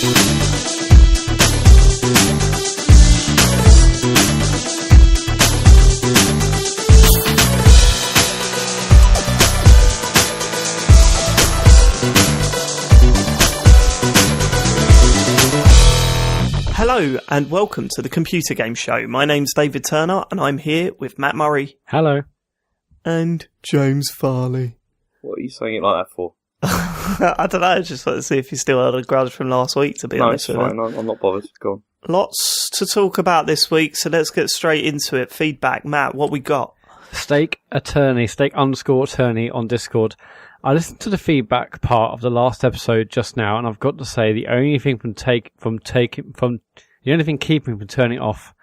Hello and welcome to the Computer Game Show. My name's David Turner and I'm here with Matt Murray. Hello. And James Farley. What are you saying it like that for? I don't know, I just wanted to see if you still had a grudge from last week, to be honest. No, it's fine, I'm not bothered. Go on. Lots to talk about this week, so let's get straight into it. Feedback. Matt, what we got? Steak _attorney on Discord. I listened to the feedback part of the last episode just now, and I've got to say the only thing keeping me from turning off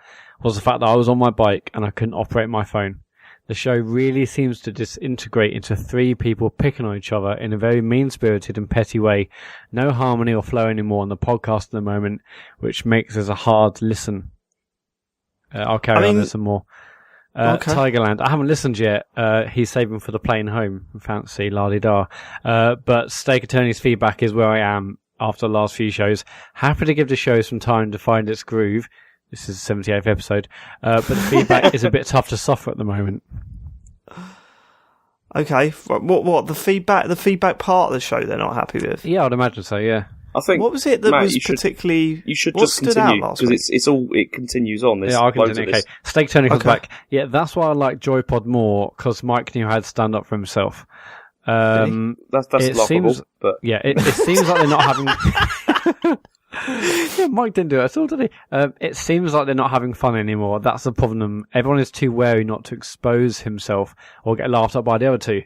was the fact that I was on my bike and I couldn't operate my phone. The show really seems to disintegrate into three people picking on each other in a very mean-spirited and petty way. No harmony or flow anymore on the podcast at the moment, which makes it a hard listen. I'll carry on with some more. Okay. Tigerland. I haven't listened yet. He's saving for the plane home. Fancy, la-di-da. But Steak Attorney's feedback is where I am after the last few shows. Happy to give the show some time to find its groove. This is the 78th episode. But the feedback is a bit tough to suffer at the moment. Okay. What? The feedback part of the show they're not happy with? Yeah, I'd imagine so, yeah. I think, what was it that Matt, was particularly... You should just continue, because it continues on. Yeah, I'll continue. Okay. Steak Tony comes back. Yeah, that's why I like Joypod more, because Mike knew how to stand up for himself. Really? That's laughable, but... Yeah, it seems like they're not having... Yeah, Mike didn't do it at all, did he? It seems like they're not having fun anymore. That's the problem. Everyone is too wary not to expose himself or get laughed at by the other two.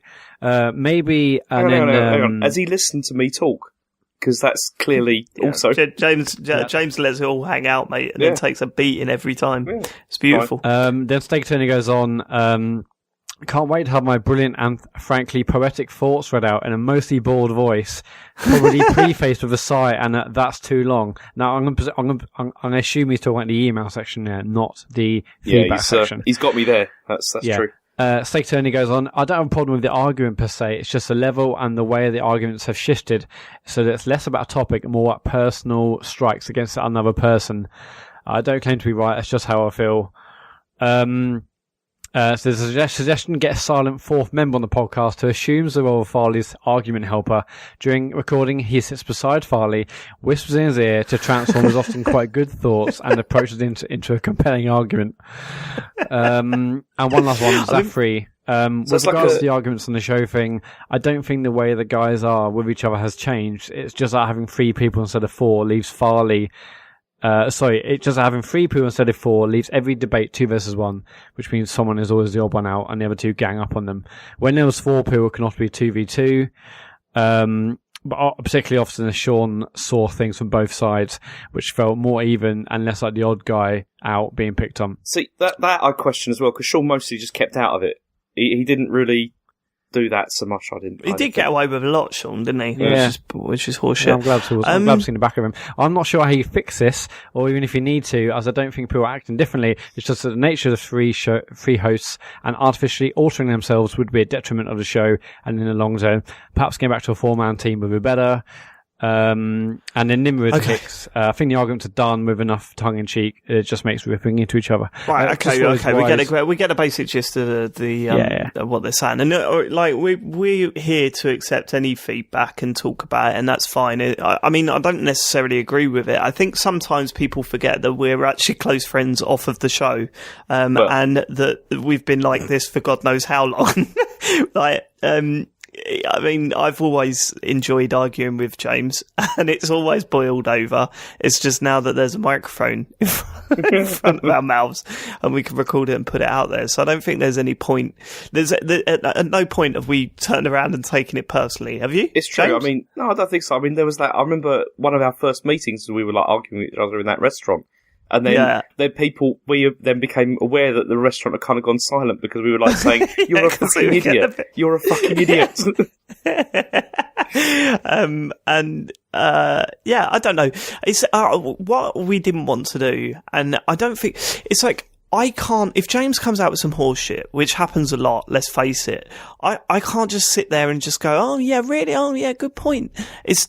Maybe... Hang on. Has he listened to me talk? Because that's clearly also... James lets it all hang out, mate, and then takes a beating every time. Yeah. It's beautiful. Then Steak Tony goes on, can't wait to have my brilliant and frankly poetic thoughts read out in a mostly bored voice, probably prefaced with a sigh, and that's too long. Now, I'm going to assume he's talking about the email section there, not the feedback section. He's got me there. That's true. Steak Tony goes on, I don't have a problem with the argument per se, it's just the level and the way the arguments have shifted, so that it's less about a topic and more about personal strikes against another person. I don't claim to be right, it's just how I feel. So there's a suggestion, get a silent fourth member on the podcast who assumes the role of Farley's argument helper. During recording, he sits beside Farley, whispers in his ear to transform his often quite good thoughts and approaches into a compelling argument. And one last one, Zafri. With regards to the arguments on the show thing, I don't think the way the guys are with each other has changed. It's just that having three people instead of four leaves Farley... it's just having three people instead of four leaves every debate 2 versus 1, which means someone is always the odd one out and the other two gang up on them. When there was 4 people, it can often be 2v2. But particularly often Sean saw things from both sides, which felt more even and less like the odd guy out being picked on. See, that I question as well, because Sean mostly just kept out of it. He didn't really do that so much. He did get away with a lot, Sean, didn't he? Yeah. Which is horseshit. Yeah, I'm glad to see the back of him. I'm not sure how you fix this, or even if you need to, as I don't think people are acting differently. It's just that the nature of the free hosts and artificially altering themselves would be a detriment of the show, and in the long term, perhaps getting back to a 4-man team would be better. And then Nimrod kicks. I think the arguments are done with enough tongue in cheek. It just makes ripping into each other. Right. Okay. We get a basic gist of what they're saying, and we're here to accept any feedback and talk about it, and that's fine. I mean, I don't necessarily agree with it. I think sometimes people forget that we're actually close friends off of the show, and that we've been like this for God knows how long. I mean, I've always enjoyed arguing with James, and it's always boiled over. It's just now that there's a microphone in front of our mouths, and we can record it and put it out there. So I don't think there's any point. At no point have we turned around and taken it personally. Have you? It's true. James? I mean, no, I don't think so. I mean, there was that. I remember one of our first meetings, we were like arguing with each other in that restaurant. And then, we then became aware that the restaurant had kind of gone silent because we were like saying, "You're a fucking idiot! You're a fucking idiot!" I don't know. It's what we didn't want to do, and I don't think it's like I can't, if James comes out with some horse shit, which happens a lot, let's face it, I can't just sit there and just go, oh yeah, really? Oh yeah, good point.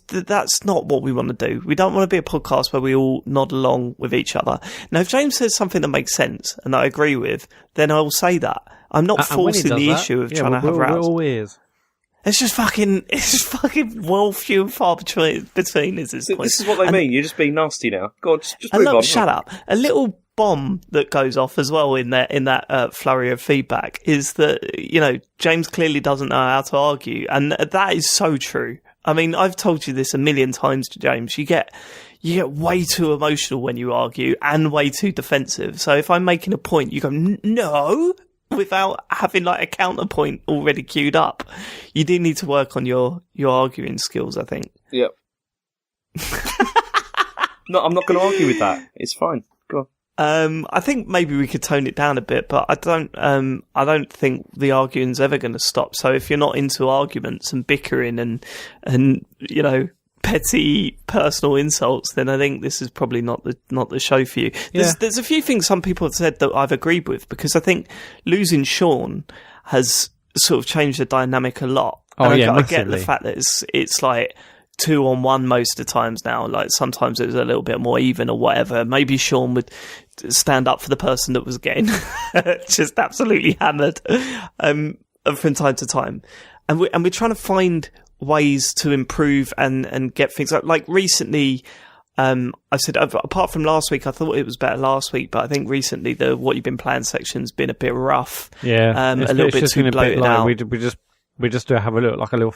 That's not what we want to do. We don't want to be a podcast where we all nod along with each other. Now, if James says something that makes sense and that I agree with, then I'll say that. I'm not forcing the issue of trying to have rows. We're all ears. It's just fucking well few and far between is this point. This is what they mean. You're just being nasty now. Go on, just move on. Shut up. A little bomb that goes off as well in that flurry of feedback is that, you know, James clearly doesn't know how to argue, and that is so true. I mean, I've told you this a million times, James. You get way too emotional when you argue and way too defensive. So if I'm making a point, you go, no, without having like a counterpoint already queued up. You do need to work on your arguing skills, I think. Yep. No, I'm not going to argue with that. It's fine. Go on. I think maybe we could tone it down a bit, but I don't think the arguing's ever going to stop. So if you're not into arguments and bickering and you know, petty personal insults, then I think this is probably not the show for you. There's a few things some people have said that I've agreed with, because I think losing Sean has sort of changed the dynamic a lot. Oh, and yeah, I get the fact that it's like 2-on-1 most of the times now. Like sometimes it was a little bit more even or whatever. Maybe Sean would stand up for the person that was getting just absolutely hammered from time to time. And we're trying to find ways to improve and get things like recently. I said, apart from last week, I thought it was better last week, but I think recently the what you've been playing section's been a bit rough. Yeah, a little bit too bloated out. We just do have a little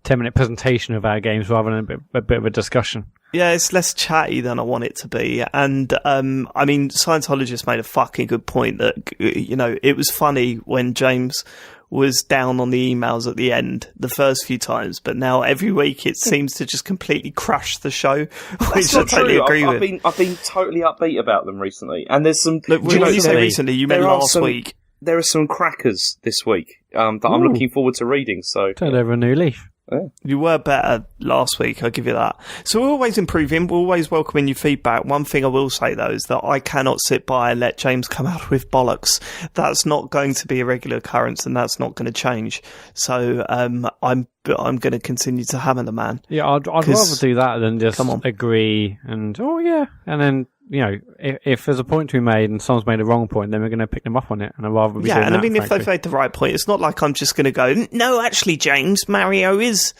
10-minute presentation of our games rather than a bit of a discussion. Yeah, it's less chatty than I want it to be. And, I mean, Scientologist made a fucking good point that, you know, it was funny when James was down on the emails at the end the first few times, but now every week it seems to just completely crush the show, which I totally agree with. I've been totally upbeat about them recently, and there's some... Look, when you say recently, you meant last week. There are some crackers this week that I'm looking forward to reading. So turned over a new leaf. Yeah. You were better last week, I'll give you that. So we're always improving, we're always welcoming your feedback. One thing I will say though is that I cannot sit by and let James come out with bollocks. That's not going to be a regular occurrence, and that's not going to change. So I'm going to continue to hammer the man. Yeah, I'd rather do that than just agree and and then, you know, if there's a point to be made and someone's made a wrong point, then we're going to pick them up on it, and I'd rather be doing that, I mean, frankly. if they've made the right point, it's not like I'm just going to go, no, actually, James, Mario is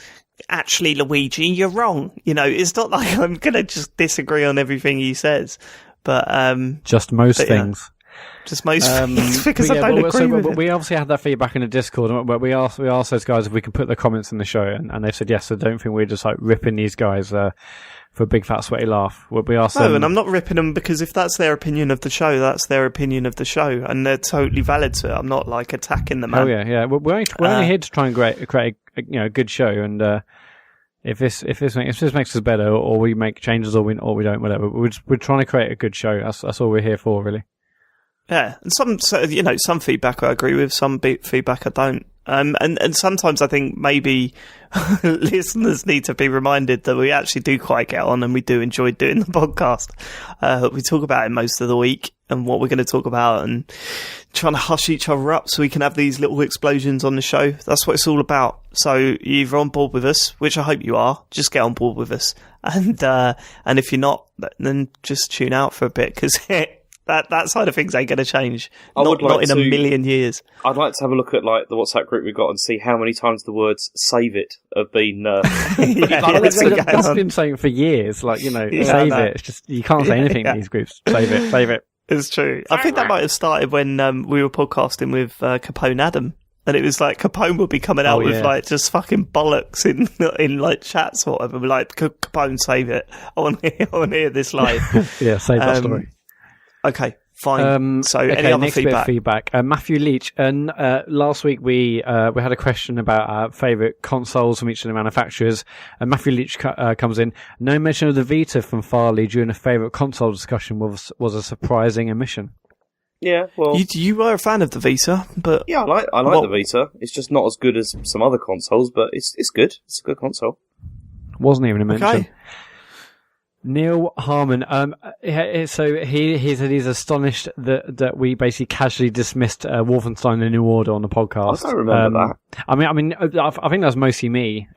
actually Luigi, you're wrong. You know, it's not like I'm going to just disagree on everything he says. But just most things. Just most things, because I don't agree with it. We obviously had that feedback in the Discord, but we asked those guys if we can put the comments in the show, and they said yes. I don't think we're just like ripping these guys for a big fat sweaty laugh. We asked them, and I'm not ripping them, because if that's their opinion of the show, that's their opinion of the show, and they're totally valid to it. I'm not like attacking them. Oh yeah. We're only here to try and create a good show, and if this makes us better, or we make changes, or we don't, whatever. We're trying to create a good show. That's all we're here for, really. Yeah, and some feedback I agree with, some feedback I don't. And sometimes I think maybe listeners need to be reminded that we actually do quite get on, and we do enjoy doing the podcast. We talk about it most of the week and what we're going to talk about, and trying to hush each other up so we can have these little explosions on the show. That's what it's all about. So you're either on board with us, which I hope you are, just get on board with us. And if you're not, then just tune out for a bit, because that side of things ain't going to change. Not in a million years. I'd like to have a look at like the WhatsApp group we've got and see how many times the words "save it" have been. That's been saying for years. Like, you know, save it. It's just you can't say anything in these groups. Save it. Save it. It's true. I think that might have started when we were podcasting with Capone Adam. And it was like Capone would be coming out with like just fucking bollocks in like chats or whatever. We're like, Capone, save it. I want to hear this live. Yeah, save that story. Okay, fine. So any other next feedback? Bit of feedback. Matthew Leach, and last week we had a question about our favourite consoles from each of the manufacturers. And Matthew Leach comes in. No mention of the Vita from Farley during a favourite console discussion was a surprising omission. Yeah, well, you were a fan of the Vita, but yeah, I like the Vita. It's just not as good as some other consoles, but it's good. It's a good console. Wasn't even a mention. Okay. Neil Harmon, so he said he's astonished that we basically casually dismissed Wolfenstein the New Order on the podcast. I don't remember that. I think that was mostly me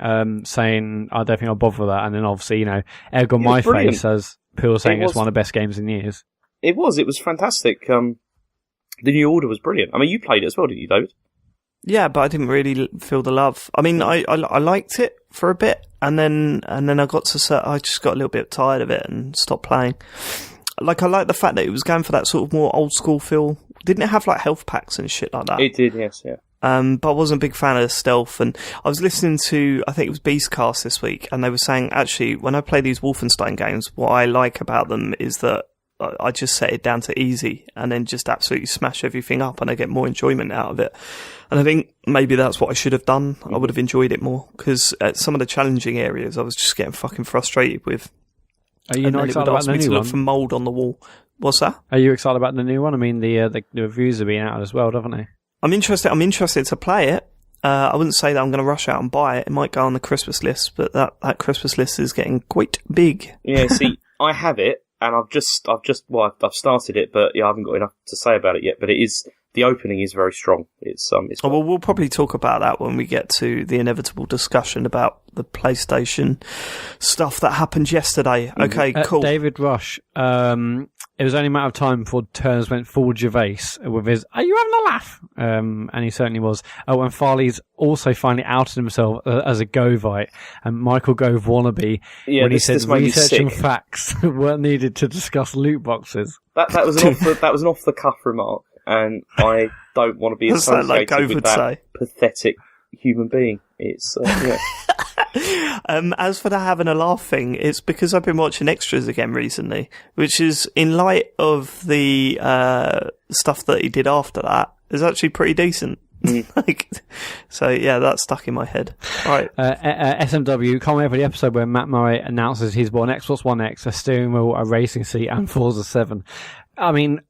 saying I don't think I'll bother with that, and then obviously egg on my face as people saying it's one of the best games in years. It was fantastic. The New Order was brilliant. I mean, you played it as well, didn't you, David? Yeah, but I didn't really feel the love. I mean, I liked it for a bit, and then I just got a little bit tired of it and stopped playing. Like, I like the fact that it was going for that sort of more old school feel. Didn't it have like health packs and shit like that? It did, yes, yeah. But I wasn't a big fan of the stealth, and I was listening to, I think it was Beastcast this week, and they were saying, actually, when I play these Wolfenstein games, what I like about them is that I just set it down to easy and then just absolutely smash everything up, and I get more enjoyment out of it. And I think maybe that's what I should have done. I would have enjoyed it more, because at some of the challenging areas I was just getting fucking frustrated with. Are you not excited about the new one? Look for mould on the wall. What's that? Are you excited about the new one? I mean, the reviews are being out as well, haven't they? I'm interested to play it. I wouldn't say that I'm going to rush out and buy it. It might go on the Christmas list, but that Christmas list is getting quite big. Yeah, see, I have it. And I've started it, but I haven't got enough to say about it yet. But the opening is very strong. Well, we'll probably talk about that when we get to the inevitable discussion about the PlayStation stuff that happened yesterday. Okay, cool. David Rush, it was only a matter of time before Turns went full Gervais with his, "Are you having a laugh?" And he certainly was. When Farley's also finally outed himself as a Govite and Michael Gove wannabe when he said research and facts weren't needed to discuss loot boxes. That was an off the cuff remark, and I don't want to be associated with that pathetic human being. It's yeah. As for the having a laugh thing, it's because I've been watching extras again recently, which is, in light of the stuff that he did after that, is actually pretty decent. So yeah, that's stuck in my head. Right. SMW, can't wait for the episode where Matt Murray announces he's bought an Xbox One X, a steering wheel, a racing seat, and Forza 7. I mean,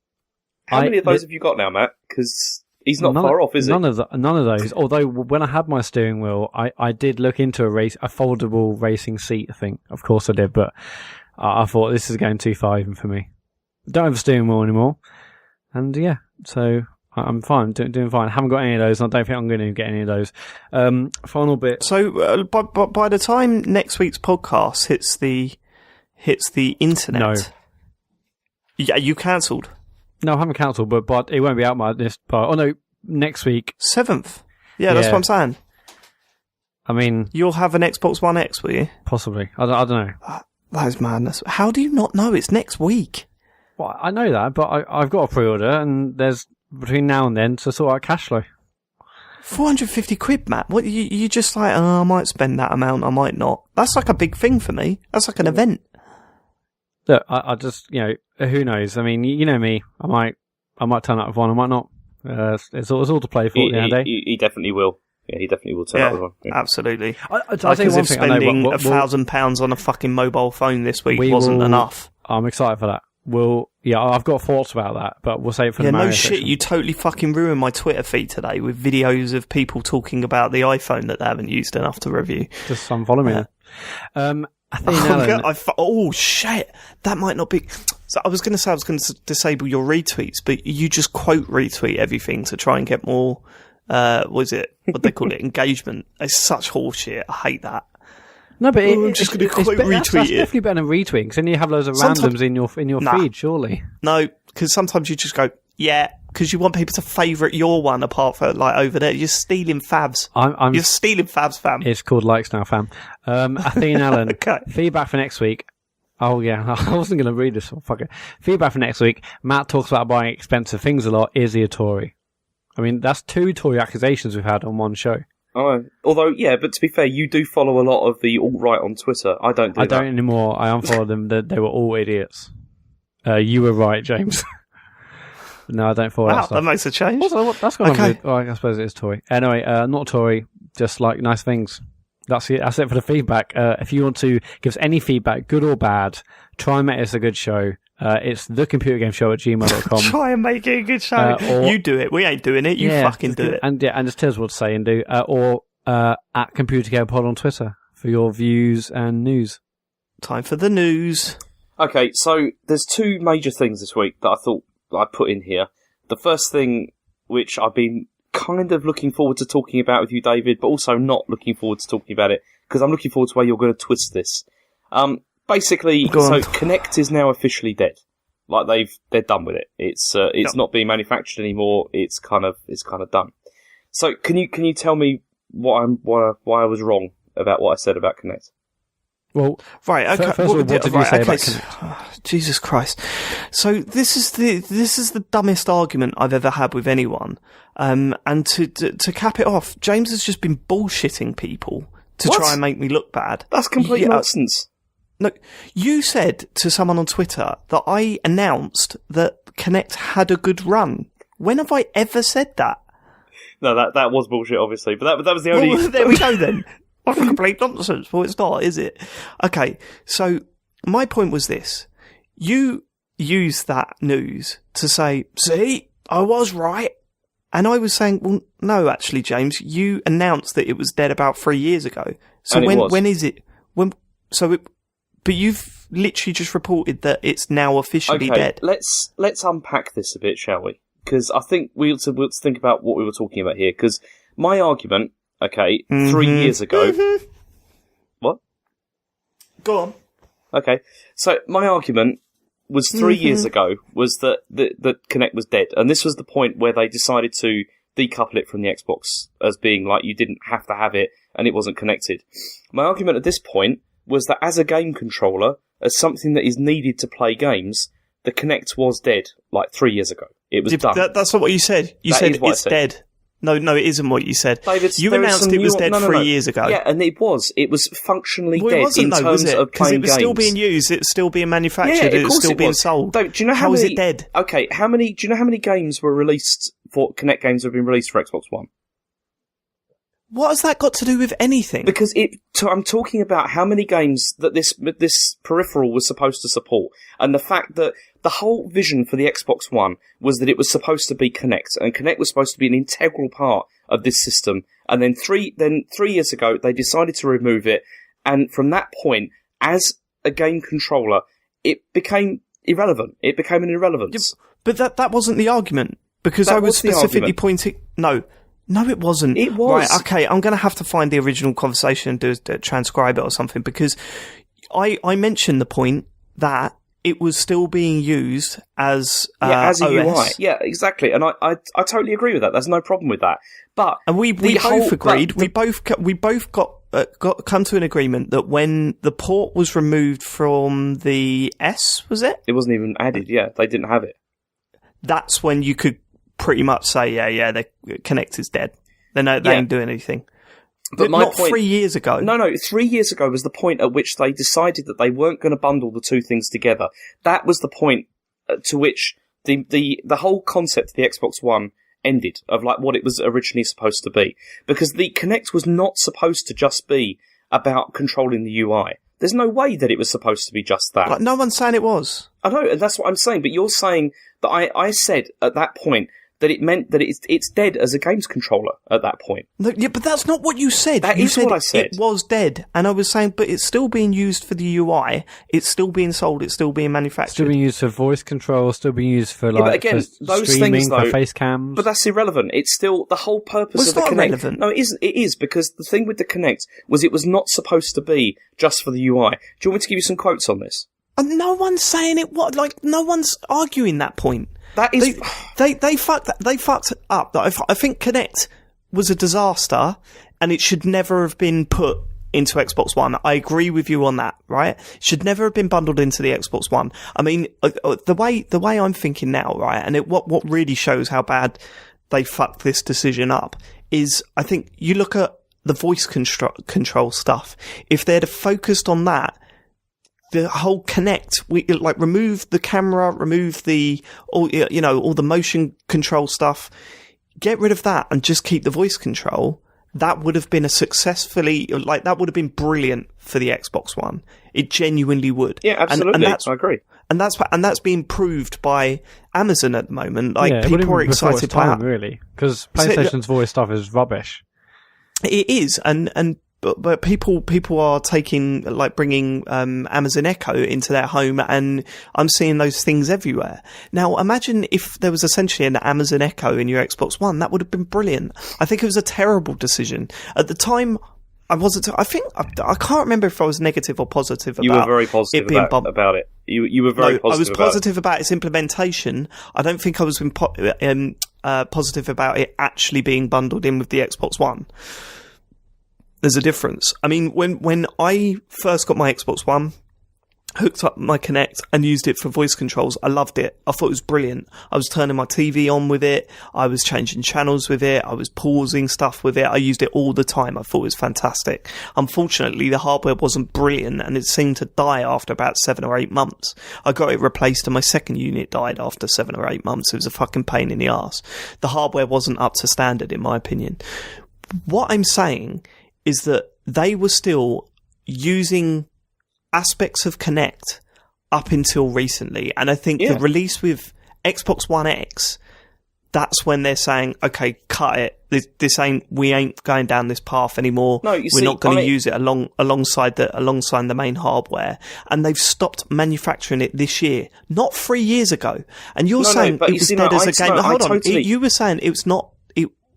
how many of those have you got now, Matt? Because he's not far off, is he? None of those. Although when I had my steering wheel, I did look into a foldable racing seat thing. Of course I did, but I thought this is going too far even for me. Don't have a steering wheel anymore, and yeah, so I'm fine, doing fine. I haven't got any of those, and I don't think I'm going to get any of those. Final bit. So by the time next week's podcast hits the internet, no. Yeah, you cancelled. No, I haven't cancelled, but it won't be out by this part. Oh no, next week. 7th. Yeah, that's what I'm saying. I mean, you'll have an Xbox One X, will you? Possibly. I don't know. That is madness. How do you not know? It's next week. Well, I know that, but I've got a pre-order, and there's between now and then to sort out cash flow. 450 quid, Matt. What you just like? Oh, I might spend that amount. I might not. That's like a big thing for me. That's like an event. Look, I just, who knows? I mean, you know me. I might turn up with one. I might not. It's all to play for at the end of the day. He definitely will. Yeah, he definitely will turn up with one. Yeah. Absolutely. I'll tell you one thing. Spending £1,000 on a fucking mobile phone this week wasn't enough. I'm excited for that. I've got thoughts about that, but we'll save it for the Mario section. Shit, you totally fucking ruined my Twitter feed today with videos of people talking about the iPhone that they haven't used enough to review. Just unfollow me. Oh shit, that might not be. So I was going to disable your retweets, but you just quote retweet everything to try and get more. What they call it, engagement. It's such horseshit. I hate that. No, but I'm just going to quote retweet that's definitely better than retweeting, because then you have loads of randoms in your feed, surely. No, because sometimes you just go, yeah, because you want people to favourite your one apart from, like, over there. You're stealing favs. You're stealing favs, fam. It's called likes now, fam. Athene Allen, okay. Feedback for next week. Oh, yeah, I wasn't going to read this. Fuck it. Feedback for next week. Matt talks about buying expensive things a lot. Is he a Tory? I mean, that's 2 Tory accusations we've had on one show. Oh, although, yeah, but to be fair, you do follow a lot of the alt-right on Twitter. I don't do that. I don't anymore. I unfollowed them. They were all idiots. You were right, James. No, I don't follow that stuff. That makes a change. Also, that's kind of good. Oh, I suppose it is Tory. Anyway, not Tory, just like nice things. That's it for the feedback. If you want to give us any feedback, good or bad, try and make this a good show. It's thecomputergameshow@gmail.com. Try and make it a good show. You do it. We ain't doing it. You fucking do it. And just tell us what to say and do. Or at ComputerGamePod on Twitter for your views and news. Time for the news. Okay, so there's two major things this week that I thought I put in here. The first thing, which I've been kind of looking forward to talking about with you, David, but also not looking forward to talking about it, because I'm looking forward to where you're going to twist this. Basically, so Kinect is now officially dead. Like they're done with it. It's not being manufactured anymore. It's kind of done. So can you tell me why I was wrong about what I said about Kinect? Well, right. Okay. First of all, what did you say about Kinect? Jesus Christ! So this is the dumbest argument I've ever had with anyone. And to cap it off, James has just been bullshitting people to try and make me look bad. That's complete nonsense. No, you said to someone on Twitter that I announced that Kinect had a good run. When have I ever said that? No, that was bullshit, obviously. But that was the only... Well, there we go then. What complete nonsense. Well, it's not, is it? Okay, so my point was this. You used that news to say, see, I was right. And I was saying, well, no, actually, James, you announced that it was dead about 3 years ago. So when is it? But you've literally just reported that it's now officially dead. Let's unpack this a bit, shall we? Because I think we ought to think about what we were talking about here. Because my argument, 3 years ago... Mm-hmm. What? Go on. Okay, so my argument was 3 years ago was that the Kinect was dead. And this was the point where they decided to decouple it from the Xbox as being like you didn't have to have it and it wasn't connected. My argument at this point was that as a game controller, as something that is needed to play games, the Kinect was dead, like 3 years ago. It was done. That's not what you said. You said it's dead. No, it isn't what you said. David, you announced it was dead 3 years ago. Yeah, and it was. It was functionally dead in terms of playing games. Because it was still being used, it was still being manufactured, it was still being sold. Do you know how is it dead? Okay, do you know how many games were released for Kinect games have been released for Xbox One? What has that got to do with anything? Because I'm talking about how many games that this peripheral was supposed to support, and the fact that the whole vision for the Xbox One was that it was supposed to be Kinect, and Kinect was supposed to be an integral part of this system. And then 3 years ago, they decided to remove it, and from that point, as a game controller, it became irrelevant. It became an irrelevance. Yeah, but that wasn't the argument, because I was specifically pointing... No, it wasn't. It was. Right, okay, I'm going to have to find the original conversation and transcribe it or something, because I mentioned the point that it was still being used as as a OS. UI. Yeah, exactly. And I totally agree with that. There's no problem with that. But we both agreed. We both got come to an agreement that when the port was removed from the S, was it? It wasn't even added. Yeah, they didn't have it. That's when you could pretty much say, the Kinect is dead. They ain't doing anything. But not 3 years ago. No, 3 years ago was the point at which they decided that they weren't going to bundle the two things together. That was the point to which the whole concept of the Xbox One ended, of like what it was originally supposed to be. Because the Kinect was not supposed to just be about controlling the UI. There's no way that it was supposed to be just that. Like, no one's saying it was. I know, and that's what I'm saying, but you're saying that I said at that point that it meant that it's dead as a games controller at that point. No, yeah, but that's not what you said. That is what I said. It was dead, and I was saying, but it's still being used for the UI. It's still being sold. It's still being manufactured. Still being used for voice control. Still being used for but again, for those streaming, things, though, for face cams. But that's irrelevant. It's still the whole purpose of the Kinect. Irrelevant. No, it isn't. It is, because the thing with the Kinect was it was not supposed to be just for the UI. Do you want me to give you some quotes on this? And no one's saying it. What? Like, no one's arguing that point. That is, they fucked up. I think Kinect was a disaster, and it should never have been put into Xbox One. I agree with you on that, right? It should never have been bundled into the Xbox One. I mean, the way I'm thinking now, right, and what really shows how bad they fucked this decision up is, I think you look at the voice control stuff. If they'd have focused on that, the whole Kinect, remove the camera, remove all the motion control stuff, get rid of that and just keep the voice control. That would have been that would have been brilliant for the Xbox One. It genuinely would. Yeah, absolutely. I agree. And that's being proved by Amazon at the moment. People are excited by that. Really, because PlayStation's voice stuff is rubbish. It is, and But people are bringing Amazon Echo into their home, and I'm seeing those things everywhere. Now, imagine if there was essentially an Amazon Echo in your Xbox One. That would have been brilliant. I think it was a terrible decision at the time. I wasn't. I can't remember if I was negative or positive about it. You were very positive about it. You were very positive. I was positive about its implementation. I don't think I was positive about it actually being bundled in with the Xbox One. There's a difference. I mean, when I first got my Xbox One, hooked up my Kinect and used it for voice controls, I loved it. I thought it was brilliant. I was turning my TV on with it. I was changing channels with it. I was pausing stuff with it. I used it all the time. I thought it was fantastic. Unfortunately, the hardware wasn't brilliant and it seemed to die after about 7 or 8 months. I got it replaced and my second unit died after 7 or 8 months. It was a fucking pain in the arse. The hardware wasn't up to standard, in my opinion. What I'm saying is that they were still using aspects of Kinect up until recently. And I think the release with Xbox One X, that's when they're saying, okay, cut it. We ain't going down this path anymore. No, we're not going to use it alongside the main hardware. And they've stopped manufacturing it this year, not 3 years ago. And you're saying it was dead as a game. Hold on. You were saying it was not.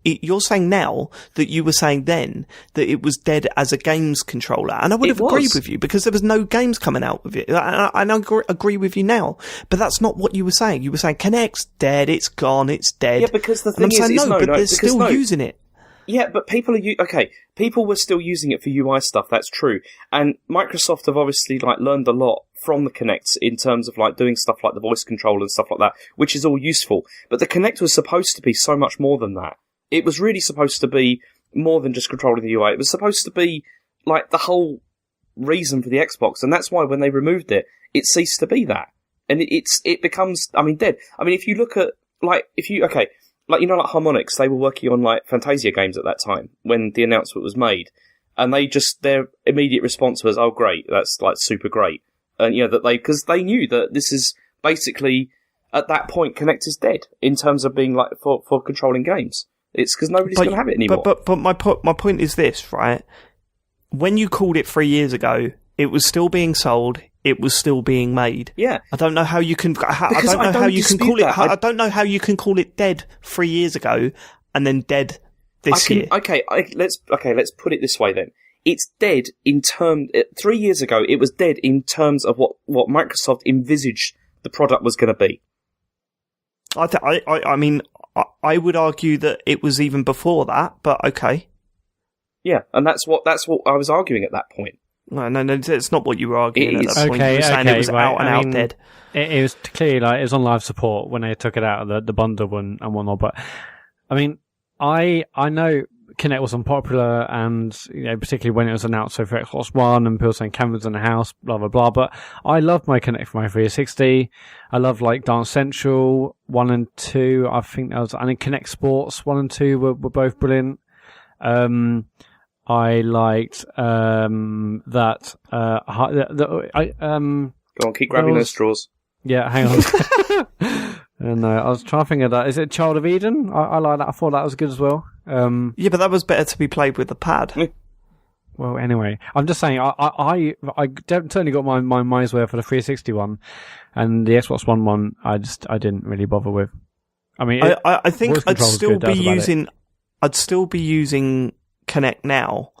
You're saying now that you were saying then that it was dead as a games controller. And I would have agreed with you because there was no games coming out with it. I agree with you now. But that's not what you were saying. You were saying Kinect's dead, it's gone, it's dead. Yeah, because the thing is they're still using it. Yeah, but people were still using it for UI stuff, that's true. And Microsoft have obviously learned a lot from the Kinect in terms of doing stuff like the voice control and stuff like that, which is all useful. But the Kinect was supposed to be so much more than that. It was really supposed to be more than just controlling the UI. It was supposed to be the whole reason for the Xbox, and that's why when they removed it, it ceased to be that, and it becomes dead. I mean, if you look at Harmonix, they were working on Fantasia games at that time when the announcement was made, and their immediate response was, "Oh, great, that's super great," and because they knew that this is basically at that point Kinect is dead in terms of being for controlling games. It's because nobody's going to have it anymore. But my point is this, right? When you called it 3 years ago, it was still being sold. It was still being made. Yeah. I don't know how you can. I don't know how you can call it. I don't know how you can call it dead 3 years ago and then dead this year. Let's put it this way then. It's dead in terms. 3 years ago, it was dead in terms of what Microsoft envisaged the product was going to be. I mean, I would argue that it was even before that, but okay. Yeah, and that's what I was arguing at that point. No, it's not what you were arguing at that point. You were saying it was out and out dead. It was clearly it was on live support when they took it out of the bundle and whatnot. But I mean, I know Kinect was unpopular, and particularly when it was announced for Xbox One, and people saying cameras in the house, blah blah blah. But I love my Kinect for my 360. I love Dance Central 1 and 2. I think Kinect Sports 1 and 2 were both brilliant. I liked that. Go on, keep grabbing those straws. Yeah, hang on. And I was trying to think of that. Is it Child of Eden? I like that. I thought that was good as well. Yeah, but that was better to be played with the pad. Well, anyway, I'm just saying, I certainly got my money's worth for the 360 one, and the Xbox One I didn't really bother with. I mean, I think I'd still be using Kinect now,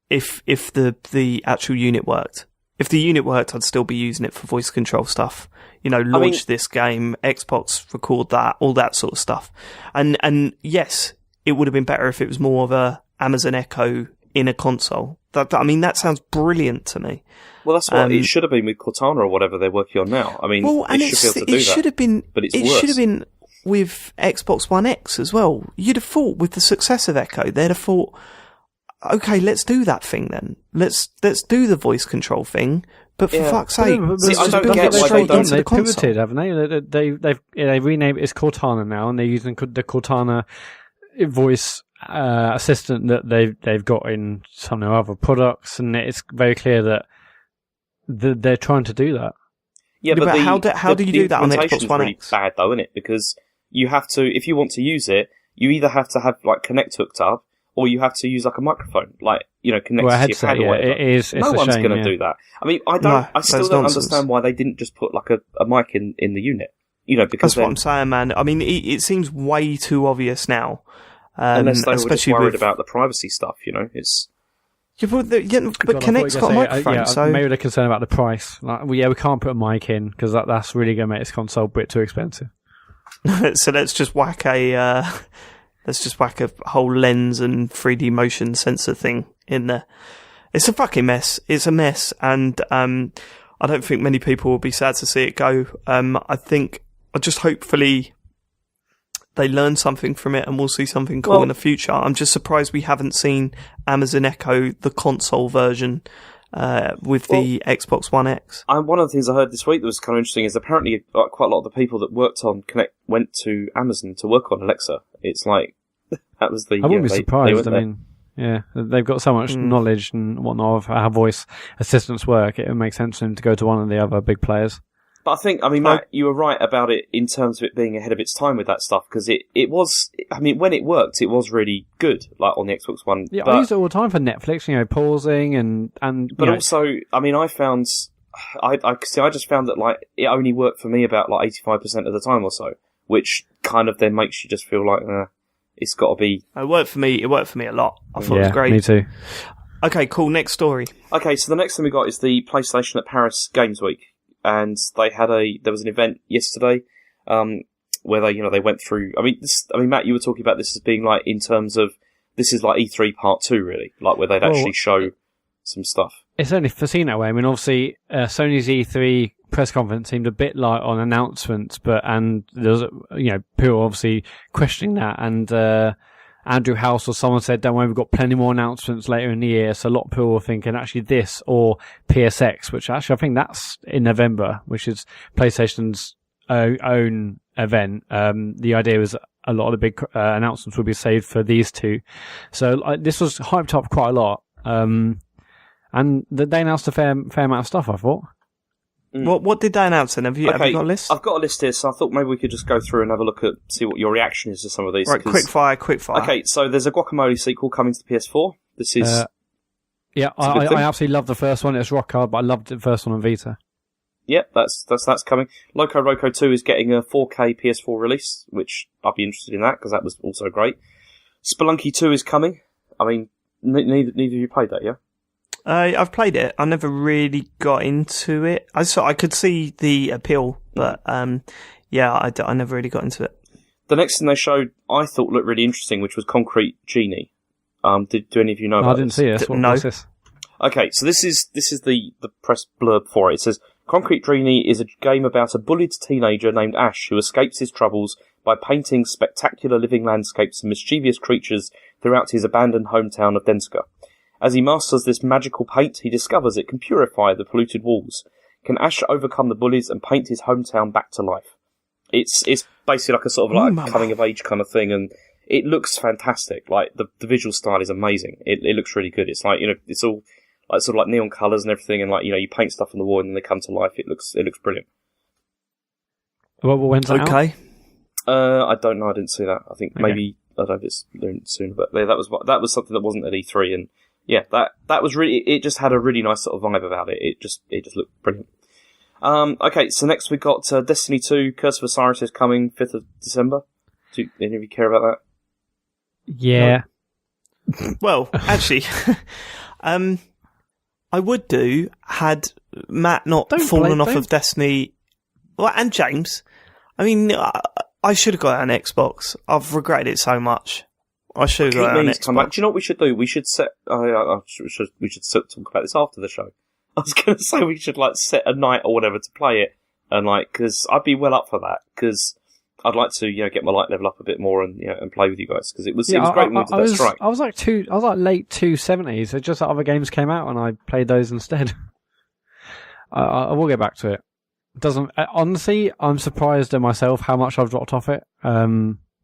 if the actual unit worked. If the unit worked, I'd still be using it for voice control stuff. Launch this game, Xbox, record that, all that sort of stuff. And yes, it would have been better if it was more of a Amazon Echo in a console. That sounds brilliant to me. Well, that's what it should have been with Cortana or whatever they're working on now. I mean, it should be able to do that. It should have been, but it's worse. It should have been with Xbox One X as well. You'd have thought with the success of Echo, they'd have thought, okay, let's do that thing then. Let's do the voice control thing. But for fuck's sake, I don't get why they've pivoted, haven't they? They've renamed it as Cortana now, and they're using the Cortana voice assistant that they've got in some of their other products, and it's very clear that they're trying to do that. Yeah, but how do you do that on Xbox One X? It's really bad though, isn't it? Because you have to, if you want to use it, you either have to have Kinect hooked up, or you have to use like a microphone, like, connected to headset, your pad or whatever. It is. No one's going to do that. I mean, I still don't understand why they didn't just put like a mic in the unit. Because that's what I'm saying, man. I mean, it seems way too obvious now. Unless they were just worried about the privacy stuff, it's... Yeah, but Kinect's got a microphone, so... Maybe they're concerned about the price. Like, we can't put a mic in, because that's really going to make this console a bit too expensive. So let's just whack a whole lens and 3D motion sensor thing in there. It's a fucking mess. It's a mess, and I don't think many people will be sad to see it go. I just hopefully they learn something from it and we'll see something cool in the future. I'm just surprised we haven't seen Amazon Echo, the console version, with the Xbox One X. One of the things I heard this week that was kind of interesting is apparently quite a lot of the people that worked on Kinect went to Amazon to work on Alexa. It's like, that was the... I wouldn't be surprised. They've got so much knowledge and whatnot of how voice assistants work. It would make sense for them to go to one of the other big players. But I think, Matt, you were right about it in terms of it being ahead of its time with that stuff, because it was, when it worked, it was really good, like on the Xbox One. Yeah, I use it all the time for Netflix, pausing and. But also, I found, I just found that like it only worked for me about like 85% of the time or so, which kind of then makes you just feel like it's got to be. It worked for me. It worked for me a lot. I thought it was great. Me too. Okay, cool. Next story. Okay, so the next thing we got is the PlayStation at Paris Games Week. And there was an event yesterday, where they went through. Matt, you were talking about this as being like in terms of this is like E3 Part 2, really, like where they'd actually show some stuff. It's only foreseen that way. I mean, obviously, Sony's E3 press conference seemed a bit light on announcements, and there's people obviously questioning that, and Andrew House or someone said, don't worry, we've got plenty more announcements later in the year. So a lot of people were thinking actually this or PSX, which actually I think that's in November, which is PlayStation's own event. The idea was a lot of the big announcements would be saved for these two. So this was hyped up quite a lot. And they announced a fair amount of stuff, I thought. What did they announce then? Have you got a list? I've got a list here, so I thought maybe we could just go through and have a look at, see what your reaction is to some of these. Right, quick fire. Okay, so there's a Guacamole sequel coming to the PS4. This is... I absolutely loved the first one. It was rock hard, but I loved the first one on Vita. Yep, that's coming. Loco Roco 2 is getting a 4K PS4 release, which I'd be interested in that, because that was also great. Spelunky 2 is coming. I mean, neither of you played that, yeah? I've played it. I never really got into it. I could see the appeal, but I never really got into it. The next thing they showed, I thought looked really interesting, which was Concrete Genie. Do any of you know about this? I didn't see this. What's this? Okay, so this is the press blurb for it. It says, Concrete Genie is a game about a bullied teenager named Ash who escapes his troubles by painting spectacular living landscapes and mischievous creatures throughout his abandoned hometown of Denska. As he masters this magical paint, he discovers it can purify the polluted walls. Can Ash overcome the bullies and paint his hometown back to life? It's basically like a sort of like coming of age kind of thing, and it looks fantastic. Like the visual style is amazing. It looks really good. It's like, it's all like sort of like neon colours and everything, and like, you paint stuff on the wall and then they come to life. It looks brilliant. Well, when's that out? I don't know. I didn't see that. I think maybe I don't know if it's soon, but that was something that wasn't at E3, and yeah, that was really. It just had a really nice sort of vibe about it. It just looked brilliant. Okay, so next we got Destiny 2, Curse of Osiris is coming 5th of December. Do any of you care about that? Yeah. No. Well, actually, I would do had Matt not fallen off of Destiny. Well, and James. I mean, I should have got an Xbox. I've regretted it so much. I should have got an Xbox. Do you know what we should do? We should set. We should talk about this after the show. I was going to say we should set a night or whatever to play it, and because I'd be well up for that, because I'd like to get my light level up a bit more and and play with you guys, because it was great when we did that strike. I was like late 270s. So just that other games came out and I played those instead. I will get back to it. Honestly, I'm surprised at myself how much I've dropped off it.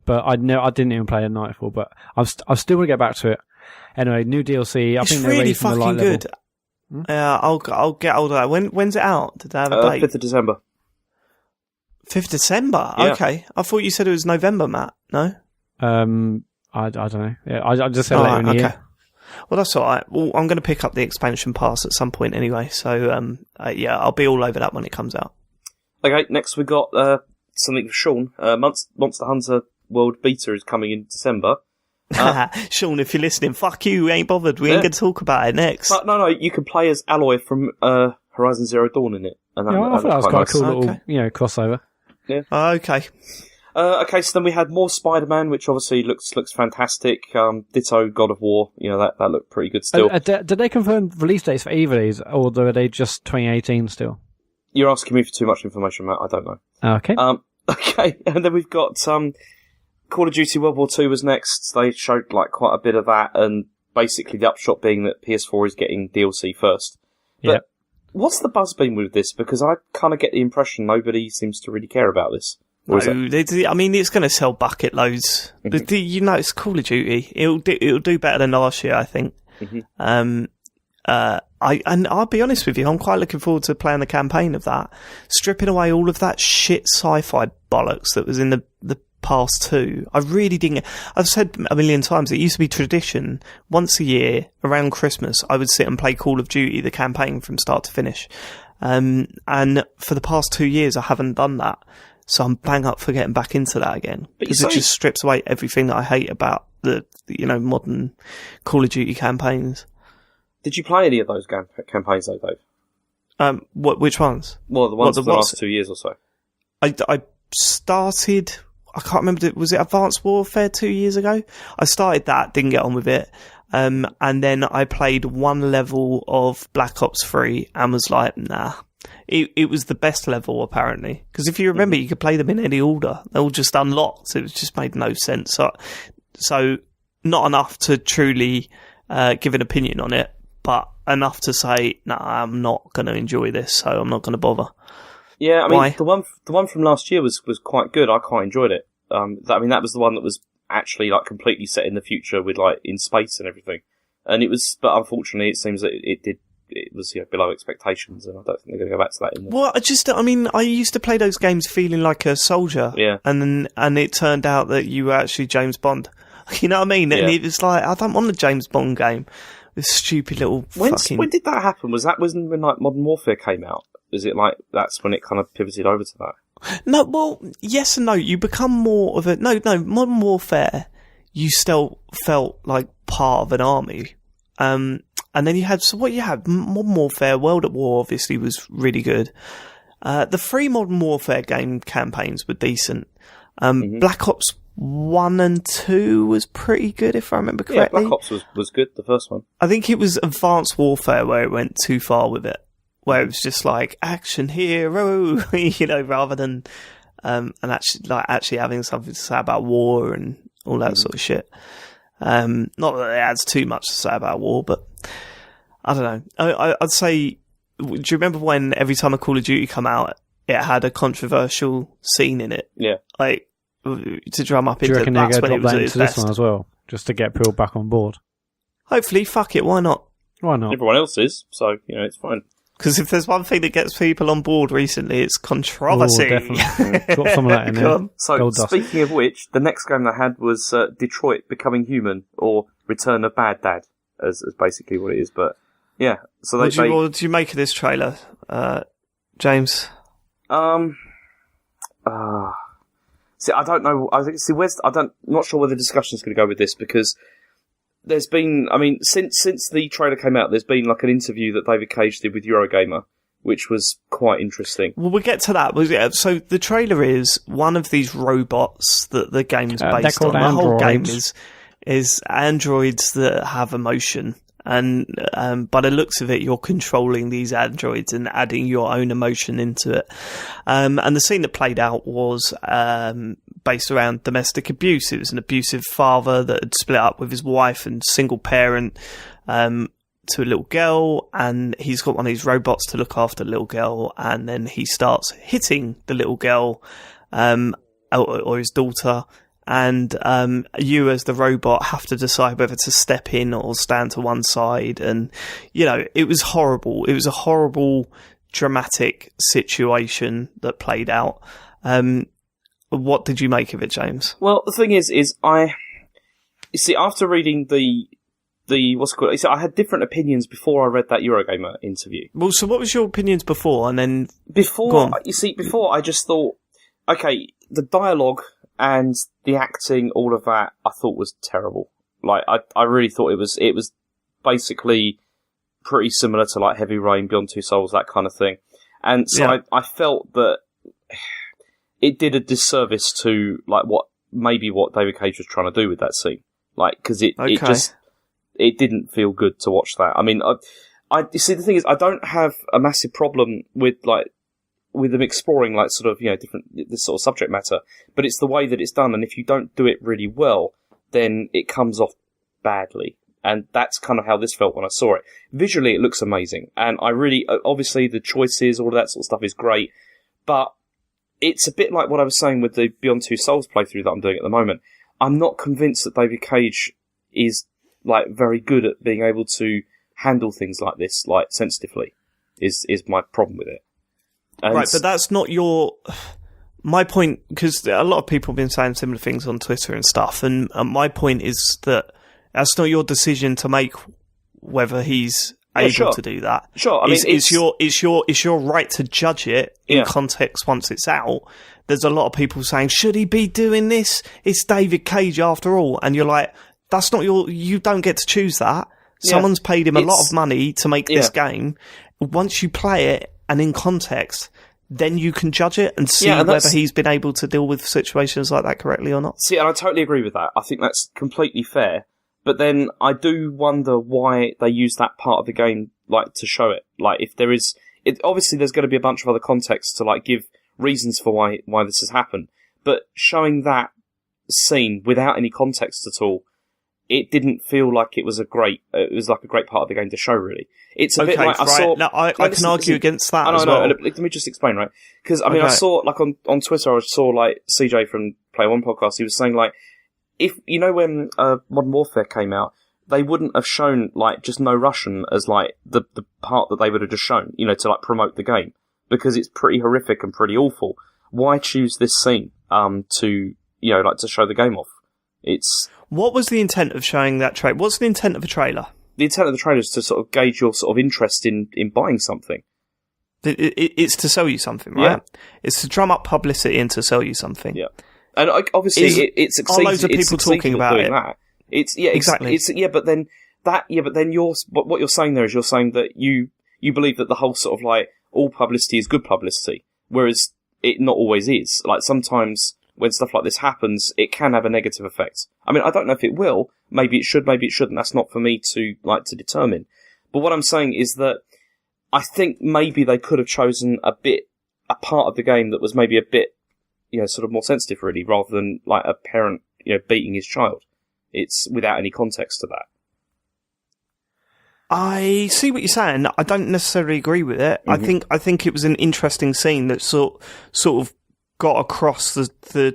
But I didn't even play a Nightfall, but I'm still going to get back to it. Anyway, new DLC. I think they're really raising the light fucking good. level. I'll get hold of that. When's it out? Did they have a date? 5th of December. 5th December? Yeah. Okay. I thought you said it was November, Matt. No? I don't know. Yeah, I just said later in the year. Well, that's all right. Well, I'm going to pick up the expansion pass at some point anyway. So, I'll be all over that when it comes out. Okay, next we got something for Sean. Monster Hunter World Beta is coming in December. Sean, if you're listening, fuck you. We ain't bothered. We ain't going to talk about it next. But no, you can play as Aloy from Horizon Zero Dawn in it. And I thought that was quite a cool little crossover. Yeah. Okay. Okay, so then we had more Spider-Man, which obviously looks fantastic. Ditto God of War, that looked pretty good still. Did they confirm release dates for either of these, or are they just 2018 still? You're asking me for too much information, Matt. I don't know. Okay. Okay, and then we've got Call of Duty World War II was next. They showed quite a bit of that, and basically the upshot being that PS4 is getting DLC first. But what's the buzz been with this? Because I kind of get the impression nobody seems to really care about this. No, it's going to sell bucket loads. Mm-hmm. It's Call of Duty. It'll do better than last year, I think. Mm-hmm. I'll be honest with you, I'm quite looking forward to playing the campaign of that, stripping away all of that shit sci-fi bollocks that was in the past two. I really didn't. I've said a million times, it used to be tradition. Once a year around Christmas, I would sit and play Call of Duty, the campaign from start to finish. And for the past 2 years, I haven't done that. So I'm bang up for getting back into that again. Because it just strips away everything that I hate about the modern Call of Duty campaigns. Did you play any of those campaigns though, Dave? Which ones? Well, the ones for the last 2 years or so. I started, I can't remember, was it Advanced Warfare 2 years ago? I started that, didn't get on with it. And then I played one level of Black Ops 3 and was like, nah. It was the best level, apparently. Because if you remember, you could play them in any order. They all just unlocked. It just made no sense. So not enough to truly give an opinion on it, but enough to say, nah, I'm not going to enjoy this, so I'm not going to bother. Yeah, I mean, the one from last year was quite good. I quite enjoyed it. That was the one that was actually completely set in the future with in space and everything. And it was, but unfortunately, it seems that it was below expectations, and I don't think they're going to go back to that. Well, I used to play those games feeling like a soldier, and it turned out that you were actually James Bond. You know what I mean? And it was like, I don't want a James Bond game. This stupid little when did that happen? Was that when Modern Warfare came out? Is it that's when it kind of pivoted over to that? No, well, yes and no. You become more of a Modern Warfare. You still felt like part of an army. And then you had Modern Warfare, World at War obviously was really good. The 3 Modern Warfare game campaigns were decent. Black Ops 1 and 2 was pretty good, if I remember correctly. Yeah, Black Ops was good, the first one. I think it was Advanced Warfare where it went too far with it, where it was just action hero, rather than and actually having something to say about war and all that sort of shit. Not that it adds too much to say about war, but I don't know. I'd say, do you remember when every time a Call of Duty come out, it had a controversial scene in it? Yeah. To drum up into that's when it was at its best. This one as well, just to get people back on board. Hopefully, fuck it, why not? Why not? Everyone else is, so, it's fine. Because if there's one thing that gets people on board recently, it's controversy. Oh, definitely. Got some of that in there. So, speaking of which, the next game they had was Detroit Becoming Human, or Return of Bad Dad, as basically what it is. But, yeah. So what did you make of this trailer, James? See, I don't know. I'm not sure where the discussion's going to go with this, because there's been, since the trailer came out, there's been an interview that David Cage did with Eurogamer, which was quite interesting. Well, we'll get to that. So the trailer is one of these robots that the game's based on. The whole game is androids that have emotion. And by the looks of it, you're controlling these androids and adding your own emotion into it. And the scene that played out was based around domestic abuse. It was an abusive father that had split up with his wife and single parent to a little girl, and he's got one of these robots to look after the little girl, and then he starts hitting the little girl or his daughter. And you as the robot have to decide whether to step in or stand to one side. And, it was horrible. It was a horrible, dramatic situation that played out. What did you make of it, James? Well, the thing is I You see, after reading the what's it called? You see, I had different opinions before I read that Eurogamer interview. Well, so what was your opinions before, and then before I just thought, okay, the dialogue and the acting, all of that, I thought was terrible. Like, I really thought it was basically pretty similar to like Heavy Rain, Beyond Two Souls, that kind of thing. And so I felt that it did a disservice to like what David Cage was trying to do with that scene. Like, because it didn't feel good to watch that. I mean, you see, the thing is, I don't have a massive problem with them exploring like sort of, you know, this sort of subject matter, but it's the way that it's done, and if you don't do it really well, then it comes off badly. And that's kind of how this felt when I saw it. Visually, it looks amazing, and I really, obviously, the choices, all of that sort of stuff is great, but it's a bit like what I was saying with the Beyond Two Souls playthrough that I'm doing at the moment. I'm not convinced that David Cage is like very good at being able to handle things like this, like sensitively, is my problem with it. And right, but that's not my point, because a lot of people have been saying similar things on Twitter and stuff, and my point is that that's not your decision to make whether he's able to do that. Sure, I mean, it's your right to judge it in context once it's out. There's a lot of people saying, should he be doing this? It's David Cage after all. And you're like, that's not you don't get to choose that. Someone's paid him a lot of money to make this game. Once you play it and in context, then you can judge it and see whether he's been able to deal with situations like that correctly or not. See, and I totally agree with that. I think that's completely fair. But then I do wonder why they use that part of the game, like, to show it. Like, if there is, obviously there's going to be a bunch of other context to, like, give reasons for why this has happened. But showing that scene without any context at all, it didn't feel like it was a great part of the game to show, really. It's a bit like, I saw... No, I can argue against that as well. Let me just explain, right? Because, I mean, I saw, like, on Twitter, I saw, like, CJ from Play One Podcast, he was saying, like, if, you know, when Modern Warfare came out, they wouldn't have shown, like, just no Russian as, like, the part that they would have just shown, you know, to, like, promote the game. Because it's pretty horrific and pretty awful. Why choose this scene to, you know, like, to show the game off? What was the intent of showing that trailer? What's the intent of a trailer? The intent of the trailer is to sort of gauge your sort of interest in buying something. It's to sell you something, right? Yeah. It's to drum up publicity and to sell you something. Yeah. And obviously, it succeeds. Are loads of people talking about it? That. Exactly. But then what you're saying there is you're saying that you believe that the whole sort of like all publicity is good publicity, whereas it not always is. Like sometimes when stuff like this happens, it can have a negative effect. I mean, I don't know if it will. Maybe it should. Maybe it shouldn't. That's not for me to determine. But what I'm saying is that I think maybe they could have chosen a part of the game that was maybe a bit, you know, sort of more sensitive, really, rather than like a parent, you know, beating his child. It's without any context to that. I see what you're saying. I don't necessarily agree with it. Mm-hmm. I think it was an interesting scene that sort of got across the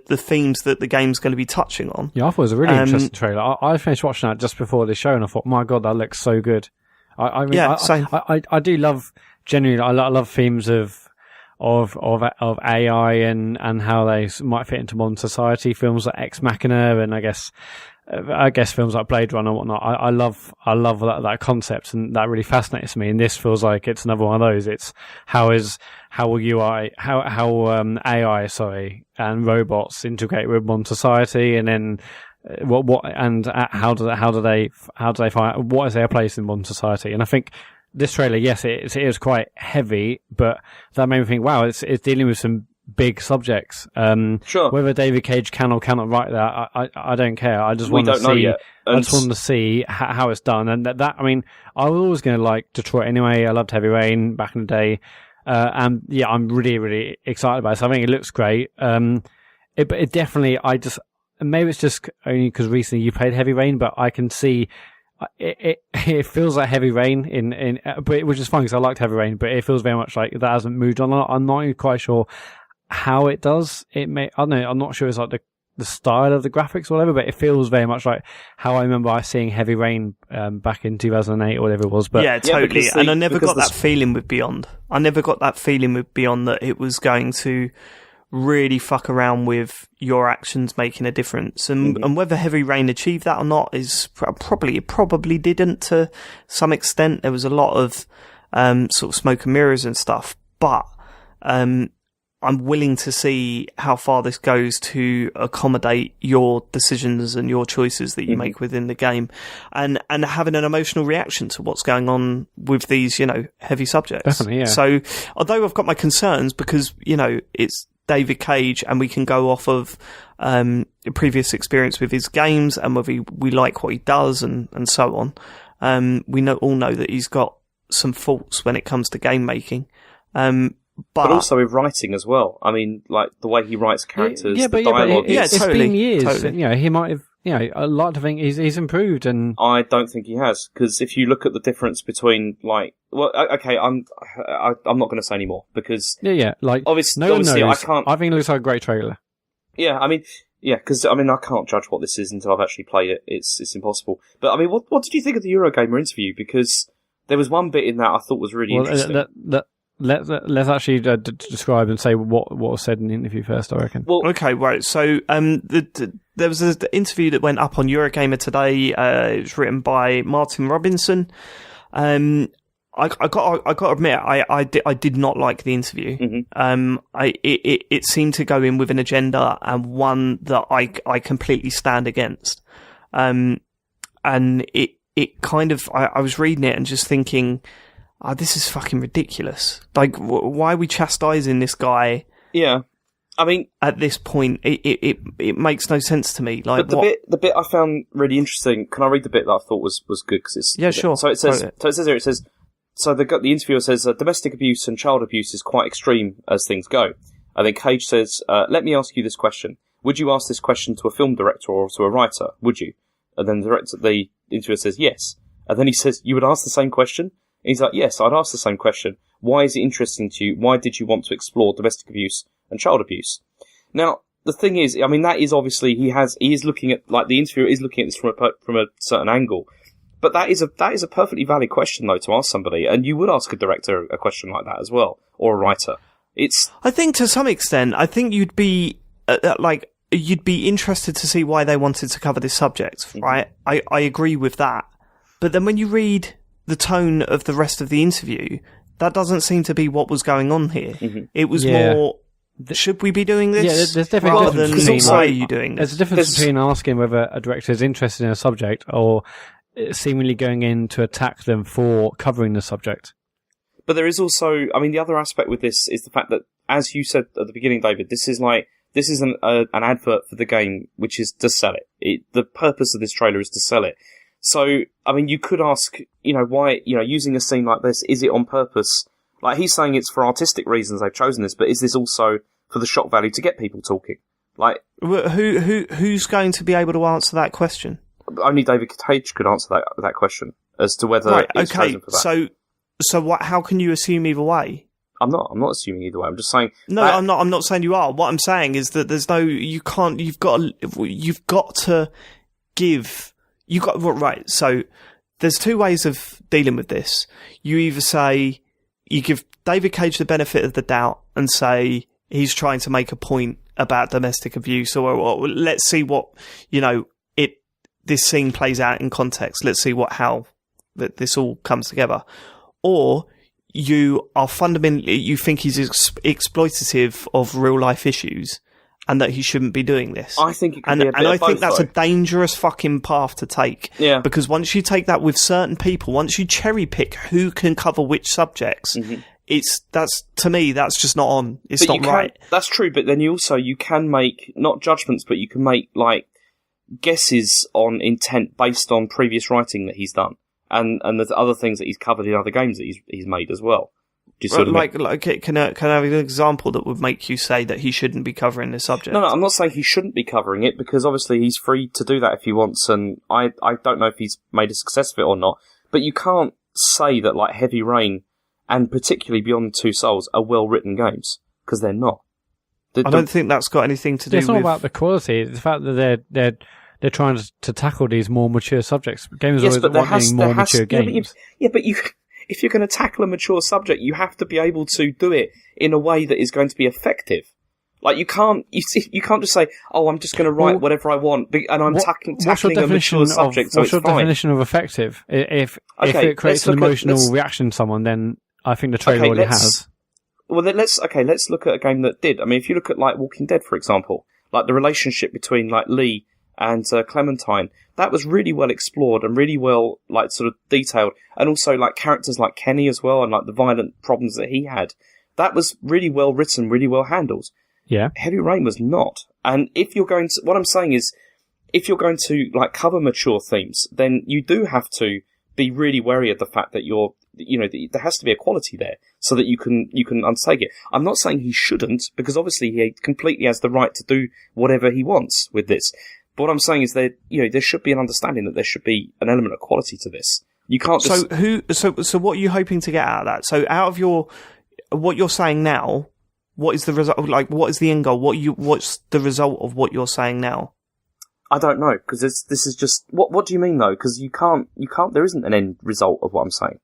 themes that the game's going to be touching on. Yeah, I thought it was a really interesting trailer. I finished watching that just before the show, and I thought, my God, that looks so good. Same. I do love, genuinely, I love themes of AI and how they might fit into modern society. Films like Ex Machina, and I guess films like Blade Runner and whatnot. I love that concept, and that really fascinates me. And this feels like it's another one of those. It's how AI and robots integrate with modern society, and then how do they find what is their place in modern society? And I think this trailer, yes, it is quite heavy, but that made me think, wow, it's dealing with some big subjects. Sure. Whether David Cage can or cannot write that, I don't care. I just want to see. I just want to see how it's done. And that I mean, I was always going to like Detroit anyway. I loved Heavy Rain back in the day, and yeah, I'm really, really excited about it. So I think it looks great. It definitely. Maybe it's just only because recently you played Heavy Rain, but I can see. It feels like Heavy Rain which is fun because I liked Heavy Rain, but it feels very much like that hasn't moved on. I'm not even quite sure how it does. I don't know. I'm not sure it's like the style of the graphics or whatever, but it feels very much like how I remember seeing Heavy Rain back in 2008 or whatever it was. But yeah, totally. And I never got that feeling with Beyond. I never got that feeling with Beyond that it was going to really fuck around with your actions making a difference. And whether Heavy Rain achieved that or not is probably didn't to some extent. There was a lot of sort of smoke and mirrors and stuff, but I'm willing to see how far this goes to accommodate your decisions and your choices that you make within the game, and having an emotional reaction to what's going on with these, heavy subjects. Definitely, yeah. So, although I've got my concerns because, it's David Cage and we can go off of previous experience with his games and whether we like what he does and so on, we all know that he's got some faults when it comes to game making. But also with writing as well. I mean, like the way he writes characters, the dialogue. It's totally, been years. Totally. He might have. I'd like to think he's improved. And I don't think he has, because if you look at the difference between okay, I'm not going to say any more because obviously no one knows. I can't. I think it looks like a great trailer. Yeah, I mean, because I can't judge what this is until I've actually played it. It's impossible. But I mean, what did you think of the Eurogamer interview? Because there was one bit in that I thought was really interesting. Let's actually describe and say what was said in the interview first, I reckon. Well, okay, right. So there was an interview that went up on Eurogamer today. It was written by Martin Robinson. I got to admit, I did not like the interview. It seemed to go in with an agenda and one that I completely stand against. And it kind of, I was reading it and just thinking, this is fucking ridiculous. Like, why are we chastising this guy? Yeah. I mean, at this point, it makes no sense to me. Like, but the bit I found really interesting, can I read the bit that I thought was good? Cause it's, yeah, sure. So it says here, so the interviewer says, domestic abuse and child abuse is quite extreme as things go. And then Cage says, let me ask you this question. Would you ask this question to a film director or to a writer? Would you? And then the interviewer says, yes. And then he says, you would ask the same question? And he's like, yes, I'd ask the same question. Why is it interesting to you? Why did you want to explore domestic abuse and child abuse? Now, the thing is, I mean, that is obviously, he is looking at, like, the interviewer is looking at this from a certain angle. But that is a perfectly valid question, though, to ask somebody. And you would ask a director a question like that as well, or a writer. I think to some extent, I think you'd be, you'd be interested to see why they wanted to cover this subject, right? I agree with that. But then when you read the tone of the rest of the interview, that doesn't seem to be what was going on here. It was more, should we be doing this? Yeah, there's definitely a difference between, why are you doing this? There's a difference between asking whether a director is interested in a subject or seemingly going in to attack them for covering the subject. But there is also, I mean, the other aspect with this is the fact that, as you said at the beginning, David, this is an advert for the game, which is to sell it. The purpose of this trailer is to sell it. So, I mean, you could ask, why, using a scene like this, is it on purpose? Like, he's saying it's for artistic reasons they've chosen this, but is this also for the shock value to get people talking? Like, who's going to be able to answer that question? Only David Cage could answer that question as to whether it's chosen for that. So what? How can you assume either way? I'm not assuming either way. I'm just saying. No, I'm not saying you are. What I'm saying is that there's no. You can't. You've got to give. Right. So there's two ways of dealing with this. You either say you give David Cage the benefit of the doubt and say he's trying to make a point about domestic abuse, or let's see what this scene plays out in context. Let's see how this all comes together. Or you are fundamentally, you think he's exploitative of real life issues and that he shouldn't be doing this. I think it could be a bit and I of both, think that's though. a dangerous fucking path to take. Yeah. Because once you take that with certain people, once you cherry pick who can cover which subjects, to me, that's just not on. It's not right. That's true, but then you can make, not judgments, but you can make, like, guesses on intent based on previous writing that he's done. And there's other things that he's covered in other games that he's made as well. Can I have an example that would make you say that he shouldn't be covering this subject? No, I'm not saying he shouldn't be covering it, because obviously he's free to do that if he wants, and I don't know if he's made a success of it or not. But you can't say that, like, Heavy Rain and particularly Beyond Two Souls are well-written games, because they're not. I don't think that's got anything to do with... It's not about the quality. It's the fact that they're trying to tackle these more mature subjects. Games are always wanting more mature games. But if you're going to tackle a mature subject, you have to be able to do it in a way that is going to be effective. Like, you can't just say, "Oh, I'm just going to write whatever I want," and I'm tackling a mature subject, so it's fine. What's your definition of effective? If it creates an emotional reaction to someone, then I think the trailer already has. Well, then let's look at a game that did. I mean, if you look at, like, Walking Dead, for example, like, the relationship between, like, Lee and Clementine, that was really well explored and really well, like, sort of detailed. And also, like, characters like Kenny as well, and, like, the violent problems that he had. That was really well written, really well handled. Yeah. Heavy Rain was not. And what I'm saying is, if you're going to, like, cover mature themes, then you do have to be really wary of the fact that there has to be a quality there so that you can undertake it. I'm not saying he shouldn't, because obviously he completely has the right to do whatever he wants with this. But what I'm saying is that, there should be an understanding that there should be an element of quality to this. You can't just... So what are you hoping to get out of that? So out of what you're saying now, what is the result? Like, what is the end goal? What's the result of what you're saying now? I don't know, because this is just... What do you mean, though? Because you can't... There isn't an end result of what I'm saying.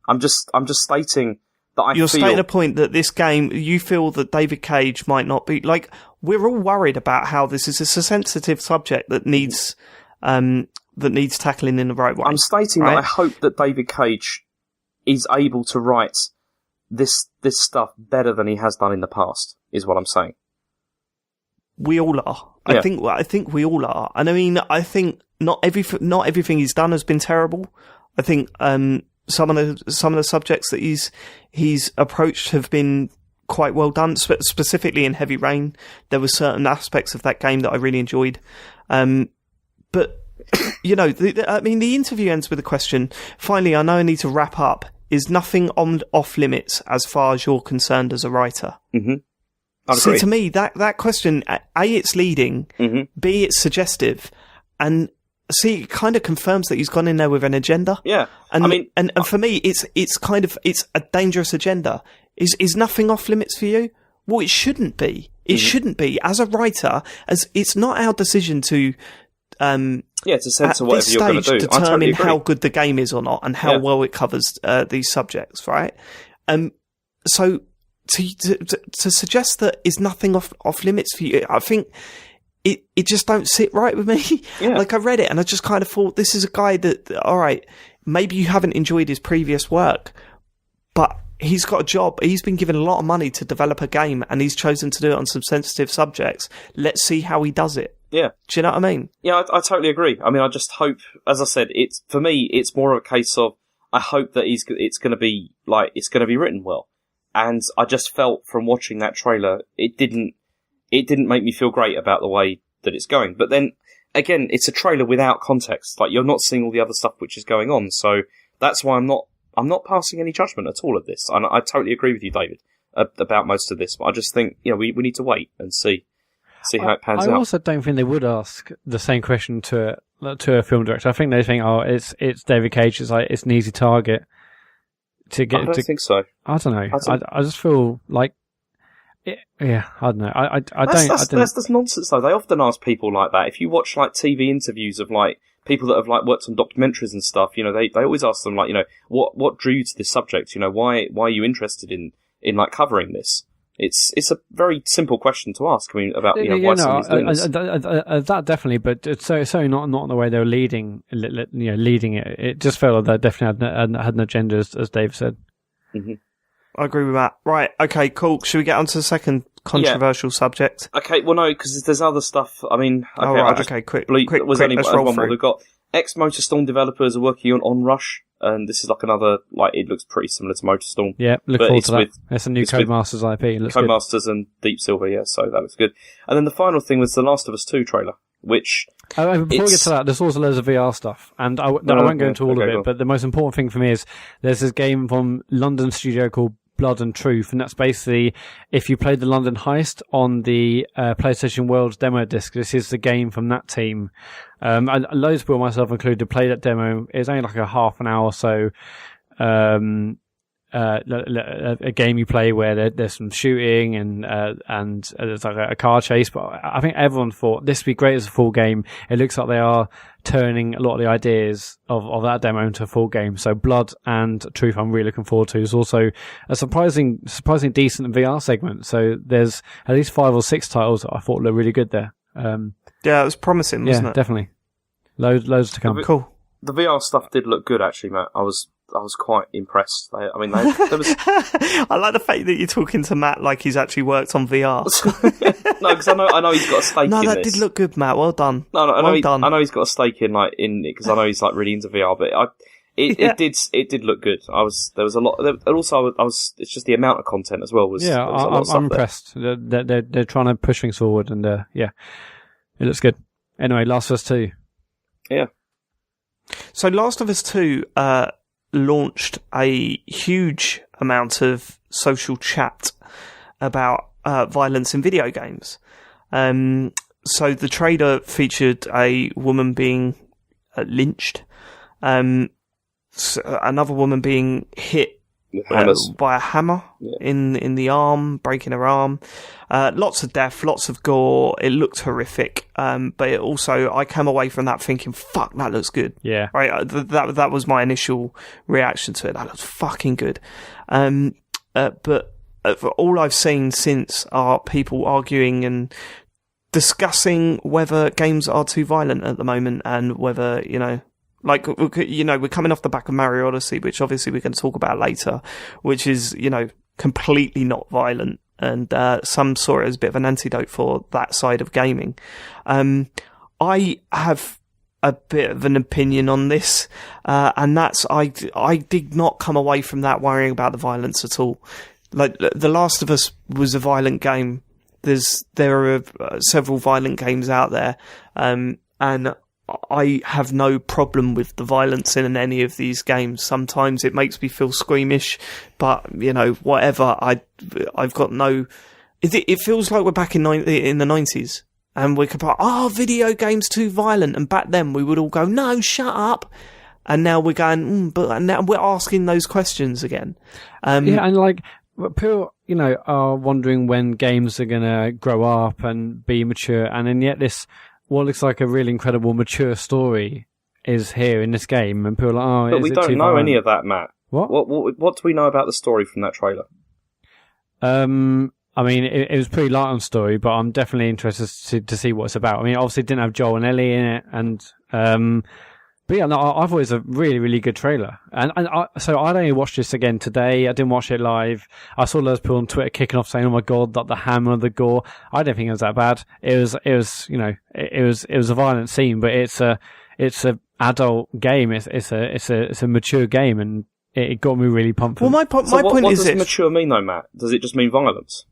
I'm just stating that You're stating a point that this game, you feel that David Cage might not be... Like, we're all worried about how this is a sensitive subject that needs tackling in the right way. I'm stating that I hope that David Cage is able to write this stuff better than he has done in the past, is what I'm saying. We all are. Yeah. I think we all are. And I mean, I think not everything he's done has been terrible. I think some of the subjects that he's approached have been quite well done. Specifically in Heavy Rain, there were certain aspects of that game that I really enjoyed. But the interview ends with a question. Finally, I know I need to wrap up. Is nothing off limits as far as you're concerned as a writer? Mm-hmm. So to me, that question, A, it's leading, mm-hmm. B, it's suggestive, and C, it kind of confirms that he's gone in there with an agenda. Yeah. And for me, it's a dangerous agenda. Is nothing off limits for you? Well, it shouldn't be. It shouldn't be. As a writer, as it's not our decision to to censor whatever you're going to do. Determine how good the game is or not, and how well it covers these subjects, right? So to suggest that is nothing off limits for you, I think it just don't sit right with me. Yeah. Like, I read it and I just kind of thought, this is a guy that, all right, maybe you haven't enjoyed his previous work, but he's got a job. He's been given a lot of money to develop a game, and he's chosen to do it on some sensitive subjects. Let's see how he does it. Yeah. Do you know what I mean? Yeah, I totally agree. I mean, I just hope, as I said, for me, it's more of a case of, I hope that it's going to be written well. And I just felt from watching that trailer, it didn't make me feel great about the way that it's going. But then, again, it's a trailer without context. Like, you're not seeing all the other stuff which is going on. So that's why I'm not passing any judgment at all of this. And I totally agree with you, David, about most of this. But I just think, we need to wait and see how it pans out. I also don't think they would ask the same question to a film director. I think they think, it's David Cage. It's like, it's an easy target to get. I don't think so. I don't know. I just feel like, I don't know. That's nonsense though. They often ask people like that. If you watch like TV interviews of like people that have like worked on documentaries and stuff, they always ask them like, what drew you to this subject? Why are you interested in like covering this? It's a very simple question to ask. I mean, about why somebody's doing this. That definitely, but it's certainly not in the way they were leading it. It just felt like they definitely had an agenda, as Dave said. Mm-hmm. I agree with that. Right, okay, cool. Should we get on to the second controversial subject? Okay, well, no, because there's other stuff. I mean, quick, let's roll through. We've got ex-MotorStorm developers are working on Rush, and this is like another, like, it looks pretty similar to MotorStorm. Yeah, look forward to that. It's a new Codemasters IP. It looks Codemasters and Deep Silver, yeah, so that looks good. And then the final thing was the Last of Us 2 trailer, which... before we get to that, there's also loads of VR stuff, and I won't go into all of it, but the most important thing for me is there's this game from London studio called Blood and Truth, and that's basically, if you played the London Heist on the PlayStation World's demo disc, this is the game from that team. And loads of people, myself included, played that demo. It's only like a half an hour or so. a game you play where there's some shooting and there's like a car chase. But I think everyone thought this would be great as a full game. It looks like they are turning a lot of the ideas of that demo into a full game. So Blood and Truth, I'm really looking forward to. There's also a surprising decent VR segment. So there's at least 5 or 6 titles that I thought looked really good there. Yeah, it was promising, wasn't it? Yeah, definitely. Loads to come. Cool. The VR stuff did look good, actually, Matt. I was quite impressed. There was... I like the fact that you're talking to Matt like he's actually worked on VR. No, because I know he's got a stake in this. No, that did look good, Matt. Well done. I know he's got a stake in it because I know he's like really into VR. But it did look good. There was a lot. And also, it's just the amount of content as well. I'm impressed. They're trying to push things forward, and it looks good. Anyway, Last of Us 2. Yeah. So Last of Us 2 launched a huge amount of social chat about violence in video games. So the trailer featured a woman being lynched, another woman being hit by a hammer in the arm, breaking her arm. Lots of death, lots of gore. It looked horrific. But it also, I came away from that thinking, fuck, that looks good. Yeah. Right. That was my initial reaction to it. That looks fucking good. But all I've seen since are people arguing and discussing whether games are too violent at the moment and whether, like, we're coming off the back of Mario Odyssey, which obviously we're going to talk about later, which is, completely not violent and some saw it as a bit of an antidote for that side of gaming. I have a bit of an opinion on this, and that's I did not come away from that worrying about the violence at all. Like, The Last of Us was a violent game. There are several violent games out there, and I have no problem with the violence in any of these games. Sometimes it makes me feel squeamish, but whatever. I've got no. It feels like we're back in the 90s, and we could go, video games too violent. And back then we would all go, no, shut up. And now we're going, but now we're asking those questions again. And like people, are wondering when games are gonna grow up and be mature, and then yet this. What looks like a really incredible mature story is here in this game, and people are like, but we don't know any of that, Matt. What do we know about the story from that trailer? I mean, it was pretty light on story, but I'm definitely interested to see what it's about. I mean, obviously it didn't have Joel and Ellie in it, and but yeah, no, I thought it was a really, really good trailer. So I'd only watched this again today. I didn't watch it live. I saw loads of people on Twitter kicking off saying, "Oh my god, the hammer, the gore." I don't think it was that bad. It was a violent scene, but it's a adult game. It's a mature game, and it got me really pumped. Well, my point is, what does mature mean though, Matt? Does it just mean violence?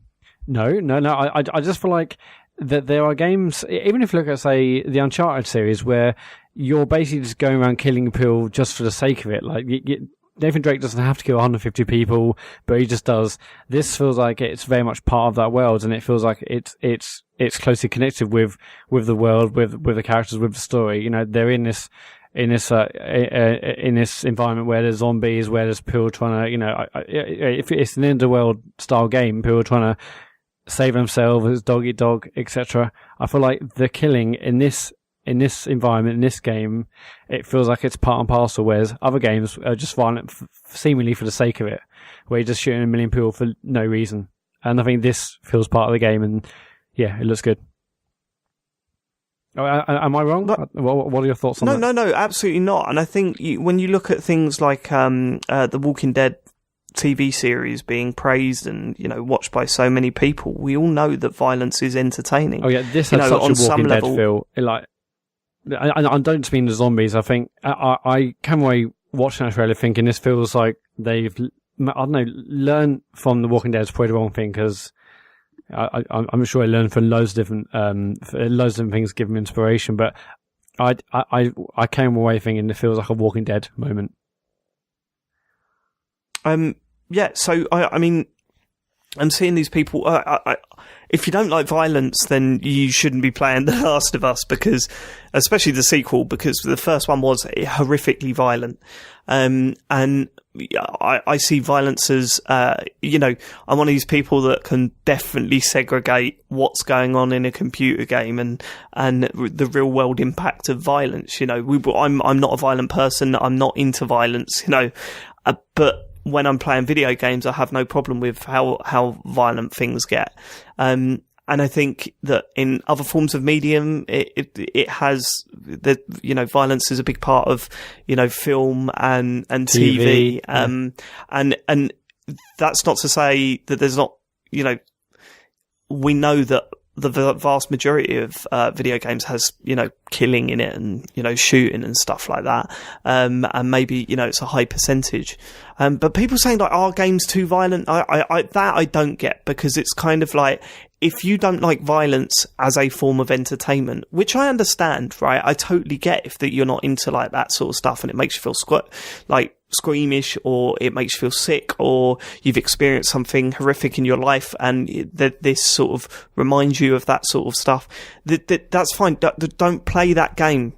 No. I just feel like that there are games, even if you look at, say, the Uncharted series, where you're basically just going around killing people just for the sake of it. Like, Nathan Drake doesn't have to kill 150 people, but he just does. This feels like it's very much part of that world, and it feels like it's closely connected with the world, with the characters, with the story. They're in this environment where there's zombies, where there's people trying to, if it's an underworld style game, people are trying to save themselves, dog eat dog, etc. I feel like the killing in this environment, in this game, it feels like it's part and parcel, whereas other games are just violent seemingly for the sake of it, where you're just shooting a million people for no reason. And I think this feels part of the game, and yeah, it looks good. Am I wrong? What are your thoughts on that? No, absolutely not. And I think when you look at things like the Walking Dead TV series being praised and watched by so many people, we all know that violence is entertaining. Oh yeah, this has such a Walking Dead feel. I don't just mean the zombies. I think I came away watching that trailer thinking this feels like they've, I don't know, learned from The Walking Dead is probably the wrong thing, because I'm sure I learned from loads of different things, give them inspiration. But I came away thinking it feels like a Walking Dead moment. Yeah. So I mean, I'm seeing these people. If you don't like violence, then you shouldn't be playing The Last of Us, because, especially the sequel, because the first one was horrifically violent. And I see violence as, I'm one of these people that can definitely segregate what's going on in a computer game and the real world impact of violence. I'm not a violent person. I'm not into violence, but when I'm playing video games, I have no problem with how violent things get. And I think that in other forms of medium, it has the, violence is a big part of, film and TV. And that's not to say that there's not, we know that the vast majority of video games has, killing in it and, shooting and stuff like that. And maybe, it's a high percentage. But people saying like, are games too violent? I don't get, because it's kind of like, if you don't like violence as a form of entertainment, which I understand, right? I totally get if that you're not into like that sort of stuff and it makes you feel squeamish, or it makes you feel sick, or you've experienced something horrific in your life and this sort of reminds you of that sort of stuff. That's fine. Don't play that game.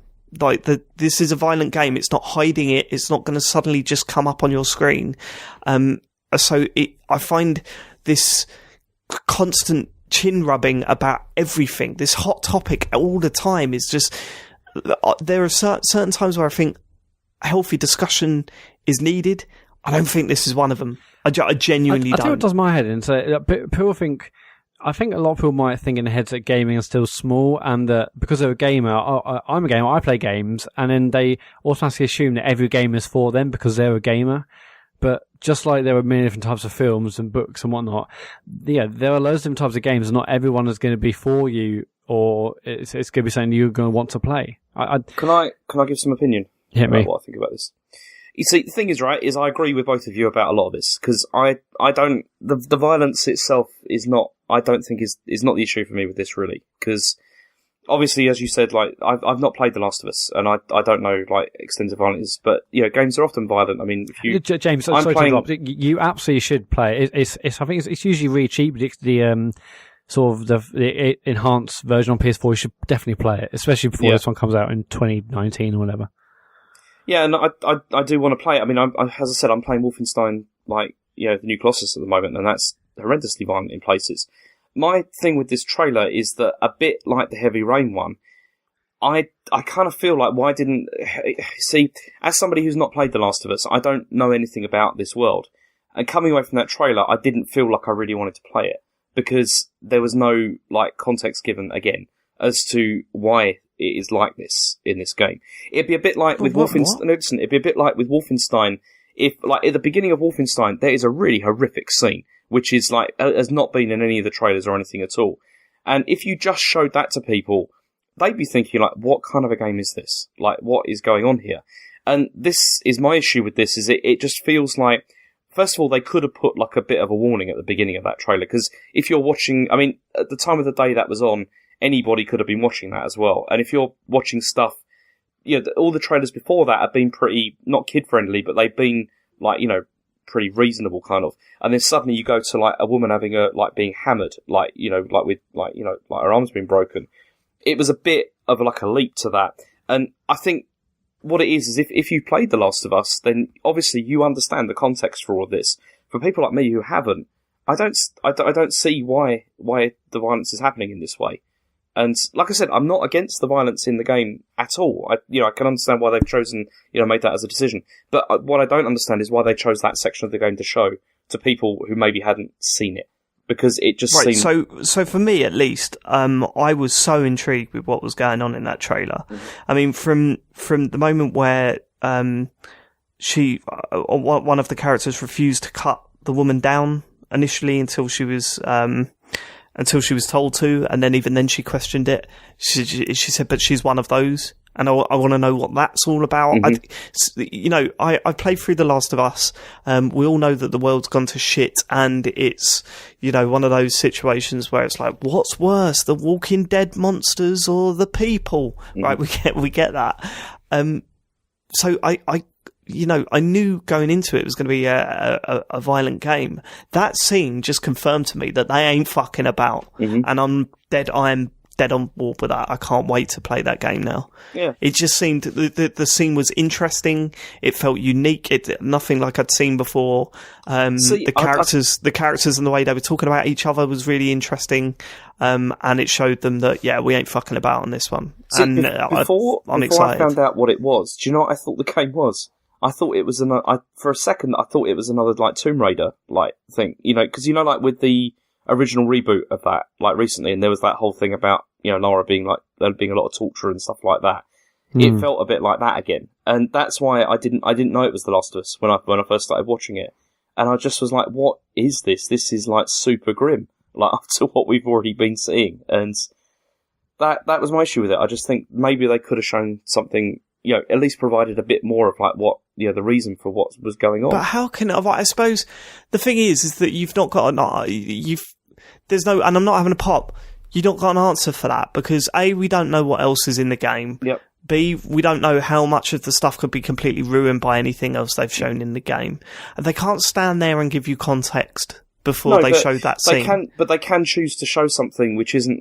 This is a violent game. It's not hiding it. It's not going to suddenly just come up on your screen. I find this constant chin rubbing about everything, this hot topic all the time, is just, there are certain times where I think healthy discussion is needed. I don't think this is one of them. I genuinely don't. I think what does my head in. So people think, I think a lot of people might think in their heads that gaming is still small, and that because they're a gamer, I'm a gamer, I play games, and then they automatically assume that every game is for them because they're a gamer. But just like there are many different types of films and books and whatnot, there are loads of different types of games, and not everyone is going to be for you, or it's going to be something you're going to want to play. Can I give some opinion? Hit me. About what I think about this. You see, the thing is, right, is I agree with both of you about a lot of this, because I don't, the violence itself is not, I don't think is not the issue for me with this, really, because obviously, as you said, like, I've not played The Last of Us, and I don't know, like, extensive violence, but, games are often violent. I mean, if you... James, sorry to interrupt. You absolutely should play it. I think it's usually really cheap. The sort of the enhanced version on PS4, you should definitely play it, especially before this one comes out in 2019 or whatever. Yeah, and I do want to play it. I mean, as I said, I'm playing Wolfenstein, the New Colossus at the moment, and that's horrendously violent in places. My thing with this trailer is that, a bit like the Heavy Rain one, I kind of feel like, why didn't... See, as somebody who's not played The Last of Us, I don't know anything about this world. And coming away from that trailer, I didn't feel like I really wanted to play it, because there was no, context given, again, as to why it is like this in this game. It'd be a bit like with Wolfenstein... No, listen, it'd be a bit like with Wolfenstein, if, at the beginning of Wolfenstein, there is a really horrific scene, which is has not been in any of the trailers or anything at all. And if you just showed that to people, they'd be thinking, what kind of a game is this? What is going on here? And this is my issue with this, is it just feels like, first of all, they could have put a bit of a warning at the beginning of that trailer, because if you're watching, I mean, at the time of the day that was on, anybody could have been watching that as well. And if you're watching stuff, all the trailers before that have been pretty, not kid-friendly, but they've been, pretty reasonable, kind of. And then suddenly you go to, a woman having being hammered, with her arm's been broken. It was a bit of, a leap to that. And I think what it is if you played The Last of Us, then obviously you understand the context for all of this. For people like me who haven't, I don't see why the violence is happening in this way. And like I said, I'm not against the violence in the game at all. I can understand why they've chosen, made that as a decision. But what I don't understand is why they chose that section of the game to show to people who maybe hadn't seen it, because it just seemed... So for me, at least, I was so intrigued with what was going on in that trailer. Mm-hmm. I mean, from the moment where one of the characters refused to cut the woman down initially until she was told to, and then even then she questioned it. She said, but she's one of those, and I want to know what that's all about. Mm-hmm. I played through The Last of Us. We all know that the world's gone to shit, and it's, one of those situations where it's like, what's worse, the Walking Dead monsters or the people? Mm-hmm. Right? We get that. So I knew going into it was going to be a violent game. That scene just confirmed to me that they ain't fucking about. Mm-hmm. And I'm dead on board with that. I can't wait to play that game now. Yeah. It just seemed the scene was interesting. It felt unique. Nothing like I'd seen before. The characters and the way they were talking about each other was really interesting. And it showed them that we ain't fucking about on this one. See, and before excited. I found out what it was, do you know what I thought the game was? I thought it was for a second I thought it was another like Tomb Raider like thing, because like with the original reboot of that like recently, and there was that whole thing about Lara being like there being a lot of torture and stuff like that. It felt a bit like that again, and that's why I didn't know it was The Last of Us when I first started watching it, and I just was like, what is this? This is like super grim, like up to what we've already been seeing, and that was my issue with it. I just think maybe they could have shown something. At least provided a bit more of like what the reason for what was going on. But how can I suppose the thing is that you've not got there's no, and I'm not having a pop. You've not got an answer for that because A, we don't know what else is in the game. Yep. B, we don't know how much of the stuff could be completely ruined by anything else they've shown in the game, and they can't stand there and give you context before they show that scene. But they can choose to show something which isn't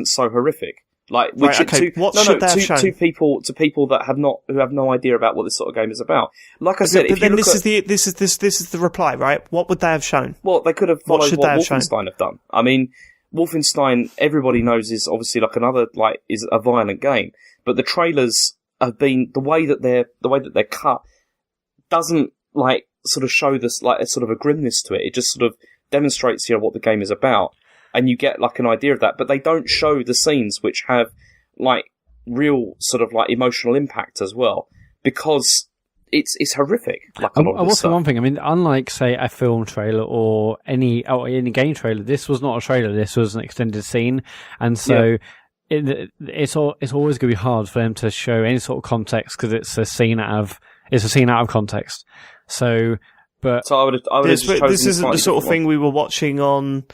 so horrific. Like, right, okay. What should they have shown? To people that who have no idea about what this sort of game is about. Like I said, this is the reply, right? What would they have shown? Well, they could have followed what Wolfenstein have done. I mean, Wolfenstein, everybody knows, is obviously like another is a violent game, but the trailers have been the way that they're cut doesn't sort of show this a sort of a grimness to it. It just sort of demonstrates what the game is about. And you get an idea of that, but they don't show the scenes which have real sort of emotional impact as well, because it's horrific. I will say one thing. I mean, unlike say a film trailer or any game trailer, this was not a trailer. This was an extended scene, and so it's always going to be hard for them to show any sort of context because it's a scene out of context. So, but I would have this isn't the sort of thing we were watching on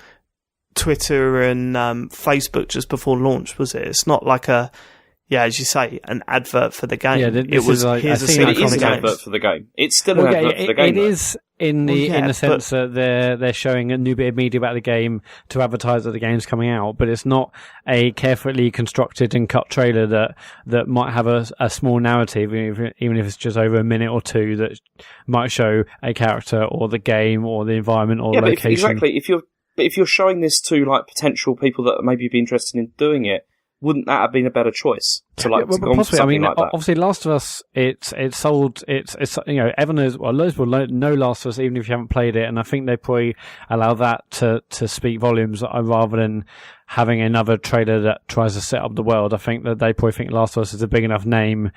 Twitter and Facebook just before launch, was it? It's not like as you say, an advert for the game. Yeah, it was here's a scene it is an advert for the game. It's still an advert for the game. It is in the sense that they're showing a new bit of media about the game to advertise that the game's coming out, but it's not a carefully constructed and cut trailer that might have a small narrative, even if it's just over a minute or two, that might show a character or the game or the environment or the location. Exactly. If you're showing this to potential people that maybe be interested in doing it, wouldn't that have been a better choice to go on something like that? Obviously, Last of Us, it's sold. It's everyone knows. Well, loads of people know Last of Us, even if you haven't played it, and I think they probably allow that to speak volumes rather than having another trailer that tries to set up the world. I think that they probably think Last of Us is a big enough name,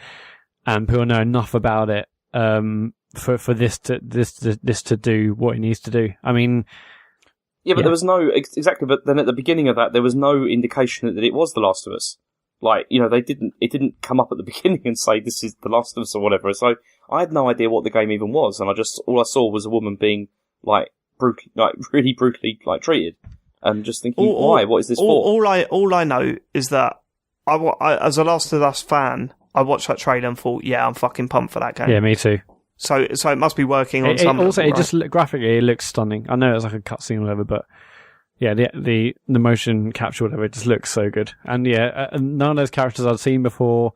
and people know enough about it for this to do what it needs to do. I mean. Yeah, but there was no exactly. But then at the beginning of that, there was no indication that it was The Last of Us. It didn't come up at the beginning and say this is The Last of Us or whatever. So I had no idea what the game even was, and all I saw was a woman being really brutally treated, and just thinking, why? What is this for? All I know is that I as a Last of Us fan, I watched that trailer and thought, yeah, I'm fucking pumped for that game. Yeah, me too. So it must be working on some also, level, right? It just graphically it looks stunning. I know it's like a cutscene or whatever, but yeah, the motion capture, whatever, it just looks so good. And none of those characters I'd seen before.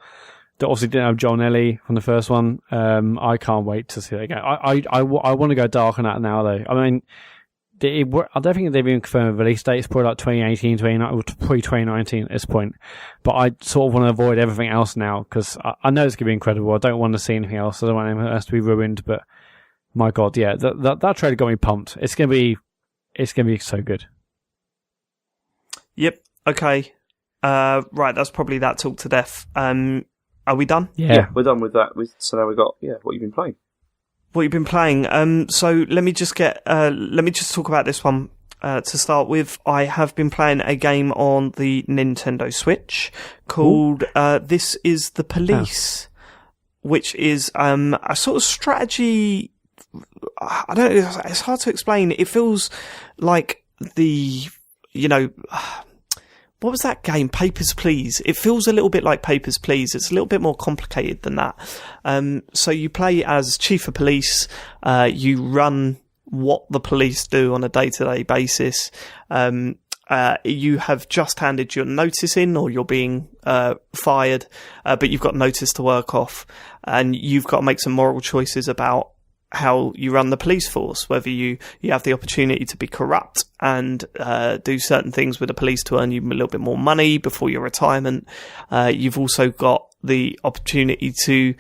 They obviously didn't have John Ellie from the first one. I can't wait to see that again. I want to go dark on that now, though. I mean, I don't think they've even confirmed a release date. It's probably 2018, 2019, or probably 2019 at this point. But I sort of want to avoid everything else now because I know it's going to be incredible. I don't want to see anything else. I don't want anything else to be ruined. But my God, yeah, that trailer got me pumped. It's going to be so good. Yep. Okay. Right. That's probably that talk to death. Are we done? Yeah, we're done with that. So now we've got what you've been playing. What you've been playing. So let me just talk about this one to start with. I have been playing a game on the Nintendo Switch called This Is the Police, which is a sort of strategy. I don't know. It's hard to explain. It feels like what was that game? Papers, Please. It feels a little bit like Papers, Please. It's a little bit more complicated than that. So you play as chief of police. You run what the police do on a day-to-day basis. And you have just handed your notice in, or you're being fired, but you've got notice to work off, and you've got to make some moral choices about how you run the police force, whether you have the opportunity to be corrupt and do certain things with the police to earn you a little bit more money before your retirement. You've also got the opportunity to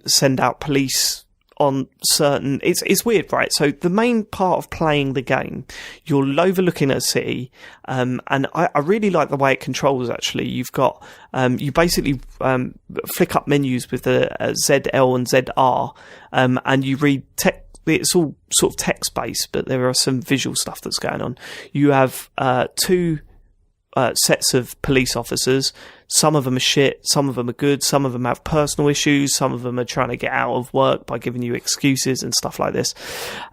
send out police on certain... It's weird, right? So the main part of playing the game, you're overlooking a city, and I really like the way it controls, actually. You've got... you basically flick up menus with the ZL and ZR, and you read text. It's all sort of text-based, but there are some visual stuff that's going on. You have two sets of police officers. Some of them are shit, some of them are good, some of them have personal issues, some of them are trying to get out of work by giving you excuses and stuff like this.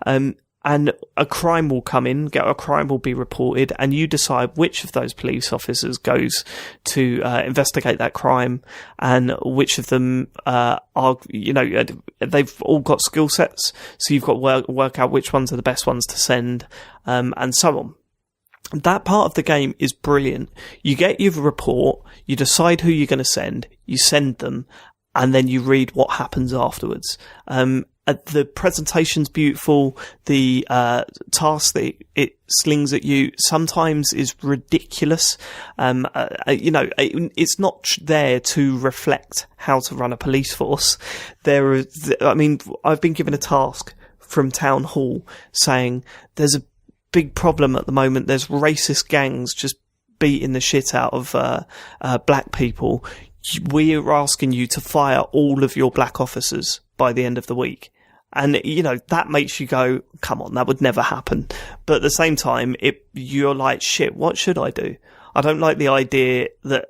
And a crime will come in, a crime will be reported, and you decide which of those police officers goes to investigate that crime, and which of them are, they've all got skill sets, so you've got to work out which ones are the best ones to send, and so on. That part of the game is brilliant. You get your report, you decide who you're going to send, you send them, and then you read what happens afterwards. The presentation's beautiful. The task that it slings at you sometimes is ridiculous. It's not there to reflect how to run a police force. I've been given a task from Town Hall saying there's a big problem at the moment. There's racist gangs just beating the shit out of black people. We are asking you to fire all of your black officers by the end of the week. And, that makes you go, come on, that would never happen. But at the same time, you're like, shit, what should I do? I don't like the idea that,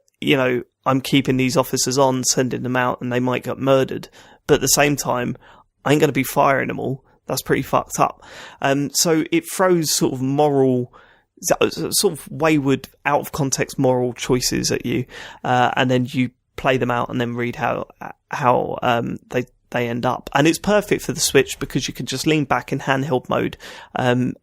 I'm keeping these officers on, sending them out, and they might get murdered. But at the same time, I ain't going to be firing them all. That's pretty fucked up. So it throws sort of wayward, out of context moral choices at you, and then you play them out and then read how they end up. And it's perfect for the Switch because you can just lean back in handheld mode and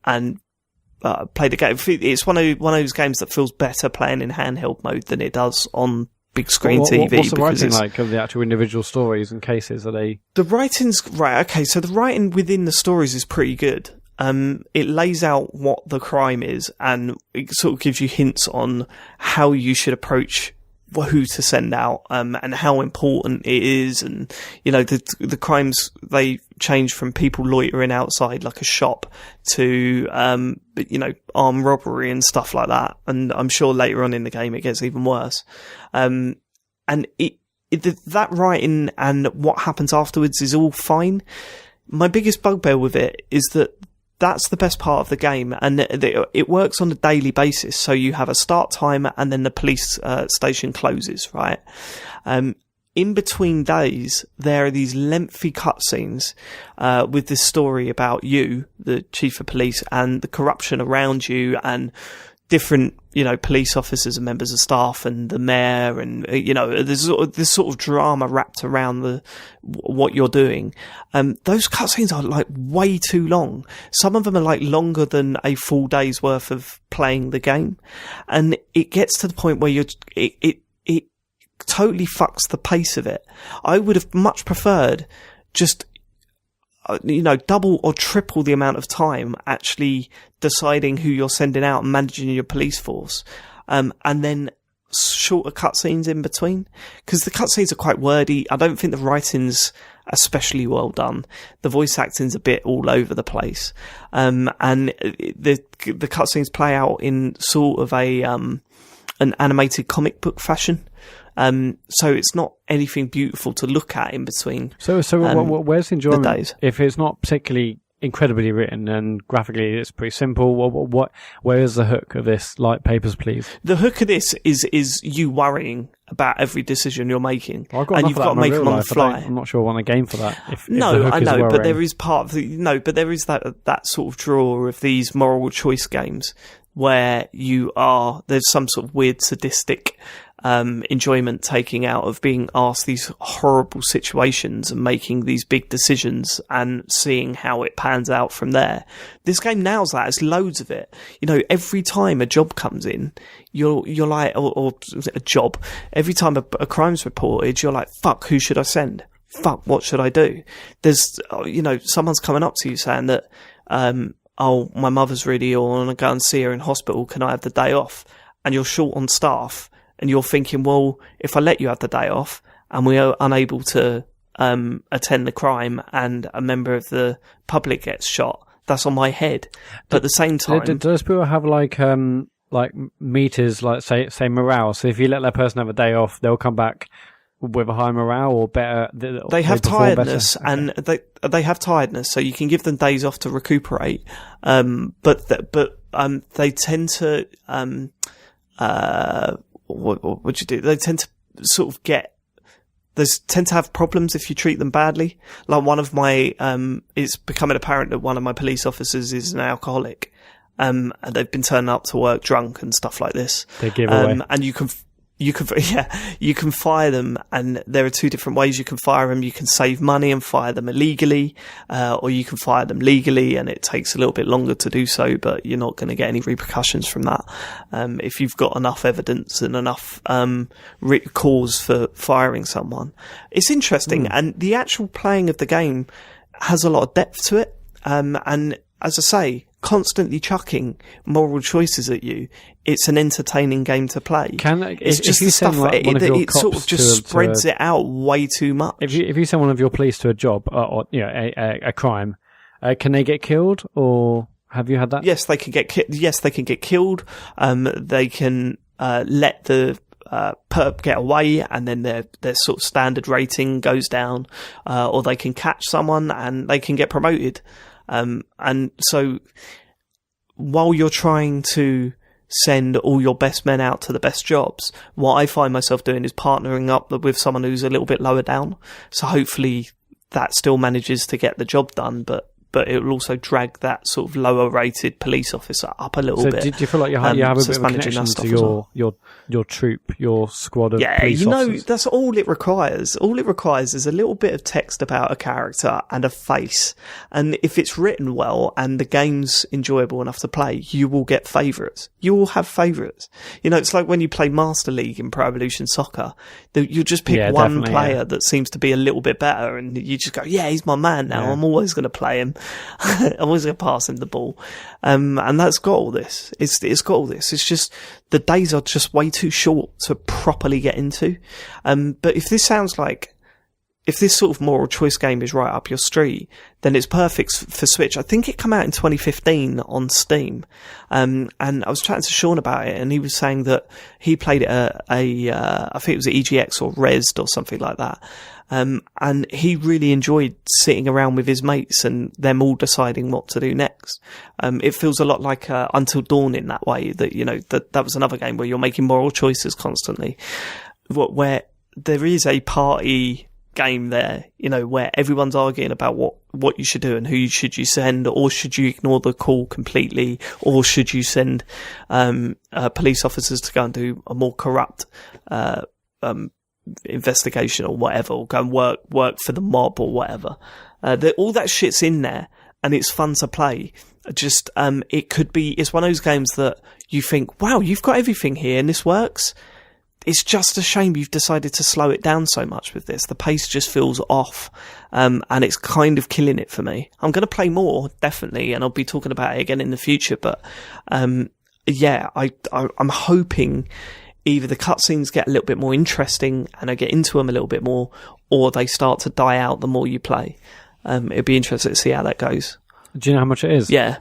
play the game. It's one of those games that feels better playing in handheld mode than it does on big screen TV. What's the writing like of the actual individual stories and cases? Are they... The writing's... Right, okay, so the writing within the stories is pretty good. It lays out what the crime is, and it sort of gives you hints on how you should approach who to send out, and how important it is. And, the crimes, they change from people loitering outside like a shop to, armed robbery and stuff like that. And I'm sure later on in the game it gets even worse. And that writing and what happens afterwards is all fine. My biggest bugbear with it is that that's the best part of the game, and it works on a daily basis. So you have a start time, and then the police station closes, right? In between days, there are these lengthy cutscenes with this story about you, the chief of police, and the corruption around you, and different, police officers and members of staff, and the mayor, and there's this sort of drama wrapped around what you're doing. Those cutscenes are like way too long. Some of them are like longer than a full day's worth of playing the game, and it gets to the point where it totally fucks the pace of it. I would have much preferred just double or triple the amount of time actually deciding who you're sending out and managing your police force, and then shorter cutscenes in between, because the cutscenes are quite wordy. I don't think the writing's especially well done. The voice acting's a bit all over the place, and the cutscenes play out in sort of an animated comic book fashion. So it's not anything beautiful to look at in between. So where's the enjoyment if it's not particularly incredibly written and graphically it's pretty simple? Where is the hook of this? Like Papers, Please. The hook of this is you worrying about every decision you're making, and you've got to make them on the fly. I'm not sure I want a game for that. I know, but there is but there is that sort of draw of these moral choice games where there's some sort of weird sadistic enjoyment taking out of being asked these horrible situations and making these big decisions and seeing how it pans out from there. This game nails that. It's loads of it. You know, every time a job comes in, you're like, or a job, every time a crime's reported, you're like, fuck, who should I send? Fuck, what should I do? There's, you know, someone's coming up to you saying that, oh, my mother's really ill, I want to go and see her in hospital, can I have the day off? And you're short on staff, and you're thinking, well, if I let you have the day off, and we are unable to attend the crime, and a member of the public gets shot, that's on my head. But at the same time... Do those people have, like meters, like, say morale? So if you let that person have a day off, they'll come back with a high morale or better? They have tiredness, and they have tiredness, so you can give them days off to recuperate. But they tend to what would you do? They tend to sort of tend to have problems if you treat them badly. Like one of my it's becoming apparent that one of my police officers is an alcoholic. And they've been turning up to work drunk and stuff like this. They give away. And you can fire them, and there are two different ways you can fire them. You can save money and fire them illegally, or you can fire them legally, and it takes a little bit longer to do so, but you're not going to get any repercussions from that. If you've got enough evidence and enough cause for firing someone. It's interesting, and the actual playing of the game has a lot of depth to it. And as I say, constantly chucking moral choices at you, it's an entertaining game to play. It's just the stuff, it sort of just spreads it out way too much. If you send one of your police to a job, or you know, a crime, can they get killed, or have you had that? Yes, they can get killed. They can let the perp get away, and then their sort of standard rating goes down, or they can catch someone and they can get promoted. And so while you're trying to send all your best men out to the best jobs, what I find myself doing is partnering up with someone who's a little bit lower down. So hopefully that still manages to get the job done, but it will also drag that sort of lower rated police officer up a little bit. So do you feel like you have a bit of a connection to your troop, your squad of police officers? That's all it requires. All it requires is a little bit of text about a character and a face. And if it's written well and the game's enjoyable enough to play, you will get favourites. You will have favourites. You know, it's like when you play Master League in Pro Evolution Soccer. You just pick one player that seems to be a little bit better, and you just go, yeah, he's my man now. Yeah. I'm always going to play him. I'm always going to pass him the ball. And that's got all this. It's got all this. It's just, the days are just way too short to properly get into. But if this sort of moral choice game is right up your street, then it's perfect for Switch. I think it came out in 2015 on Steam. And I was chatting to Sean about it, and he was saying that he played it I think it was at EGX or Rezzed or something like that. And he really enjoyed sitting around with his mates and them all deciding what to do next. It feels a lot like Until Dawn in that way, that, you know, that was another game where you're making moral choices constantly, where there is a party game there, you know, where everyone's arguing about what you should do and who should you send, or should you ignore the call completely, or should you send police officers to go and do a more corrupt investigation or whatever, or go and work for the mob or whatever. All that shit's in there, and it's fun to play. Just it's one of those games that you think, wow, you've got everything here and this works. It's just a shame you've decided to slow it down so much with this. The pace just feels off, and it's kind of killing it for me. I'm going to play more, definitely, and I'll be talking about it again in the future, but I'm hoping either the cutscenes get a little bit more interesting and I get into them a little bit more, or they start to die out the more you play. It'd be interesting to see how that goes. Do you know how much it is? Yeah.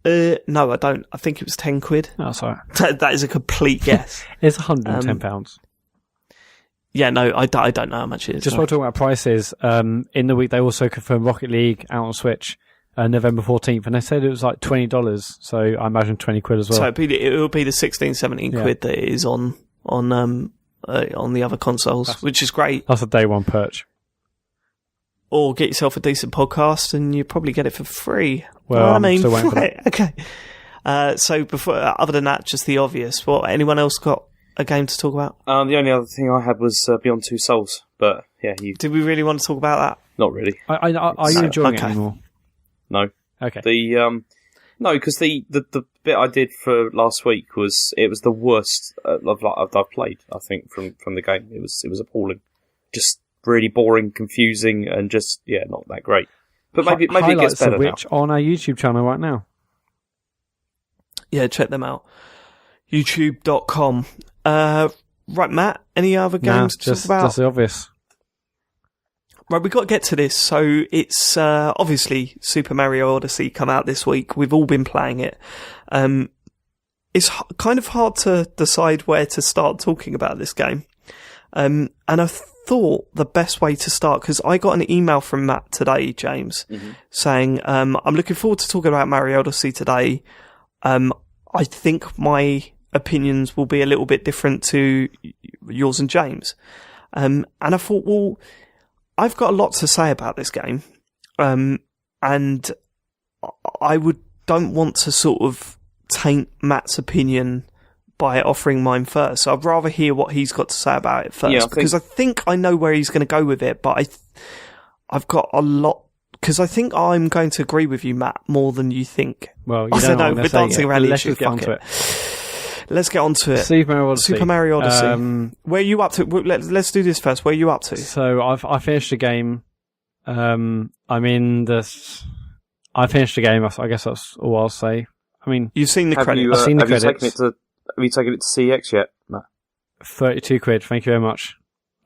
No, I don't. I think it was £10. Oh, sorry. That is a complete guess. It's £110. Yeah, no, I don't know how much it is. Just while talking about prices, in the week they also confirmed Rocket League out on Switch, November 14th, and they said it was like $20, so I imagine £20 as well. So it will be the 16, 17 quid that it is on the other consoles, which is great. That's a day one perch. Or get yourself a decent podcast and you probably get it for free. Well, I'm still waiting for that. Okay. So before, other than that, just the obvious. Anyone else got a game to talk about? The only other thing I had was Beyond Two Souls, but yeah, Did we really want to talk about that? Not really. Are you enjoying it anymore? No. Okay. No, because the bit I did for last week was the worst I've played. I think from the game, it was appalling, just really boring, confusing, and just not that great. But maybe it gets better now. On our YouTube channel right now. Yeah, check them out. YouTube.com. Right, Matt. Any other games to talk about? Just the obvious. Right, we've got to get to this. So it's obviously Super Mario Odyssey come out this week. We've all been playing it. It's kind of hard to decide where to start talking about this game. And I thought the best way to start, because I got an email from Matt today, James, saying, I'm looking forward to talking about Mario Odyssey today. I think my opinions will be a little bit different to yours and James. And I thought, well, I've got a lot to say about this game, and I don't want to sort of taint Matt's opinion by offering mine first. So I'd rather hear what he's got to say about it first, because I think I know where he's going to go with it, but I've got a lot, because I think I'm going to agree with you, Matt, more than you think. Well, you don't know, we're dancing around the issue. Let's get onto it. Let's get on to it. Super Mario Odyssey. Where are you up to? Let's do this first. Where are you up to? So I finished the game. I finished the game. I guess that's all I'll say. I mean, you've seen the credits. I've seen the credits. Have you taken it to CX yet, Matt? £32. Thank you very much.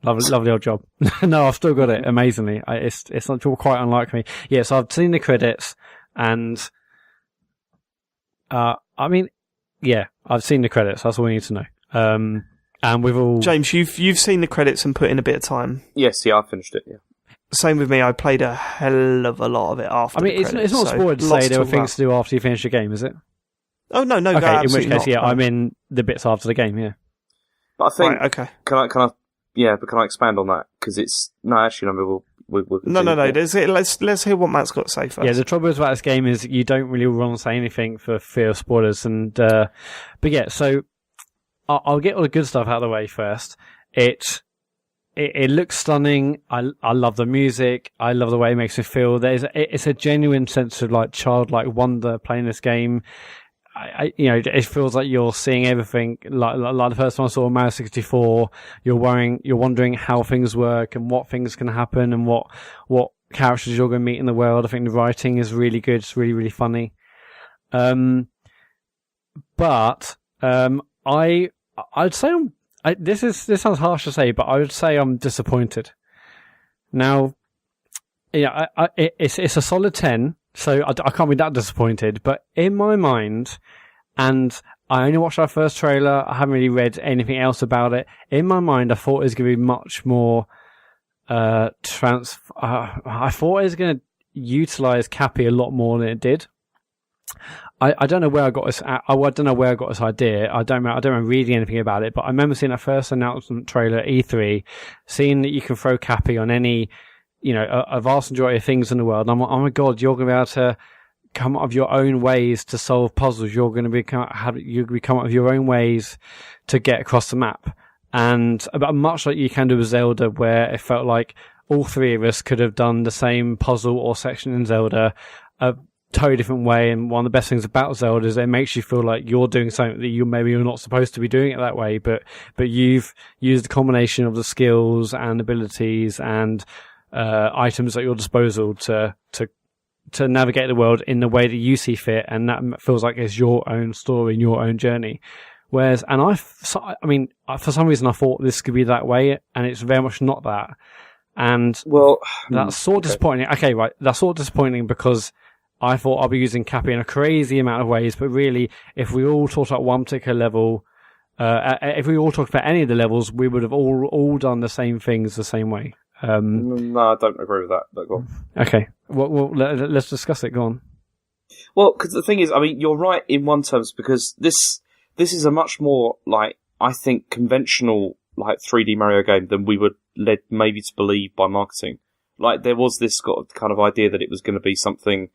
Lovely old job. No, I've still got it. Amazingly, it's not quite unlike me. Yeah, so I've seen the credits, and I mean. Yeah, I've seen the credits. That's all we need to know. And we've all... James, you've seen the credits and put in a bit of time. Yes, I finished it, yeah. Same with me. I played a hell of a lot of it after the credits. It's not spoiled to say there were things to do after you finish the game, is it? Oh, no. Okay, in which case, I'm in the bits after the game, yeah. But I think... Right, okay. Can I expand on that? Because it's... No, actually, no, No. Let's hear what Matt's got to say first. Yeah, the trouble about this game is you don't really want to say anything for fear of spoilers. And but yeah, so I'll get all the good stuff out of the way first. It looks stunning. I love the music. I love the way it makes me feel. It's a genuine sense of like childlike wonder playing this game. It feels like you're seeing everything. Like the first time I saw Mario 64, you're wondering how things work and what things can happen and what characters you're going to meet in the world. I think the writing is really good. It's really, really funny. But I'd say this sounds harsh to say, but I would say I'm disappointed. Now, yeah, it's a solid 10. So I can't be that disappointed, but in my mind, and I only watched our first trailer, I haven't really read anything else about it. In my mind, I thought it was going to be much more, I thought it was going to utilize Cappy a lot more than it did. I don't know where I got this. I don't know where I got this idea. I don't remember reading anything about it, but I remember seeing that first announcement trailer at E3, seeing that you can throw Cappy on any, a vast majority of things in the world. And I'm like, oh my god, you're going to be able to come up with your own ways to solve puzzles. You're going to come up with your own ways to get across the map. And about much like you can do with Zelda, where it felt like all three of us could have done the same puzzle or section in Zelda a totally different way. And one of the best things about Zelda is it makes you feel like you're doing something that you're not supposed to be doing it that way, but you've used a combination of the skills and abilities and items at your disposal to navigate the world in the way that you see fit, and that feels like it's your own story and your own journey. Whereas, for some reason I thought this could be that way, and it's very much not that. And that's sort of disappointing. Okay, right, that's sort of disappointing because I thought I'd be using Cappy in a crazy amount of ways, but really, if we all talked about one particular level, if we all talked about any of the levels, we would have all done the same things the same way. No, I don't agree with that, but go on. Okay. Well, let's discuss it. Go on. Well, because the thing is, you're right in one terms, because this is a much more, I think, conventional, 3D Mario game than we were led maybe to believe by marketing. There was this kind of idea that it was going to be something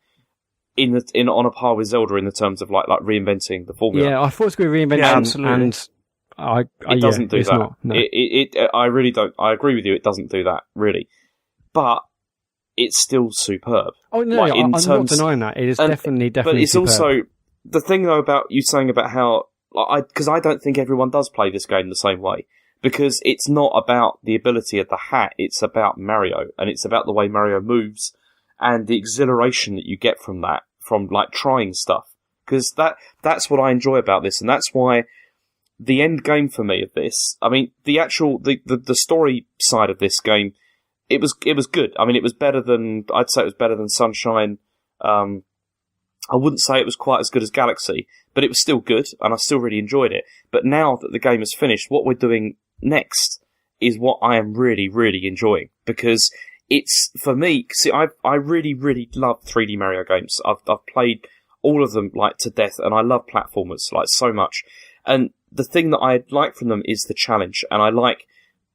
on a par with Zelda in the terms of, reinventing the formula. Yeah, I thought it was going to be reinventing. Yeah, absolutely. And It doesn't do that. Not, no. I really don't. I agree with you. It doesn't do that, really. But it's still superb. Oh, no, I'm not denying that. It is definitely But it's superb. also... The thing, though, about you saying about how... Because I don't think everyone does play this game the same way. Because it's not about the ability of the hat. It's about Mario. And it's about the way Mario moves. And the exhilaration that you get from that. From, like, trying stuff. Because that's what I enjoy about this. And that's why... The end game for me of this, I mean, the story side of this game, it was good. I mean, it was better than, I'd say it was better than Sunshine. I wouldn't say it was quite as good as Galaxy, but it was still good, and I still really enjoyed it. But now that the game is finished, what we're doing next is what I am really, really enjoying. Because it's, for me, see, I really, really love 3D Mario games. I've played all of them, like, to death, and I love platformers, like, so much. And the thing that I like from them is the challenge, and I like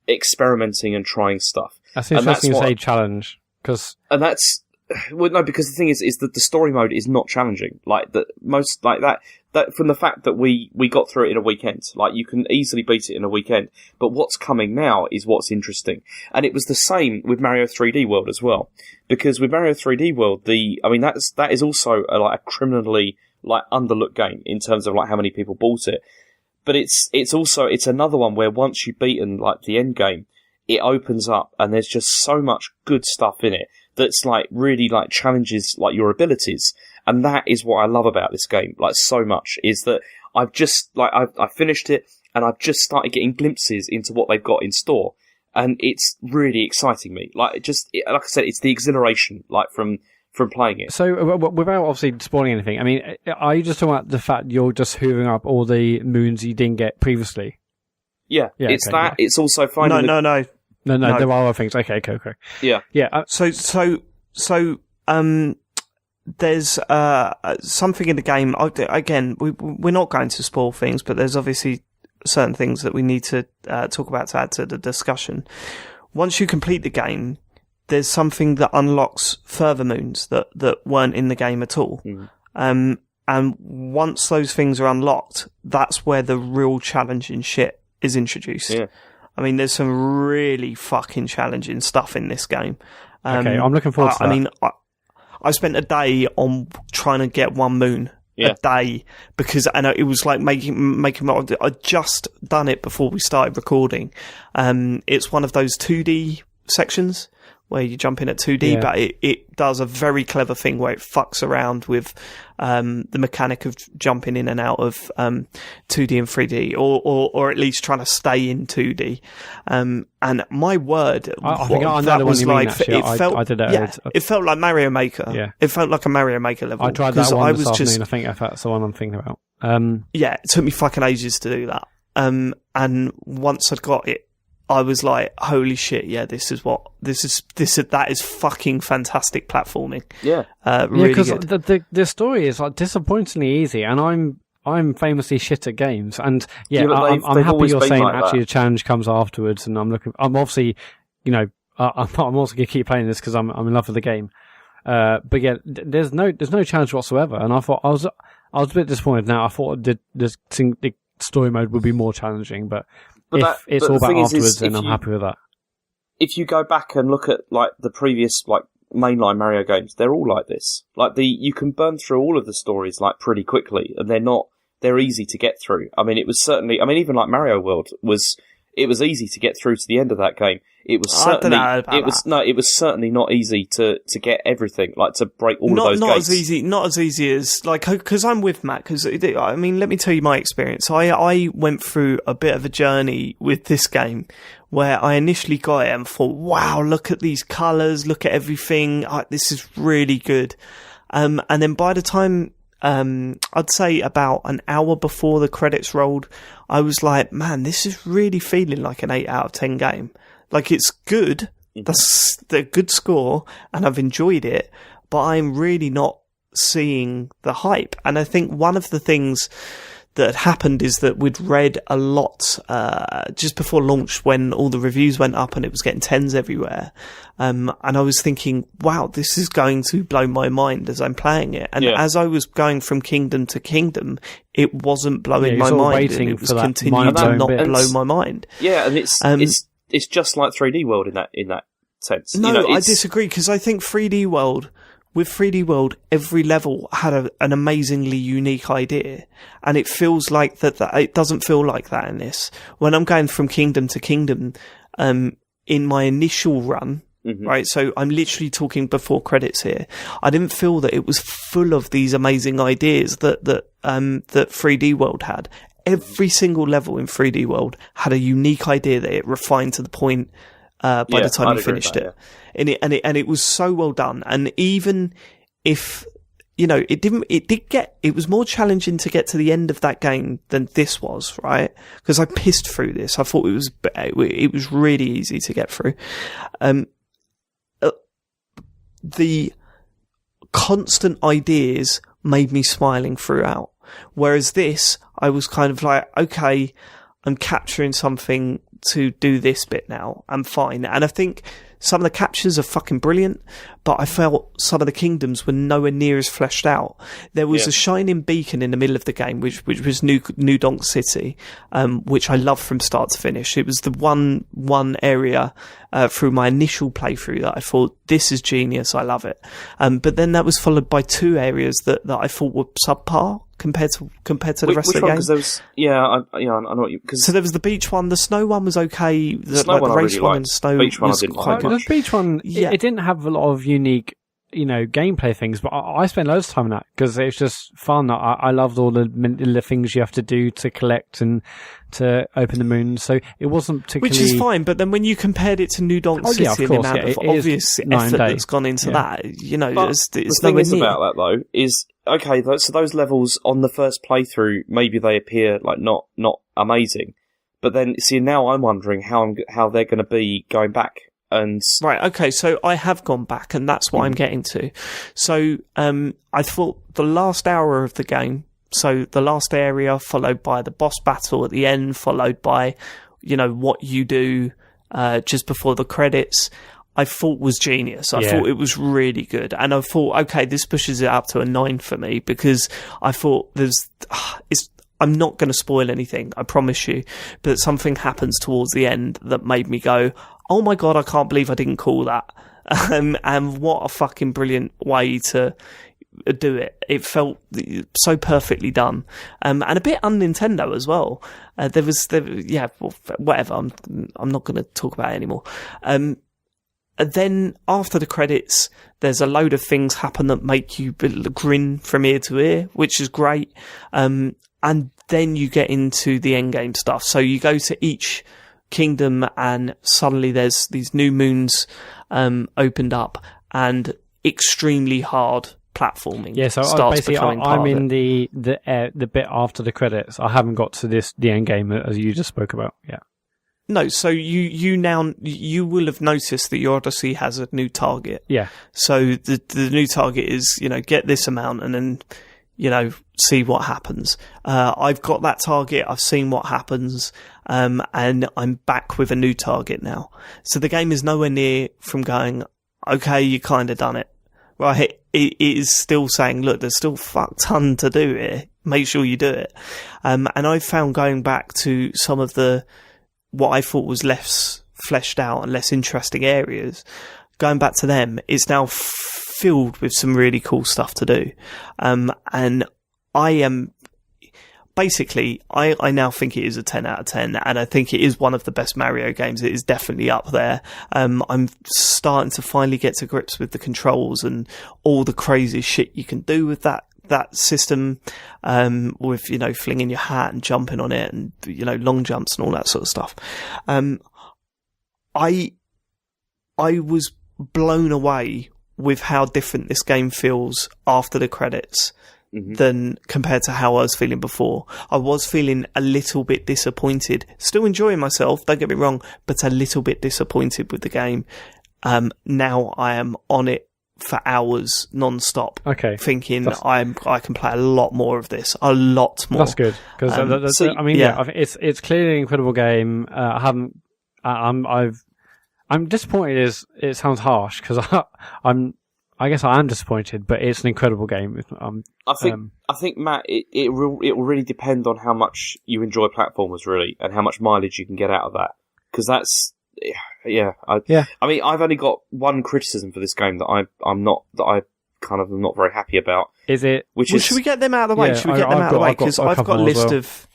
experimenting and trying stuff. That's interesting to say challenge, because... And that's... Well, no, because the thing is that the story mode is not challenging. Like, that from the fact that we got through it in a weekend. Like, you can easily beat it in a weekend. But what's coming now is what's interesting. And it was the same with Mario 3D World as well. Because with Mario 3D World, that is also a criminally, like, underlooked game in terms of, like, how many people bought it. But it's another one where once you've beaten, like, the end game, it opens up and there's just so much good stuff in it that's, like, really, like, challenges, like, your abilities. And that is what I love about this game, like, so much, is that I've just, like, I finished it and I've just started getting glimpses into what they've got in store. And it's really exciting me. Like, like I said, it's the exhilaration, like, from playing it. So, without obviously spoiling anything, I mean, are you just talking about the fact you're just hoovering up all the moons you didn't get previously? Yeah, it's okay, that. Yeah. It's also finding... No, there are other things. Okay. Yeah. Yeah. So, there's something in the game. Again, we're not going to spoil things, but there's obviously certain things that we need to talk about to add to the discussion. Once you complete the game, there's something that unlocks further moons that weren't in the game at all. Mm. And once those things are unlocked, that's where the real challenging shit is introduced. Yeah. I mean, there's some really fucking challenging stuff in this game. Okay, I'm looking forward to that. I mean, I spent a day on trying to get one moon. Yeah. A day, because I know it was like making. I'd just done it before we started recording. It's one of those 2D sections where you jump in at 2D, but it does a very clever thing where it fucks around with the mechanic of jumping in and out of 2D and 3D, or at least trying to stay in 2D. And my word, I think I know the one you mean, actually. I did it. It felt like Mario Maker. Yeah. It felt like a Mario Maker level. I tried that one this afternoon. I think that's the one I'm thinking about. Yeah, it took me fucking ages to do that. And once I'd got it, I was like, holy shit, yeah, that is fucking fantastic platforming. Yeah. Really because good. the story is, like, disappointingly easy, and I'm famously shit at games, and I'm happy you're saying like actually the challenge comes afterwards, and I'm obviously, I'm also gonna keep playing this because I'm in love with the game. But yeah, there's no challenge whatsoever, and I thought I was a bit disappointed. Now I thought the story mode would be more challenging, but if it's all about afterwards, then I'm happy with that. If you go back and look at, like, the previous, like, mainline Mario games, they're all like this. Like, you can burn through all of the stories, like, pretty quickly, and they're easy to get through. I mean, even like Mario World it was easy to get through to the end of that game. It was certainly it was certainly not easy to get everything, like, to break all of those gates. Not as easy as, like, because I'm with Matt. Because I mean, let me tell you my experience. I went through a bit of a journey with this game where I initially got it and thought, wow, look at these colours, look at everything. This is really good. And then by the time I'd say about an hour before the credits rolled, I was like, man, this is really feeling like an 8 out of 10 game. Like, it's good. That's a good score, and I've enjoyed it, but I'm really not seeing the hype. And I think one of the things that had happened is that we'd read a lot just before launch when all the reviews went up and it was getting 10s everywhere. And I was thinking, wow, this is going to blow my mind as I'm playing it. And as I was going from kingdom to kingdom, it wasn't blowing my mind, and it was continuing to not blow my mind. Yeah, and it's just like 3D World in that sense. No, I disagree, because I think 3D World, every level had an amazingly unique idea, and it feels like that it doesn't feel like that in this. When I'm going from kingdom to kingdom, in my initial run, right, so I'm literally talking before credits here, I didn't feel that it was full of these amazing ideas that 3D World had. Every single level in 3D World had a unique idea that it refined to the point by the time you finished it. And it was so well done. And even if, it was more challenging to get to the end of that game than this was, right? Because I pissed through this. I thought it was really easy to get through. The constant ideas made me smiling throughout. Whereas this, I was kind of like, okay, I'm capturing something to do this bit now. I'm fine. And I think some of the captures are fucking brilliant, but I felt some of the kingdoms were nowhere near as fleshed out. There was a shining beacon in the middle of the game, which was New Donk City, which I loved from start to finish. It was the one area through my initial playthrough that I thought, this is genius, I love it. But then that was followed by two areas that I thought were subpar compared to the rest of the game. There was, I know what you. So there was the beach one. The snow one was okay. The race one and snow beach one was I didn't quite good. The beach one, it didn't have a lot of unique, gameplay things, but I spent loads of time on that because it's just fun. I loved all the things you have to do to collect and to open the moon. So it wasn't particularly... Which is fine, but then when you compared it to New Donk City and the amount of obvious effort that's gone into that, it's the thing is about that, though, is... Okay, so those levels on the first playthrough, maybe they appear like not amazing, but then see now I'm wondering how they're going to be going back and right. Okay, so I have gone back, and that's what I'm getting to. So I thought the last hour of the game, so the last area followed by the boss battle at the end, followed by what you do just before the credits, I thought was genius. I thought it was really good. And I thought, okay, this pushes it up to a 9 for me, because I thought I'm not going to spoil anything, I promise you, but something happens towards the end that made me go, oh my God, I can't believe I didn't call that. And what a fucking brilliant way to do it. It felt so perfectly done. And a bit un-Nintendo as well. Whatever. I'm not going to talk about it anymore. And then after the credits, there's a load of things happen that make you grin from ear to ear, which is great. And then you get into the endgame stuff. So you go to each kingdom and suddenly there's these new moons opened up and extremely hard platforming. Yeah, so basically I'm in the bit after the credits. I haven't got to the endgame as you just spoke about. Yeah. No, so you will have noticed that your Odyssey has a new target. Yeah. So the new target is, get this amount and then, see what happens. I've got that target. I've seen what happens. And I'm back with a new target now. So the game is nowhere near from going, okay, you kind of done it. Right. It is still saying, look, there's still fuck ton to do here. Make sure you do it. And I found going back to some of what I thought was less fleshed out and less interesting areas, going back to them, it's now filled with some really cool stuff to do. And I am basically, I now think it is a 10 out of 10, and I think it is one of the best Mario games. It is definitely up there. I'm starting to finally get to grips with the controls and all the crazy shit you can do with that system, with, flinging your hat and jumping on it and, long jumps and all that sort of stuff. I was blown away with how different this game feels after the credits than compared to how I was feeling before. I was feeling a little bit disappointed, still enjoying myself, don't get me wrong, but a little bit disappointed with the game. Now I am on it for hours non-stop. Okay. Thinking I can play a lot more of this, a lot more. That's good because it's clearly an incredible game. I'm disappointed. It sounds harsh because I guess I am disappointed, but it's an incredible game. I think Matt, it will really depend on how much you enjoy platformers, really, and how much mileage you can get out of that. Because that's, I mean, I've only got one criticism for this game that I kind of am not very happy about. Is it? Should we get them out of the way? Should we get them out of the way? Because I've got a list of.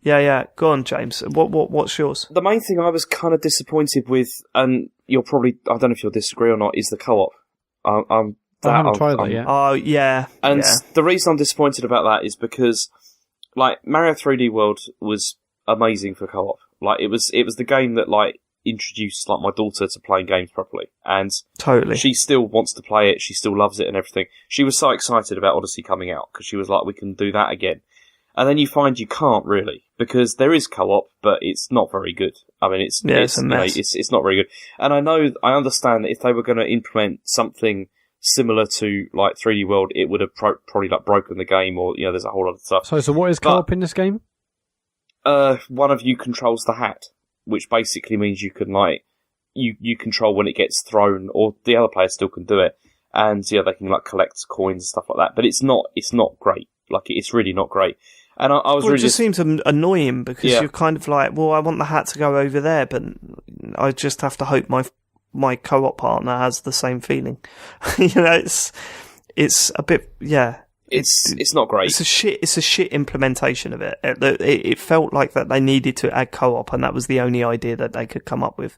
Yeah. Go on, James. What's yours? The main thing I was kind of disappointed with, and I don't know if you'll disagree or not, is the co-op. I haven't tried that yet. Oh, yeah. And the reason I'm disappointed about that is because, like, Mario 3D World was amazing for co-op. Like, it was the game that, like, introduced, like, my daughter to playing games properly. And totally, she still wants to play it. She still loves it and everything. She was so excited about Odyssey coming out because she was like, we can do that again. And then you find you can't really, because there is co-op, but it's not very good. I mean, it's a mess. It's not very good. And I understand that if they were going to implement something similar to like 3D World, it would have probably like broken the game, or there's a whole lot of stuff. So what is co-op in this game? One of you controls the hat, which basically means you can like you control when it gets thrown, or the other player still can do it, and they can like collect coins and stuff like that. But it's not great. Like, it's really not great. And I was really... It just seems annoying because you're kind of like, well, I want the hat to go over there, but I just have to hope my co-op partner has the same feeling. It's a bit, It's not great. It's a shit implementation of it. It felt like that they needed to add co-op, and that was the only idea that they could come up with.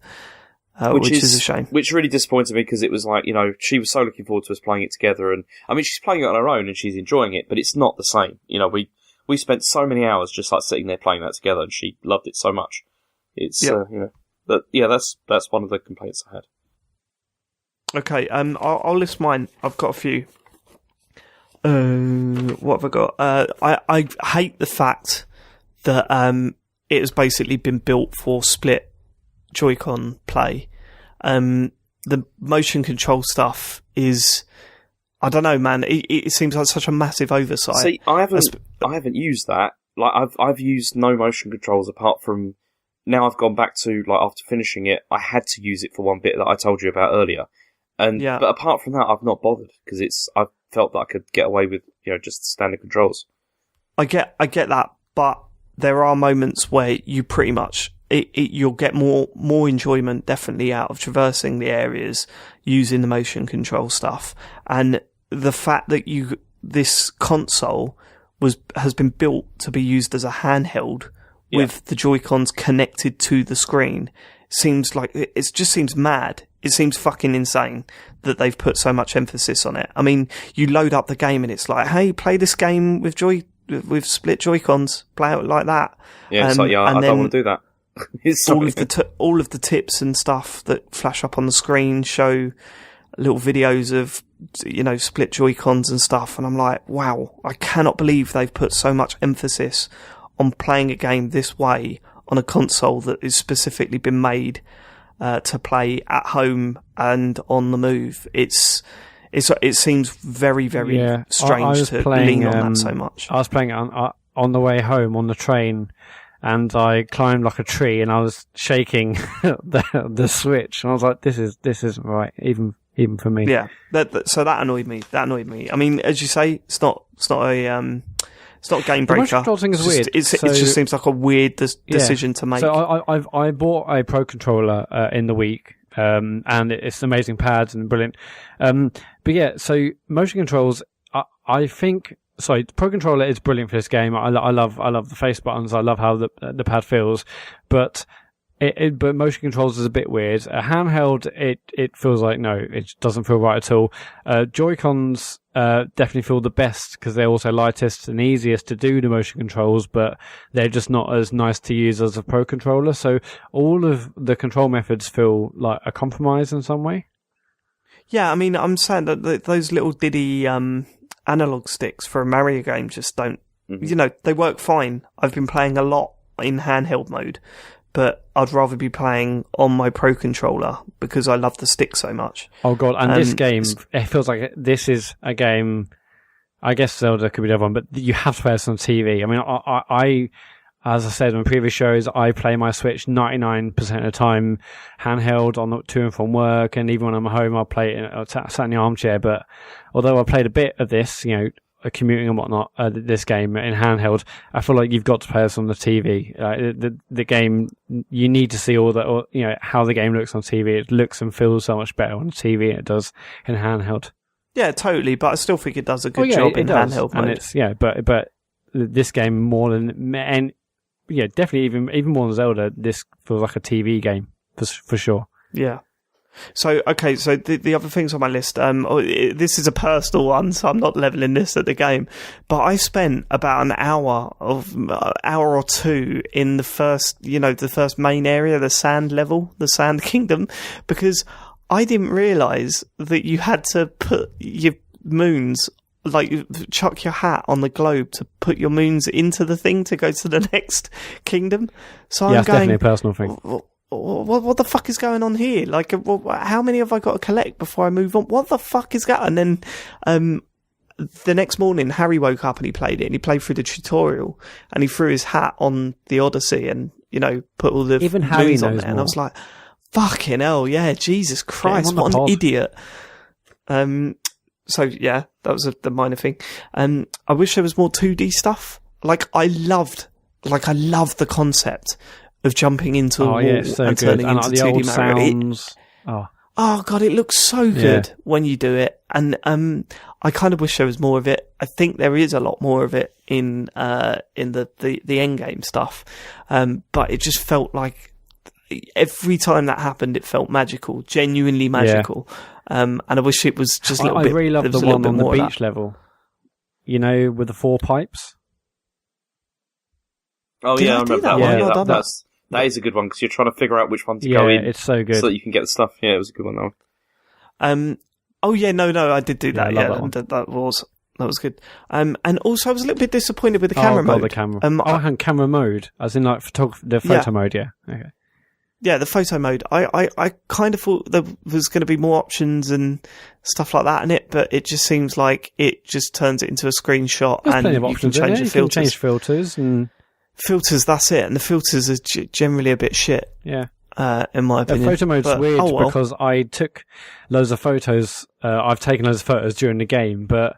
Which is a shame. Which really disappointed me because it was like, she was so looking forward to us playing it together, and I mean, she's playing it on her own and she's enjoying it, but it's not the same. We spent so many hours just like sitting there playing that together, and she loved it so much. It's that's one of the complaints I had. Okay, I'll list mine. I've got a few. What have I got? I hate the fact that it has basically been built for split Joy-Con play. The motion control stuff is, I don't know, man. It seems like such a massive oversight. See, I haven't used that. Like, I've used no motion controls apart from now. I've gone back to, like, after finishing it, I had to use it for one bit that I told you about earlier. But apart from that, I've not bothered because I felt that I could get away with just standard controls. I get that, but there are moments where you pretty much you'll get more enjoyment definitely out of traversing the areas using the motion control stuff. And the fact that this console has been built to be used as a handheld with the Joy-Cons connected to the screen seems like it just seems mad. It seems fucking insane that they've put so much emphasis on it. I mean, you load up the game and it's like, hey, play this game with split Joy-Cons, play it like that. Yeah, it's like, I don't want to do that. all of the tips and stuff that flash up on the screen show little videos of split Joy-Cons and stuff, and I'm like, wow, I cannot believe they've put so much emphasis on playing a game this way on a console that is specifically been made to play at home and on the move. It seems very, very strange to lean on that so much. I was playing it on the way home on the train, and I climbed like a tree, and I was shaking the Switch, and I was like, "This isn't right, even for me." Yeah, so that annoyed me. I mean, as you say, it's not a game breaker. The motion control thing is weird. It just seems like a weird decision to make. So I bought a Pro Controller in the week, and it's amazing pads and brilliant. But yeah, so motion controls, I think. Sorry, the Pro Controller is brilliant for this game. I love the face buttons. I love how the pad feels, but but motion controls is a bit weird. A handheld, it feels like no, it doesn't feel right at all. Joy-Cons definitely feel the best because they're also lightest and easiest to do the motion controls, but they're just not as nice to use as a Pro Controller. So all of the control methods feel like a compromise in some way. Yeah, I mean, I'm saying that those little diddy analog sticks for a Mario game just don't, they work fine. I've been playing a lot in handheld mode, but I'd rather be playing on my Pro Controller because I love the stick so much. Oh god, and this game, it feels like this is a game, I guess Zelda could be the other one, but you have to play this on TV. I mean, I as I said in previous shows, I play my Switch 99% of the time handheld on the to and from work, and even when I'm at home, I'll play it sat in the armchair. But although I played a bit of this, commuting and whatnot, this game in handheld, I feel like you've got to play this on the TV. The game, you need to see all that, how the game looks on TV. It looks and feels so much better on TV than it does in handheld. Yeah, totally. But I still think it does a good job in handheld mode. And it's, but this game more than, and yeah, definitely even more than Zelda, this feels like a TV game for sure. Yeah. So, okay, so the other things on my list, this is a personal one, so I'm not leveling this at the game, but I spent about an hour or two in the first main area, the sand level, the sand kingdom, because I didn't realise that you had to put your moons, like chuck your hat on the globe to put your moons into the thing to go to the next kingdom. So I'm going, definitely a personal thing. What the fuck is going on here? Like, how many have I got to collect before I move on? What the fuck is that? And then, the next morning, Harry woke up and he played it, and he played through the tutorial, and he threw his hat on the Odyssey, and put all the even Harry moons knows on there. more. And I was like, fucking hell, yeah, Jesus Christ, what an idiot. So yeah, that was the minor thing. I wish there was more 2D stuff. I love the concept of jumping into a wall and turning into 2D Mario. Sounds. Oh god, it looks so good when you do it, and I kind of wish there was more of it. I think there is a lot more of it in the end game stuff, but it just felt like every time that happened, it felt magical, genuinely magical. And I wish it was just a little bit. I really love the one on the beach level, with the 4 pipes. Oh yeah, I remember that one. Yeah, that is a good one because you're trying to figure out which one to go in. It's so good, so that you can get the stuff. Yeah, it was a good one though. Oh yeah, no, I did do that. Yeah, that was good. And also I was a little bit disappointed with the camera mode. The camera. And camera mode, as in like the photo mode. Yeah. Okay. Yeah, the photo mode. I kind of thought there was going to be more options and stuff like that in it, but it just seems like it just turns it into a screenshot. There's and plenty of options. You can change the filters. You can change filters and filters. That's it. And the filters are generally a bit shit. Yeah. In my opinion. The photo mode's weird because I took loads of photos. I've taken loads of photos during the game, but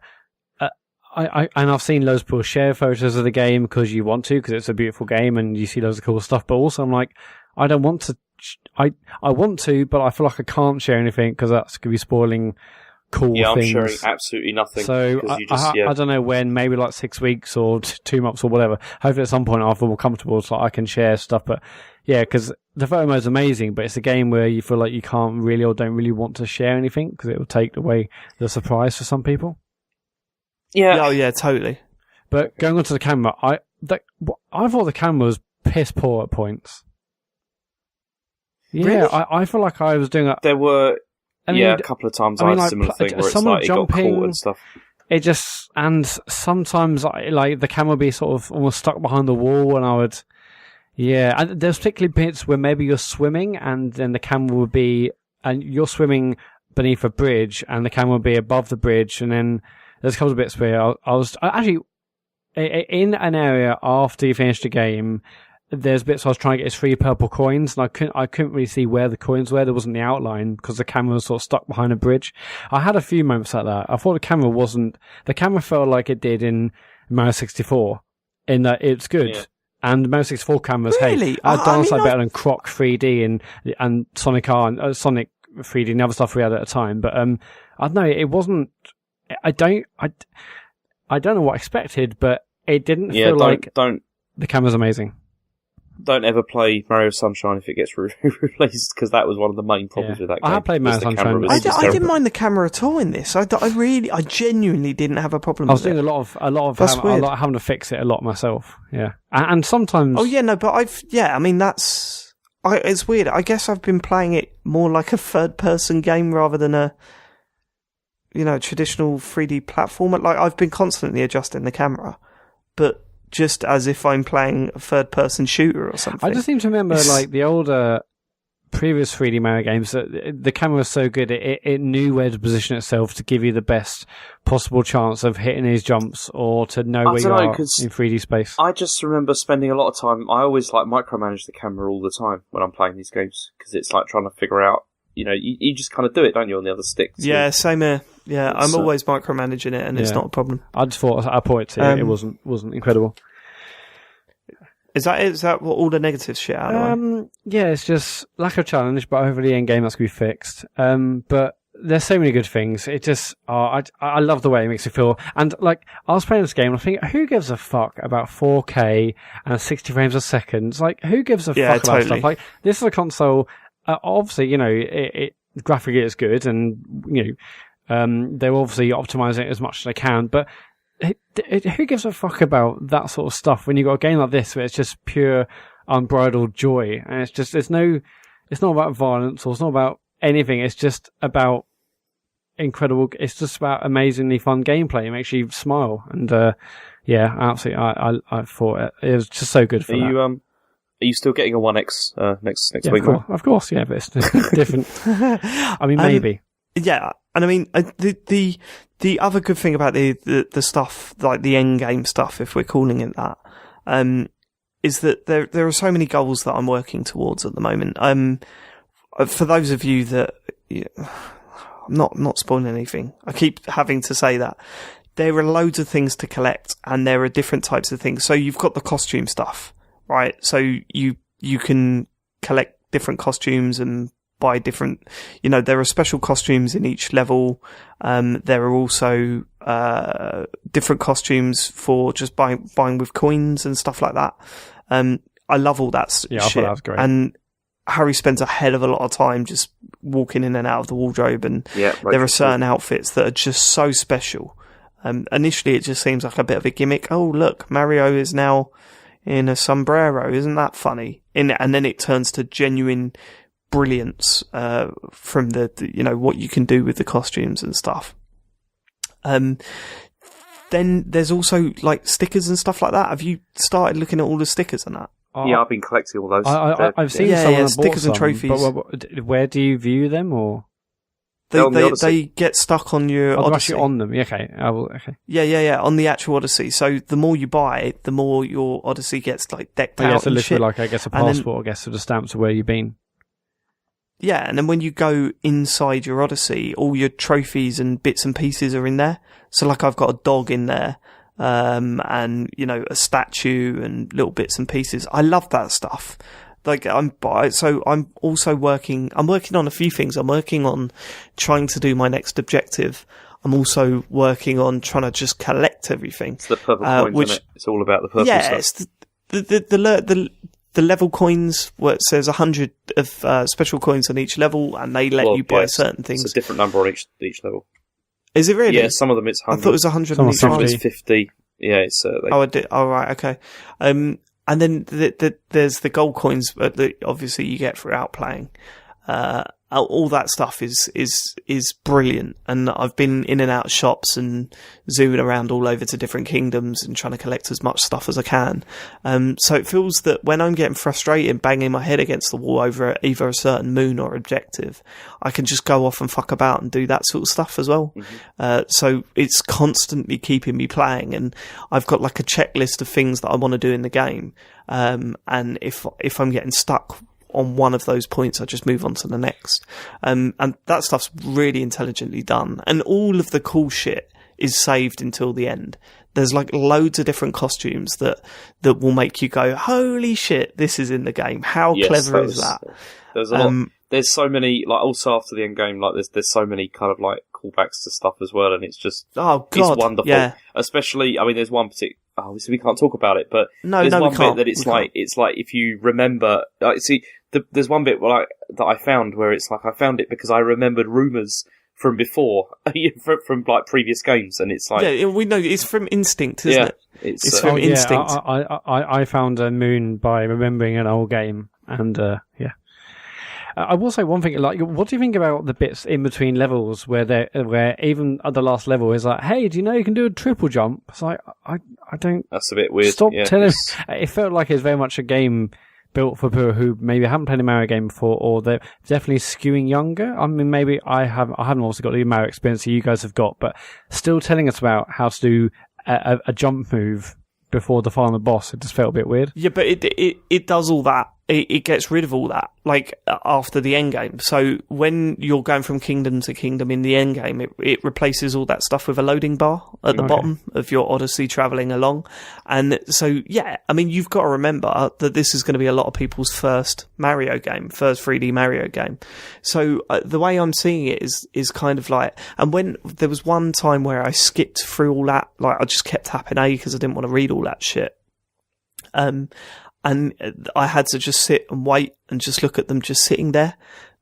I've seen loads of people share photos of the game because you want to, because it's a beautiful game and you see loads of cool stuff. But also, I'm like, I don't want to. I want to, but I feel like I can't share anything because that's going to be spoiling cool things. Yeah, I'm sharing absolutely nothing. So I don't know when, maybe like 6 weeks or 2 months or whatever. Hopefully at some point I'll feel more comfortable so I can share stuff. But yeah, because the photo mode is amazing, but it's a game where you feel like you can't really or don't really want to share anything because it will take away the surprise for some people. Yeah. Oh yeah, totally. But going on to the camera, I thought the camera was piss poor at points. Yeah, really? I feel like I was doing it. There were, a couple of times I had a similar thing where it's like it got caught and stuff. It just, and sometimes the camera would be sort of almost stuck behind the wall, and I would, and there's particularly bits where maybe you're swimming and then the camera would be, and you're swimming beneath a bridge and the camera would be above the bridge, and then there's a couple of bits where I was actually in an area after you finish the game. There's bits I was trying to get his 3 purple coins, and I couldn't really see where the coins were. There wasn't the outline because the camera was sort of stuck behind a bridge. I had a few moments like that. I thought the camera felt like it did in Mario 64, in that it's good. Yeah. And Mario 64 cameras, really? downside better than Croc 3D and Sonic R and Sonic 3D and other stuff we had at the time. But I don't know, it wasn't. I don't know what I expected, but it didn't feel like the camera's amazing. Don't ever play Mario Sunshine if it gets replaced, because that was one of the main problems with that game. I have played Mario Sunshine. I didn't mind the camera at all in this. I genuinely didn't have a problem with it. I was doing a lot of having to fix it a lot myself. Yeah. And sometimes... Oh, yeah, no, but it's weird. I guess I've been playing it more like a third-person game rather than a traditional 3D platformer. Like, I've been constantly adjusting the camera, but just as if I'm playing a third-person shooter or something. I just seem to remember, like, the older previous 3D Mario games, that the camera was so good, it knew where to position itself to give you the best possible chance of hitting these jumps or to know where you are in 3D space. I just remember spending a lot of time, I always like micromanage the camera all the time when I'm playing these games, because it's like trying to figure out, you just kind of do it, don't you, on the other stick? Yeah, same here. Yeah, I'm always micromanaging it, and it's not a problem. I just thought I put it to it wasn't incredible. Is that what all the negative shit out of Yeah, it's just lack of challenge, but over the end game that's going to be fixed. But there's so many good things. It just, I love the way it makes you feel. And like, I was playing this game and I think, who gives a fuck about 4K and 60 frames a second? Like, who gives a fuck about stuff? Like, this is a console, obviously, it graphically is good and, they're obviously optimizing it as much as they can, but who gives a fuck about that sort of stuff when you've got a game like this where it's just pure unbridled joy, and it's not about violence or it's not about anything, it's just about it's just about amazingly fun gameplay. It makes you smile, and absolutely, I thought it was just so good for that. Are you still getting a 1X next week? Of course, yeah, but it's different. I mean, maybe. Yeah, and I mean the other good thing about the stuff, like the end game stuff, if we're calling it that, is that there are so many goals that I'm working towards at the moment. For those of you that, I'm not spoiling anything. I keep having to say that there are loads of things to collect, and there are different types of things. So you've got the costume stuff, right? So you can collect different costumes and buy different, there are special costumes in each level. There are also different costumes for just buying with coins and stuff like that. I love all that shit. I thought that was great. And Harry spends a hell of a lot of time just walking in and out of the wardrobe, and there are certain outfits that are just so special. Initially, it just seems like a bit of a gimmick. Oh, look, Mario is now in a sombrero. Isn't that funny? And then it turns to genuine brilliance from the what you can do with the costumes and stuff. Then there's also like stickers and stuff like that. Have you started looking at all the stickers and that? Yeah, I've been collecting all those. I've seen some stickers and trophies. But where do you view them, or they get stuck on your Odyssey? Actually on them. Okay. Okay. Yeah. On the actual Odyssey. So the more you buy, the more your Odyssey gets like decked out. So and shit. Like, I guess, a passport, with the stamps of where you've been. Yeah, and then when you go inside your Odyssey, all your trophies and bits and pieces are in there. So like I've got a dog in there, and a statue and little bits and pieces. I love that stuff. Like I'm also working on a few things. I'm working on trying to do my next objective. I'm also working on trying to just collect everything. It's the purple coins, isn't it? It's all about the purple stuff. It's the level coins, where it says 100 of special coins on each level, and they let you buy certain things. It's a different number on each level. Is it really? Yeah, some of them it's 100. I thought it was 100 on each Some of level. it's 50. Yeah, it's... I did. Oh, right, okay. And then there's the gold coins that obviously you get for outplaying. All that stuff is brilliant, and I've been in and out of shops and zooming around all over to different kingdoms and trying to collect as much stuff as I can. So it feels that when I'm getting frustrated, banging my head against the wall over either a certain moon or objective, I can just go off and fuck about and do that sort of stuff as well. Mm-hmm. So it's constantly keeping me playing, and I've got like a checklist of things that I want to do in the game. And if I'm getting stuck on one of those points, I just move on to the next. And that stuff's really intelligently done. And all of the cool shit is saved until the end. There's like loads of different costumes that will make you go, holy shit, this is in the game. How clever is that? There's a lot. There's so many, like, also after the end game, like, there's so many kind of like callbacks to stuff as well, and it's just, it's wonderful. Yeah. Especially, I mean, there's one particular, obviously we can't talk about it, but there's one bit that it's like if you remember, there's one bit that I found where it's like, I found it because I remembered rumours from before, from like previous games, and it's like... Yeah, we know, it's from instinct, isn't it? It's from instinct. I found a moon by remembering an old game, and I will say one thing. Like, what do you think about the bits in between levels where even at the last level is like, hey, do you know you can do a triple jump? It's like I don't. That's a bit weird. Stop telling. It felt like it's very much a game built for people who maybe haven't played a Mario game before, or they're definitely skewing younger. I mean, maybe I haven't obviously got the Mario experience that you guys have got, but still telling us about how to do a jump move before the final boss, it just felt a bit weird. Yeah, but it does all that. It gets rid of all that, like, after the end game. So when you're going from kingdom to kingdom in the end game, it replaces all that stuff with a loading bar at the bottom of your Odyssey travelling along. And so, yeah, I mean, you've got to remember that this is going to be a lot of people's first Mario game, first 3D Mario game. So the way I'm seeing it is kind of like, and when there was one time where I skipped through all that, like, I just kept tapping A because I didn't want to read all that shit. And I had to just sit and wait and just look at them just sitting there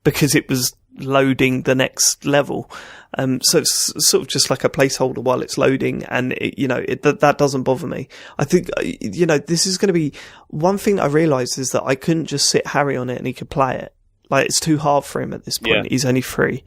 because it was loading the next level. So it's sort of just like a placeholder while it's loading, and that doesn't bother me. I think, this is going to be one thing I realised is that I couldn't just sit Harry on it and he could play it. Like, it's too hard for him at this point. Yeah. He's only 3.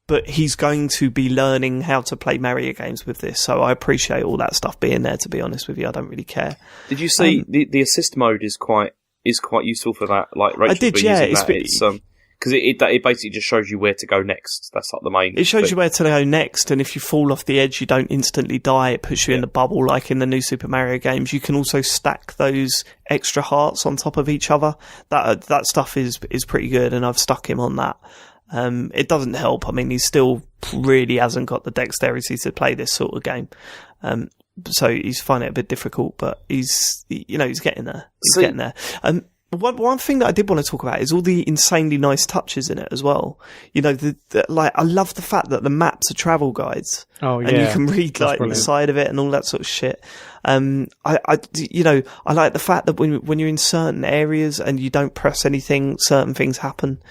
But he's going to be learning how to play Mario games with this, so I appreciate all that stuff being there, to be honest with you. I don't really care. Did you see the assist mode is quite useful for that? Like, Rachel, I did, yeah. It's because it basically just shows you where to go next. That's like the main. It shows you where to go next, and if you fall off the edge, you don't instantly die. It puts you in the bubble, like in the new Super Mario games. You can also stack those extra hearts on top of each other. That stuff is pretty good, and I've stuck him on that. It doesn't help. I mean, he still really hasn't got the dexterity to play this sort of game. So he's finding it a bit difficult, but he's getting there. He's getting there. One thing that I did want to talk about is all the insanely nice touches in it as well. I love the fact that the maps are travel guides. Oh, yeah. And you can read like inside of it and all that sort of shit. I like the fact that when you're in certain areas and you don't press anything, certain things happen.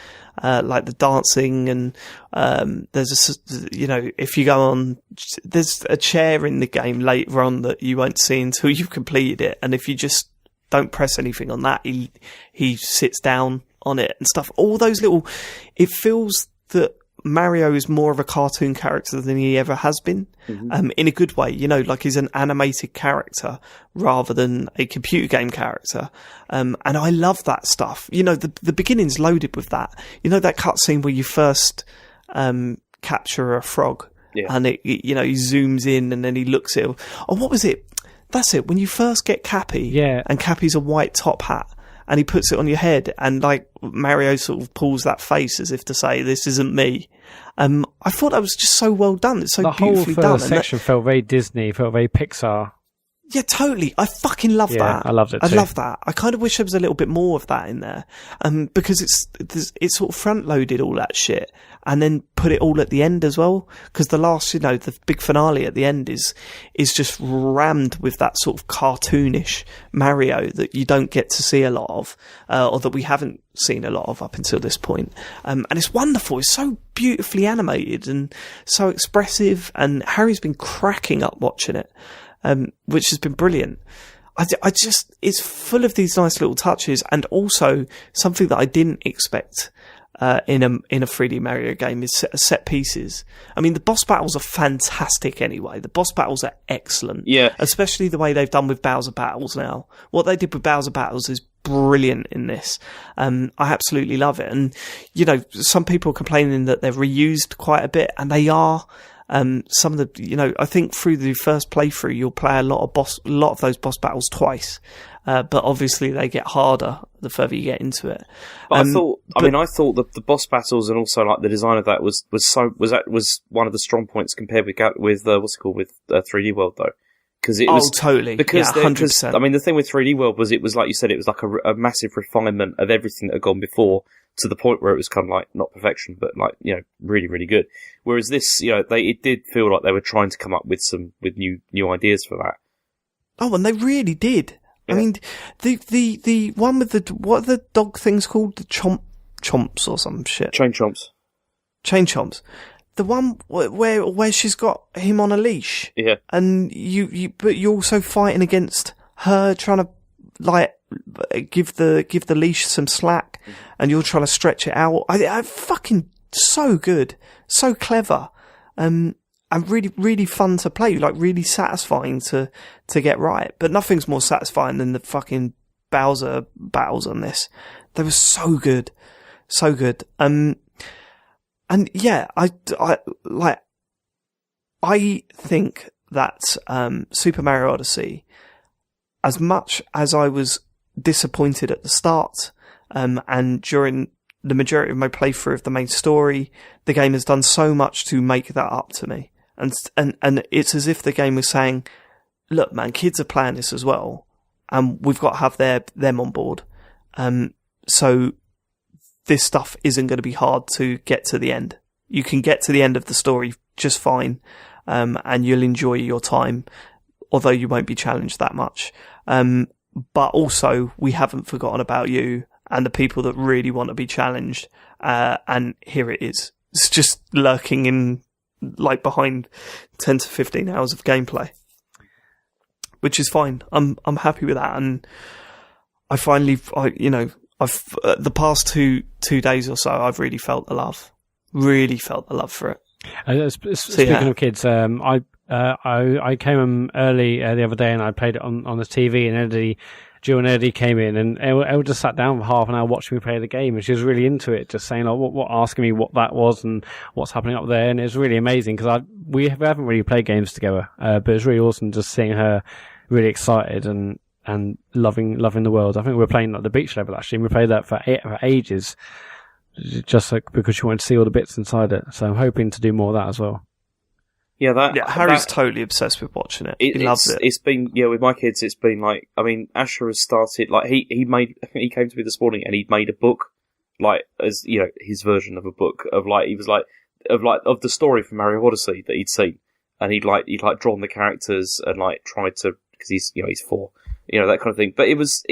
Like the dancing, and if you go on, there's a chair in the game later on that you won't see until you've completed it, and if you just don't press anything on that, he sits down on it and stuff. All those little, it feels that Mario is more of a cartoon character than he ever has been, in a good way. Like he's an animated character rather than a computer game character. And I love that stuff. The beginning's loaded with that. That cutscene where you first capture a frog, and he zooms in and then he looks at it. Oh, what was it? That's it. When you first get Cappy, and Cappy's a white top hat, and he puts it on your head, and like Mario sort of pulls that face as if to say, "This isn't me." I thought that was just so well done. It's so beautifully done. The whole first section felt very Disney, felt very Pixar. Yeah, totally. I fucking love that. I loved it too. I love that. I kind of wish there was a little bit more of that in there, because it's sort of front loaded all that shit and then put it all at the end as well. Because the last, the big finale at the end is just rammed with that sort of cartoonish Mario that you don't get to see a lot of, or that we haven't seen a lot of up until this point. And it's wonderful. It's so beautifully animated and so expressive. And Harry's been cracking up watching it. Which has been brilliant. It's full of these nice little touches, and also something that I didn't expect in a 3D Mario game is set pieces. I mean, the boss battles are fantastic anyway. The boss battles are excellent. Yeah. Especially the way they've done with Bowser Battles now. What they did with Bowser Battles is brilliant in this. I absolutely love it. And, some people are complaining that they're reused quite a bit, and they are. Some of the, I think through the first playthrough, you'll play a lot of those boss battles twice. But obviously they get harder the further you get into it. But I thought that the boss battles and also like the design of that was one of the strong points compared with 3D World though. Because it was totally, because 100%. I mean, the thing with 3D World was it was like you said, it was like a massive refinement of everything that had gone before, to the point where it was kind of like not perfection, but like really really good. Whereas this, it did feel like they were trying to come up with new ideas for that. Oh, and they really did. Yeah. I mean, the one with what are the dog things called? The chomps or some shit. Chain chomps. The one where she's got him on a leash. Yeah. And but you're also fighting against her trying to like give the leash some slack, and you're trying to stretch it out. I fucking so good, so clever, and really, really fun to play. Like really satisfying to get right. But nothing's more satisfying than the fucking Bowser battles on this. They were so good, so good. And yeah, I think that Super Mario Odyssey, as much as I was disappointed at the start, and during the majority of my playthrough of the main story, the game has done so much to make that up to me. And it's as if the game was saying, look, man, kids are playing this as well, and we've got to have them on board. So this stuff isn't going to be hard to get to the end. You can get to the end of the story just fine, and you'll enjoy your time, although you won't be challenged that much. But also, we haven't forgotten about you and the people that really want to be challenged. And here it is. It's just lurking in, like, behind 10 to 15 hours of gameplay, which is fine. I'm happy with that. And I finally, I've the past two days or so, I've really felt the love for it. Speaking of kids, I came early the other day and I played it on the TV, and Jill and Eddie came in, and Elle just sat down for half an hour watching me play the game, and she was really into it, just saying, like, what asking me what that was and what's happening up there, and it was really amazing because we haven't really played games together, but it's really awesome just seeing her really excited and loving the world. I think we were playing like the beach level actually, and we played that for ages, just like because she wanted to see all the bits inside it. So I'm hoping to do more of that as well. Yeah, Harry's totally obsessed with watching it. He loves it. It's been, with my kids, it's been like, I mean, Asher has started, like, he came to me this morning and he'd made a book, like, as, his version of a book of, like, he was like, of the story from Mario Odyssey that he'd seen. And he'd drawn the characters and, like, tried to, because he's 4, that kind of thing. But it was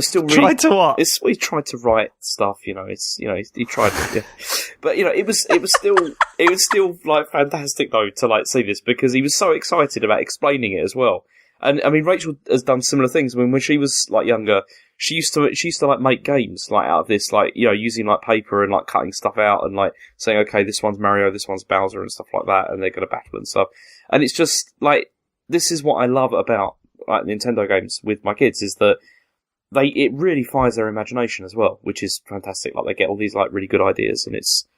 still really... Tried to what? He tried to write stuff, he tried to, yeah. But, it was still, like, fantastic, though, to, like, see this, because he was so excited about explaining it as well. And, I mean, Rachel has done similar things. I mean, when she was, like, younger, she used to, like, make games, like, out of this, like, using, like, paper and, like, cutting stuff out and, like, saying, okay, this one's Mario, this one's Bowser and stuff like that, and they're going to battle and stuff. And it's just, like, this is what I love about, like, Nintendo games with my kids, is that it really fires their imagination as well, which is fantastic. Like, they get all these, like, really good ideas, and it's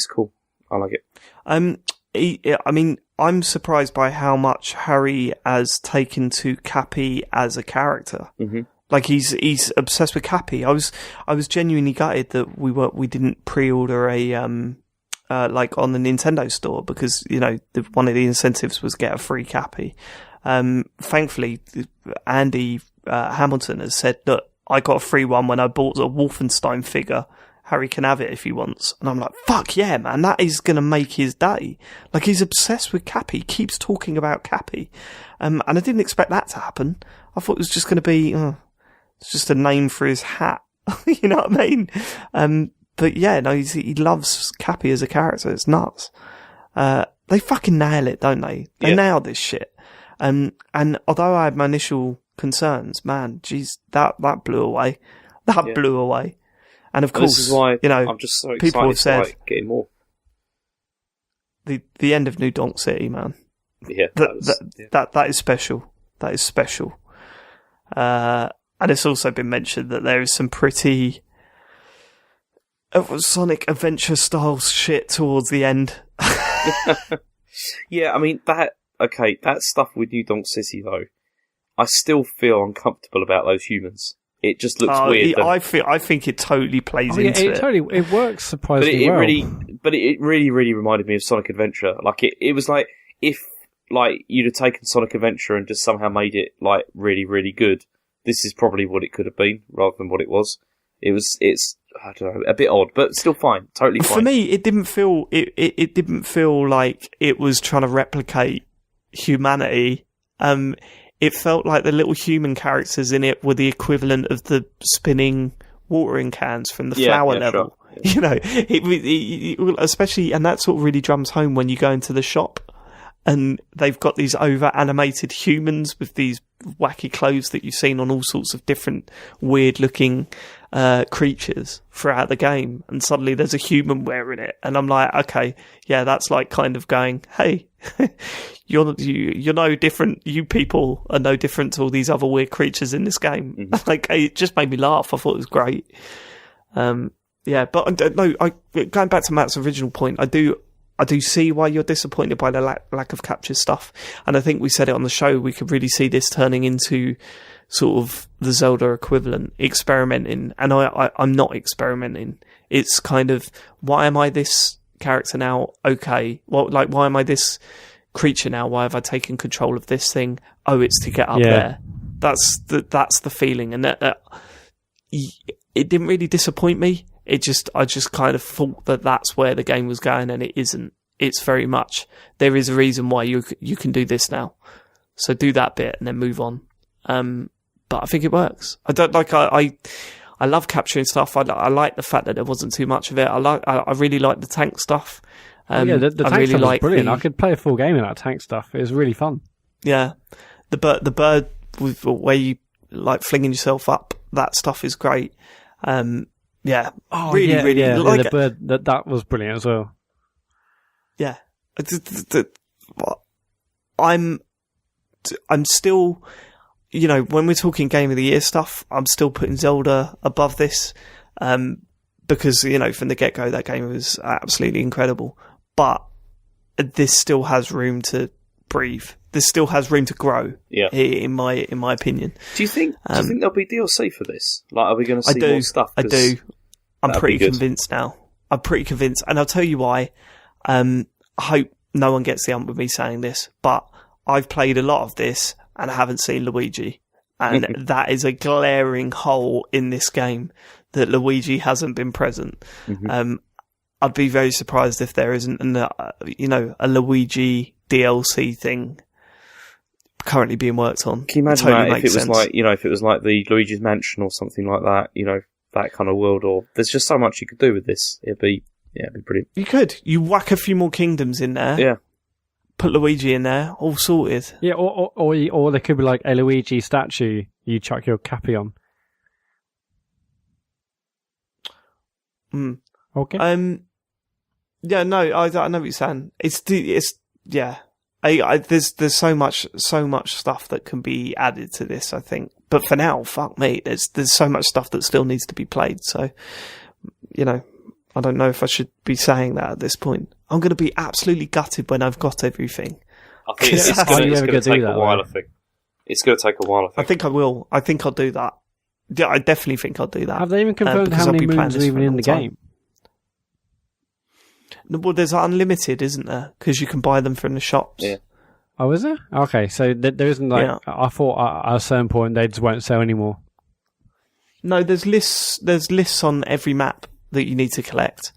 cool. I like it. I mean, I'm surprised by how much Harry has taken to Cappy as a character. Mm-hmm. Like, he's obsessed with Cappy. I was genuinely gutted that we didn't pre-order a like on the Nintendo store, because one of the incentives was get a free Cappy. Thankfully, Andy Hamilton has said that I got a free one when I bought a Wolfenstein figure. Harry can have it if he wants. And I'm like, fuck yeah, man, that is going to make his day. Like, he's obsessed with Cappy, keeps talking about Cappy. And I didn't expect that to happen. I thought it was just going to be, it's just a name for his hat. You know what I mean? But yeah, no, he loves Cappy as a character. It's nuts. They fucking nail it, don't they? They nail this shit. And although I had my initial concerns, man, geez, that blew away. That blew away. And of course, this is why I'm just so excited people have said, to getting more. The end of New Donk City, man. Yeah, that is special. That is special. And it's also been mentioned that there is some pretty Sonic Adventure style shit towards the end. Yeah, I mean that stuff with New Donk City though, I still feel uncomfortable about those humans. It just looks weird. I think it totally plays into it. It works surprisingly well. But it really, really reminded me of Sonic Adventure. Like it was like if like you'd have taken Sonic Adventure and just somehow made it like really, really good. This is probably what it could have been rather than what it was. It's I don't know, a bit odd, but still fine, totally fine. For me, it didn't feel it didn't feel like it was trying to replicate humanity. It felt like the little human characters in it were the equivalent of the spinning watering cans from the flower level. Sure. Yeah. Especially, and that sort of really drums home when you go into the shop and they've got these over animated humans with these wacky clothes that you've seen on all sorts of different weird looking creatures throughout the game, and suddenly there's a human wearing it, and I'm like, okay, yeah, that's like kind of going, hey, you're no different. You people are no different to all these other weird creatures in this game. Mm-hmm. Like, it just made me laugh. I thought it was great. Yeah, but no, going back to Matt's original point, I do see why you're disappointed by the lack of capture stuff, and I think we said it on the show. We could really see this turning into sort of the Zelda equivalent, experimenting, and I'm not experimenting. It's kind of, why am I this character now? Okay, well, like, why am I this creature now? Why have I taken control of this thing? Oh, it's to get up there. That's the feeling, and that it didn't really disappoint me. I just kind of thought that that's where the game was going, and it isn't. It's very much, there is a reason why you can do this now. So do that bit and then move on. But I think it works. I love capturing stuff. I like the fact that there wasn't too much of it. I really like the tank stuff. The tank stuff was brilliant. I could play a full game in that tank stuff. It was really fun. Yeah. The bird with where you like flinging yourself up, that stuff is great. Yeah. Oh, really, really. Yeah. Like, the bird, that was brilliant as well. Yeah. I'm still, you know, when we're talking Game of the Year stuff, I'm still putting Zelda above this, because, you know, from the get-go, that game was absolutely incredible. But this still has room to breathe. This still has room to grow. Yeah. In my opinion. Do you think there'll be DLC for this? Like, are we going to see more stuff? I do. I'm pretty convinced now. I'm pretty convinced, and I'll tell you why. I hope no one gets the ump with me saying this, but I've played a lot of this and I haven't seen Luigi, and that is a glaring hole in this game, that Luigi hasn't been present. Mm-hmm. I'd be very surprised if there isn't a Luigi DLC thing currently being worked on. Can you imagine that if it was like, you know, if it was like the Luigi's Mansion or something like that, you know, that kind of world? Or there's just so much you could do with this. It'd be brilliant. You could. You whack a few more kingdoms in there. Yeah. Put Luigi in there, all sorted. Yeah, or there could be like a Luigi statue you chuck your cappy on. Okay. Yeah, no, I know what you're saying. There's so much stuff that can be added to this, I think. But for now, fuck me, there's so much stuff that still needs to be played. So, you know, I don't know if I should be saying that at this point. I'm going to be absolutely gutted when I've got everything. I think it's going to take a while, I think. It's going to take a while, I think. I think I will. I think I'll do that. Yeah, I definitely think I'll do that. Have they even confirmed how many moons are even in the game? Well, there's unlimited, isn't there? Because you can buy them from the shops. Yeah. Oh, is there? Okay, so there isn't like... Yeah. I thought at a certain point they just won't sell anymore. No, there's lists on every map that you need to collect.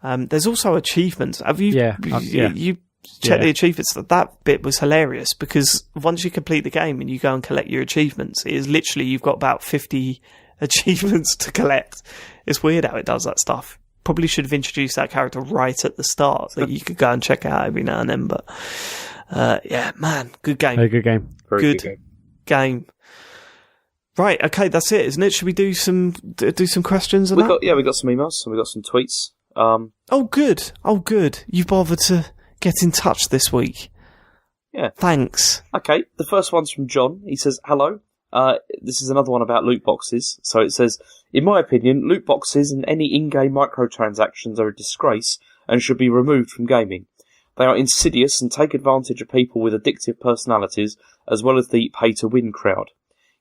There's also achievements. Have you? You check the achievements. That bit was hilarious, because once you complete the game and you go and collect your achievements, it is literally, you've got about 50 achievements to collect. It's weird how it does that stuff. Probably should have introduced that character right at the start that you could go and check out every now and then. But yeah, man, good game. Very good game. Very good game. Right, okay, that's it, isn't it? Should we do some questions? We got some emails and we got some tweets. Oh, good. You bothered to get in touch this week. Yeah. Thanks. Okay, the first one's from John. He says, hello. This is another one about loot boxes. So it says, in my opinion, loot boxes and any in-game microtransactions are a disgrace and should be removed from gaming. They are insidious and take advantage of people with addictive personalities, as well as the pay-to-win crowd.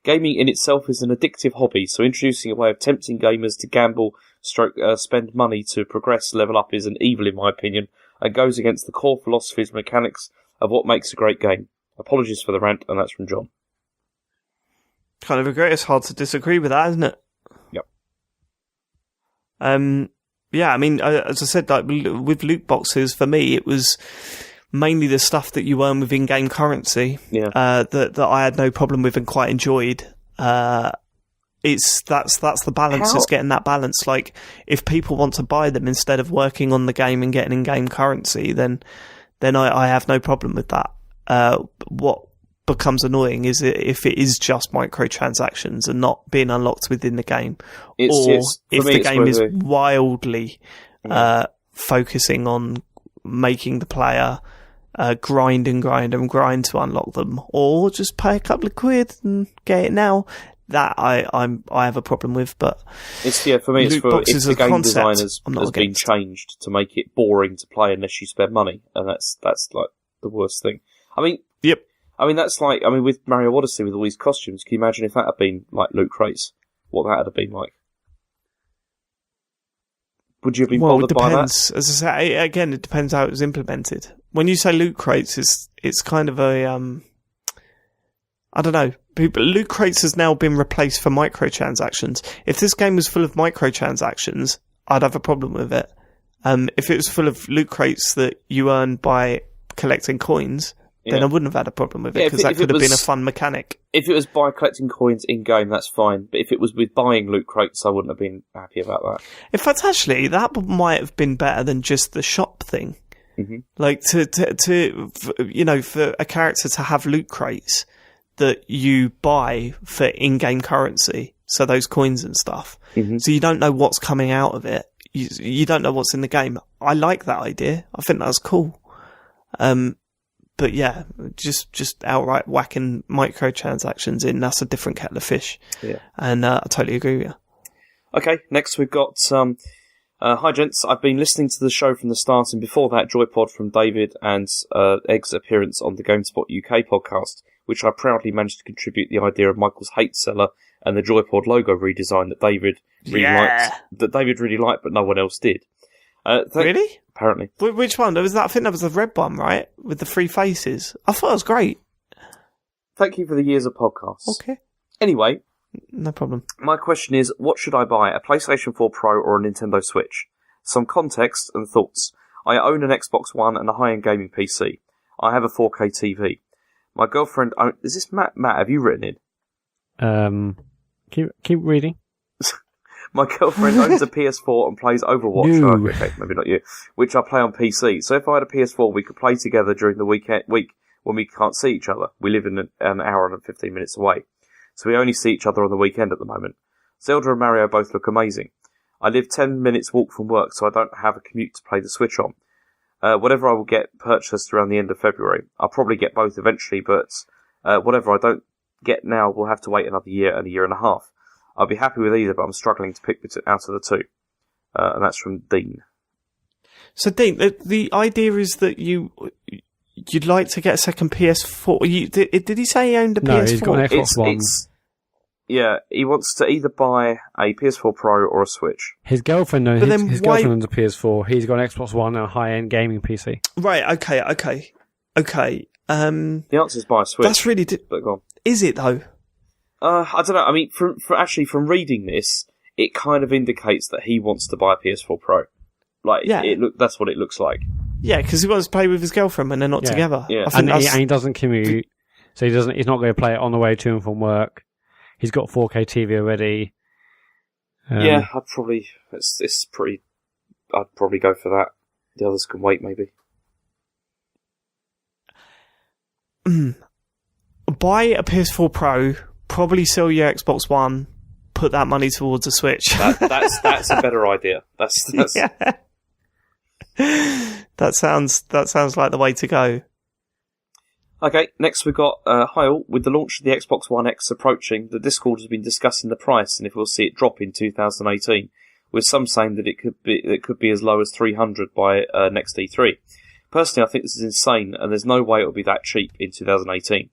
Gaming in itself is an addictive hobby, so introducing a way of tempting gamers to gamble, spend money to progress, level up is an evil in my opinion, and goes against the core philosophies and mechanics of what makes a great game. Apologies for the rant, and that's from John. Kind of agree. It's hard to disagree with that, isn't it? Yep. Yeah, I mean, as I said, like with loot boxes, for me, it was mainly the stuff that you earn with in-game currency. Yeah. That I had no problem with and quite enjoyed. That's the balance. Is getting that balance. Like, if people want to buy them instead of working on the game and getting in-game currency, then I have no problem with that. becomes annoying is if it is just microtransactions and not being unlocked within the game, or if the game is wildly focusing on making the player grind to unlock them, or just pay a couple of quid and get it now. That I have a problem with, but for me, if the game design has been changed to make it boring to play unless you spend money, and that's like the worst thing. I mean, yep. I mean, that's like, with Mario Odyssey with all these costumes, can you imagine if that had been like loot crates? What that would have been like? Would you have been bothered by that? Well, it depends. As I say, again, it depends how it was implemented. When you say loot crates, it's kind of a I don't know. Loot crates has now been replaced for microtransactions. If this game was full of microtransactions, I'd have a problem with it. If it was full of loot crates that you earn by collecting coins, then I wouldn't have had a problem with it, because that could have been a fun mechanic. If it was by collecting coins in-game, that's fine. But if it was with buying loot crates, I wouldn't have been happy about that. In fact, actually, that might have been better than just the shop thing. Mm-hmm. Like, for a character to have loot crates that you buy for in-game currency, so those coins and stuff. Mm-hmm. So you don't know what's coming out of it. You don't know what's in the game. I like that idea. I think that's cool. But yeah, just outright whacking microtransactions in, that's a different kettle of fish. Yeah. And I totally agree with you. Okay, next we've got hi gents, I've been listening to the show from the start, and before that Joypod from David and Egg's appearance on the GameSpot UK podcast, which I proudly managed to contribute the idea of Michael's hate cellar and the Joypod logo redesign that David really liked, but no one else did. Really? Apparently. Which one? I think that was the red one, right? With the 3 faces. I thought it was great. Thank you for the years of podcasts. Okay. Anyway. No problem. My question is, what should I buy? A PlayStation 4 Pro or a Nintendo Switch? Some context and thoughts. I own an Xbox One and a high-end gaming PC. I have a 4K TV. My girlfriend is this Matt? Matt, have you written in? Keep reading. My girlfriend owns a PS4 and plays Overwatch. No. Oh, okay, maybe not you. Which I play on PC. So if I had a PS4, we could play together during the week when we can't see each other. We live in an hour and 15 minutes away. So we only see each other on the weekend at the moment. Zelda and Mario both look amazing. I live 10 minutes walk from work, so I don't have a commute to play the Switch on. Whatever I will get purchased around the end of February. I'll probably get both eventually, but whatever I don't get now will have to wait another year and a year and a half. I'll be happy with either, but I'm struggling to pick out of the two. And that's from Dean. So, Dean, the idea is that you'd like to get a second PS4. Did he say he owned a PS4? No, he's got an Xbox One. Yeah, he wants to either buy a PS4 Pro or a Switch. His girlfriend owns his girlfriend owns a PS4. He's got an Xbox One and a high-end gaming PC. Right, okay. The answer is buy a Switch. That's really... but go on. Is it, though? I don't know. I mean, from reading this, it kind of indicates that he wants to buy a PS4 Pro. Like, yeah. That's what it looks like. Yeah, because he wants to play with his girlfriend when they're not together. Yeah. And he doesn't commute, so he's not going to play it on the way to and from work. He's got 4K TV already. Yeah, I'd probably go for that. The others can wait, maybe. Buy a PS4 Pro. Probably sell your Xbox One. Put that money towards a Switch. That's a better idea. That's yeah. That sounds like the way to go. Okay, next we've got hi all. With the launch of the Xbox One X approaching, the Discord has been discussing the price and if we'll see it drop in 2018, with some saying that it could be as low as $300 by next E3. Personally, I think this is insane, and there's no way it'll be that cheap in 2018.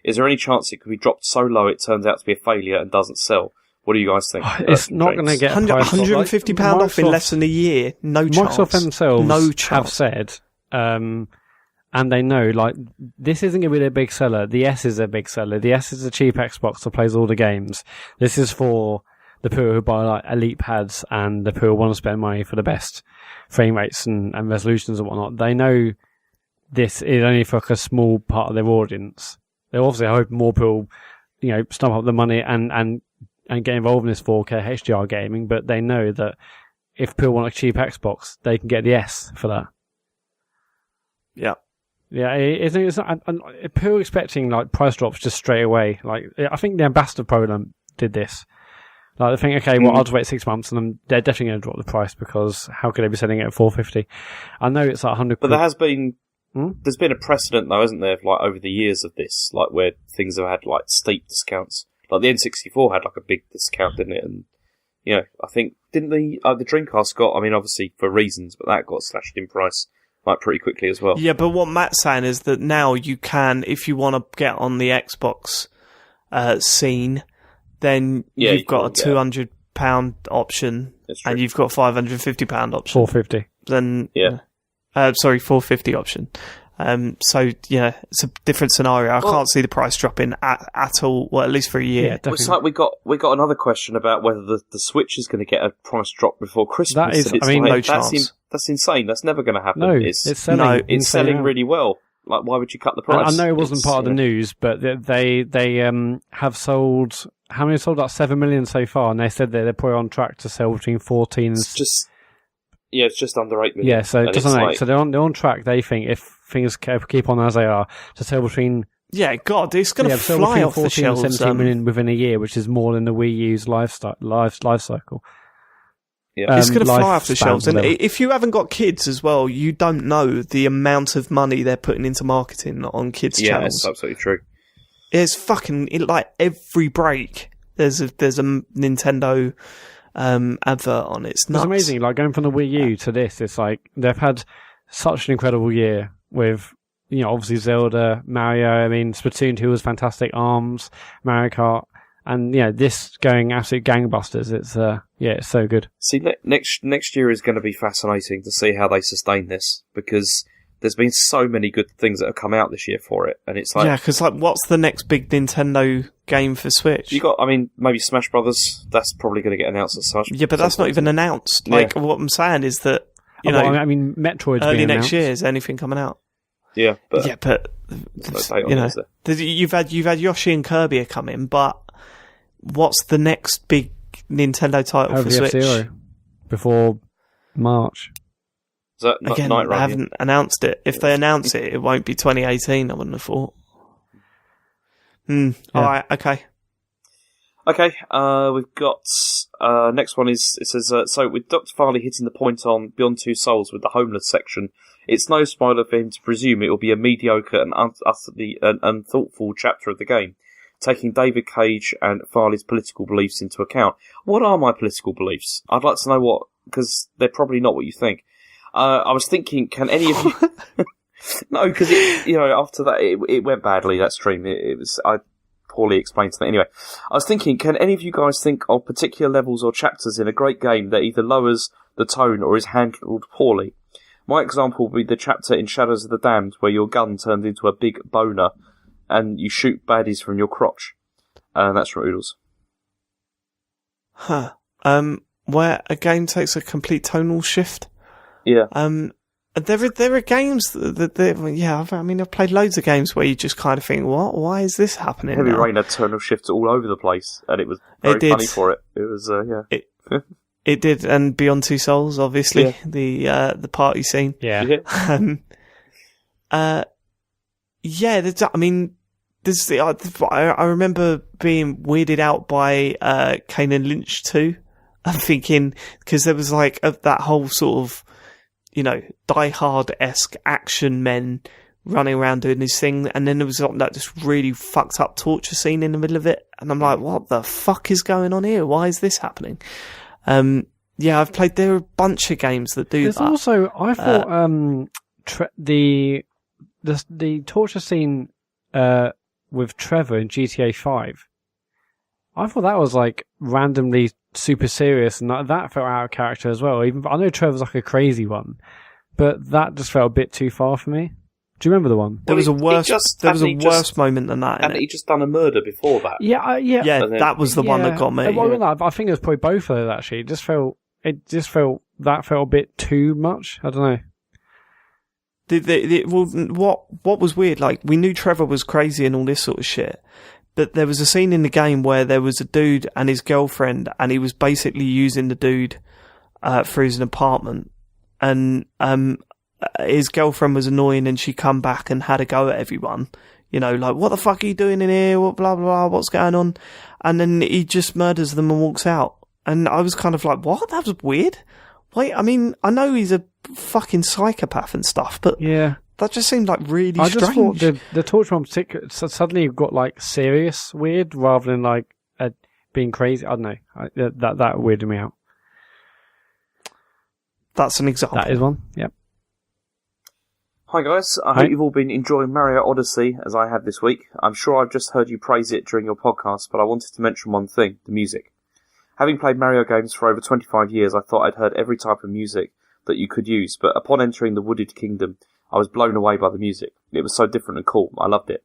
Is there any chance it could be dropped so low it turns out to be a failure and doesn't sell? What do you guys think? It's not going to get £150 off in less than a year. No chance. Microsoft themselves have said, and they know, like, this isn't going to be their big seller. The S is their big seller. The S is a cheap Xbox that plays all the games. This is for the people who buy like elite pads and the people who want to spend money for the best frame rates and resolutions and whatnot. They know this is only for like a small part of their audience. They obviously hope more people, stump up the money and get involved in this 4K HDR gaming, but they know that if people want a cheap Xbox, they can get the S for that. Yeah. Yeah, it's not, people are expecting like price drops just straight away. Like, I think the ambassador program did this. Like, they think, okay, well, I'll just wait 6 months, and then they're definitely going to drop the price, because how could they be selling it at $4.50? I know it's like 100. But there has been, there's been a precedent though, hasn't there? Like over the years of this, like where things have had like steep discounts. Like the N64 had like a big discount, didn't it? And I think didn't the Dreamcast got? I mean, obviously for reasons, but that got slashed in price like pretty quickly as well. Yeah, but what Matt's saying is that now you can, if you want to get on the Xbox scene, then you've got a £200 option, and you've got a £550 option. $450. Then $450 option. So it's a different scenario. I can't see the price dropping at all. Well, at least for a year. Yeah, it's like we got another question about whether the Switch is going to get a price drop before Christmas. That is, no chance. That's insane. That's never going to happen. No, it's selling. It's selling really well. Like, why would you cut the price? I know it wasn't part of the news, but they have sold. How many sold? Like 7 million so far, and they said that they're probably on track to sell between 14 and. It's just under 8 million. Yeah, so just under 8. So they're on track. They think, if things keep on as they are, to sell between. Yeah, God, it's going to fly off the shelves. 17 million within a year, which is more than the Wii U's life cycle. Yeah. It's going to fly off the shelves. And if you haven't got kids as well, you don't know the amount of money they're putting into marketing on kids' channels. Yeah, it's absolutely true. It's fucking, like, every break, there's a Nintendo advert on it. It's nuts. It's amazing. Like, going from the Wii U to this, it's like they've had such an incredible year with, obviously Zelda, Mario. I mean, Splatoon 2 was fantastic. ARMS, Mario Kart. And this going absolute gangbusters. It's so good. See, next year is going to be fascinating to see how they sustain this, because there's been so many good things that have come out this year for it, and it's like because what's the next big Nintendo game for Switch? You got, maybe Smash Brothers. That's probably going to get announced as such. Yeah, but that's not even announced. Like, what I'm saying is that Metroid's early being next announced. year is anything coming out. Yeah, but you've had Yoshi and Kirby are coming, but what's the next big Nintendo title for Switch? F-Zero before March. Is that Again, Night they haven't announced it. If they announce it, it won't be 2018, I wouldn't have thought. Alright, okay. Okay, we've got, next one is, it says, so with Dr. Farley hitting the point on Beyond Two Souls with the homeless section, it's no spoiler for him to presume it will be a mediocre and utterly unthoughtful chapter of the game, taking David Cage and Farley's political beliefs into account. What are my political beliefs? I'd like to know because they're probably not what you think. I was thinking, can any of you... No, because, after that, it went badly, that stream. I poorly explained to them. Anyway, I was thinking, can any of you guys think of particular levels or chapters in a great game that either lowers the tone or is handled poorly? My example would be the chapter in Shadows of the Damned where your gun turned into a big boner and you shoot baddies from your crotch. And that's from Oodles. Where a game takes a complete tonal shift. Yeah. There are games I've played loads of games where you just kind of think, what? Why is this happening? Heavy Rain had tonal shifts all over the place, and it was very funny for it. It was, It did, and Beyond Two Souls, obviously, the party scene. Yeah. I remember being weirded out by Kane and Lynch 2. I'm thinking, because there was like that whole sort of, Die Hard-esque action men running around doing this thing, and then there was that just really fucked up torture scene in the middle of it, and I'm like, what the fuck is going on here? Why is this happening? I've played, there are a bunch of games that do that. There's also, I thought, the torture scene with Trevor in GTA 5, I thought that was like randomly super serious, and that felt out of character as well. Even I know Trevor's like a crazy one, but that just felt a bit too far for me. Do you remember the one? There was a worse moment than that. And he just done a murder before that. Yeah, that was the one that got me. Well, no, I think it was probably both of those actually. It just felt a bit too much. I don't know. What was weird? Like, we knew Trevor was crazy and all this sort of shit, but there was a scene in the game where there was a dude and his girlfriend, and he was basically using the dude for his apartment. And his girlfriend was annoying and she come back and had a go at everyone. You know, like, what the fuck are you doing in here? What, blah, blah, blah, what's going on? And then he just murders them and walks out. And I was kind of like, what? That was weird. Wait, I mean, I know he's a fucking psychopath and stuff, but yeah, that just seemed like really strange. I just thought the torture one particular suddenly got like serious weird rather than like being crazy. I don't know. That weirded me out. That's an example. That is one. Yep. Hi guys, I hope you've all been enjoying Mario Odyssey as I have this week. I'm sure I've just heard you praise it during your podcast, but I wanted to mention one thing, the music. Having played Mario games for over 25 years, I thought I'd heard every type of music that you could use, but upon entering the Wooded Kingdom, I was blown away by the music. It was so different and cool. I loved it.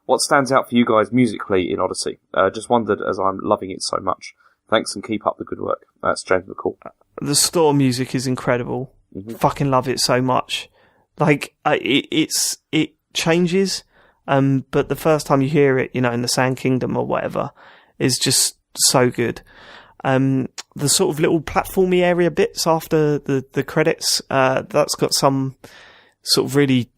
What stands out for you guys musically in Odyssey? Just wondered as I'm loving it so much. Thanks and keep up the good work. That's James McCall. The store music is incredible. Mm-hmm. Fucking love it so much. Like, it changes, but the first time you hear it, you know, in the Sand Kingdom or whatever, is just so good. The sort of little platformy area bits after the credits, that's got some sort of really,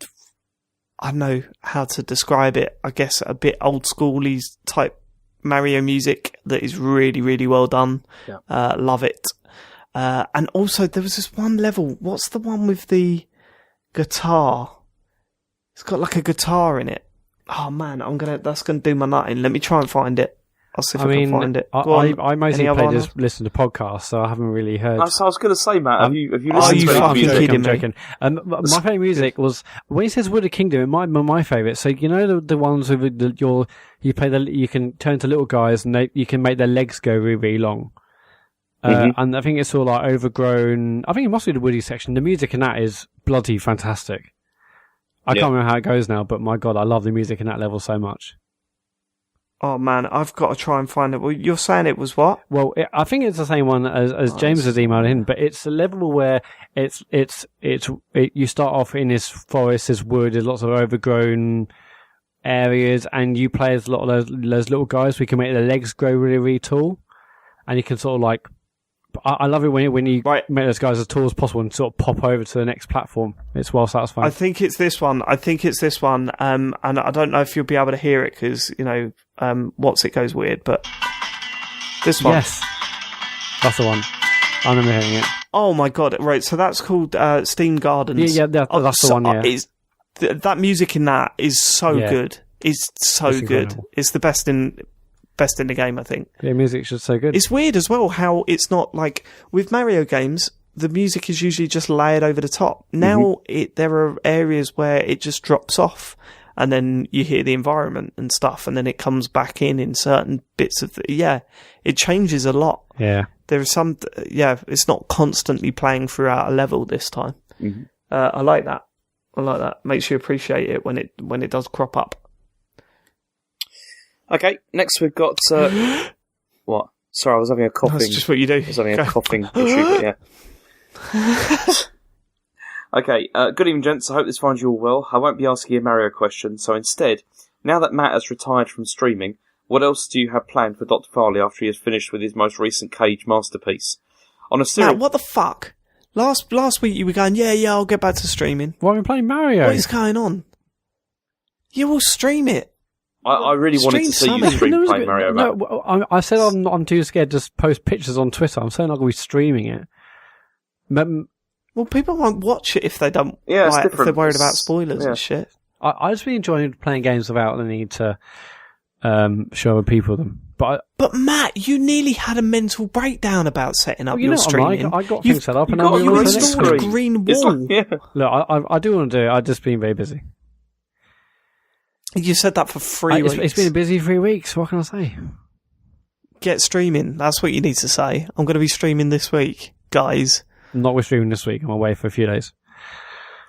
I don't know how to describe it, I guess a bit old schooly type Mario music that is really, really well done. Yeah. Love it. And also there was this one level, what's the one with the guitar? It's got like a guitar in it. Oh man, that's gonna do my nutting. Let me try and find it. I'll see if I can find it. I mostly listen to podcasts, so I haven't really heard. I was going to say, Matt, have you listened to any music? I'm joking. My favourite music was when he says Wooded Kingdom. It might be my favourite. So you know the ones with you can turn to little guys and you can make their legs go really, really long. And I think it's all like overgrown. I think it must be the Woody section. The music in that is bloody fantastic. I can't remember how it goes now, but my God, I love the music in that level so much. Oh man, I've got to try and find it. Well, you're saying it was what? Well, I think it's the same one as James has emailed in, but it's a level where you start off in this forest, this wood, there's lots of overgrown areas, and you play as a lot of those little guys. We can make their legs grow really, really tall, and you can sort of like. I love it when you make those guys as tall as possible and sort of pop over to the next platform. It's well satisfying. I think it's this one. And I don't know if you'll be able to hear it because, you know, What's It Goes Weird, but this one. Yes. That's the one. I remember hearing it. Oh my God. Right. So that's called Steam Gardens. Yeah, that's the one, yeah. That music in that is so good. It's so good. Incredible. It's the best in the game, I think. Yeah, music's just so good. It's weird as well how it's not like with Mario games, the music is usually just layered over the top. Now there are areas where it just drops off and then you hear the environment and stuff and then it comes back in certain bits of it changes a lot. Yeah. There are some, it's not constantly playing throughout a level this time. Mm-hmm. I like that. Makes you appreciate it when it does crop up. Okay, next we've got... what? Sorry, I was having a coughing... That's just what you do. I was having a coughing issue, but yeah. Okay, good evening, gents. I hope this finds you all well. I won't be asking a Mario question, so instead, now that Matt has retired from streaming, what else do you have planned for Dr. Farley after he has finished with his most recent Cage masterpiece? On a Matt, what the fuck? Last week you were going, I'll get back to streaming. Why are we playing Mario? What is going on? You will stream it. I really wanted to see you stream playing Mario. No, I said I'm too scared to post pictures on Twitter. I'm saying I'm going to be streaming it. Well, people won't watch it if they don't. Yeah, it's different. If they're worried about spoilers and shit. I just been enjoying playing games without the need to show other people them. But Matt, you nearly had a mental breakdown about setting up your streaming. I got things set up and you installed a green wall. Look, I do want to do it. I've just been very busy. You said that for 3 weeks. It's been a busy 3 weeks. What can I say? Get streaming. That's what you need to say. I'm going to be streaming this week, guys. I'm not streaming this week. I'm away for a few days.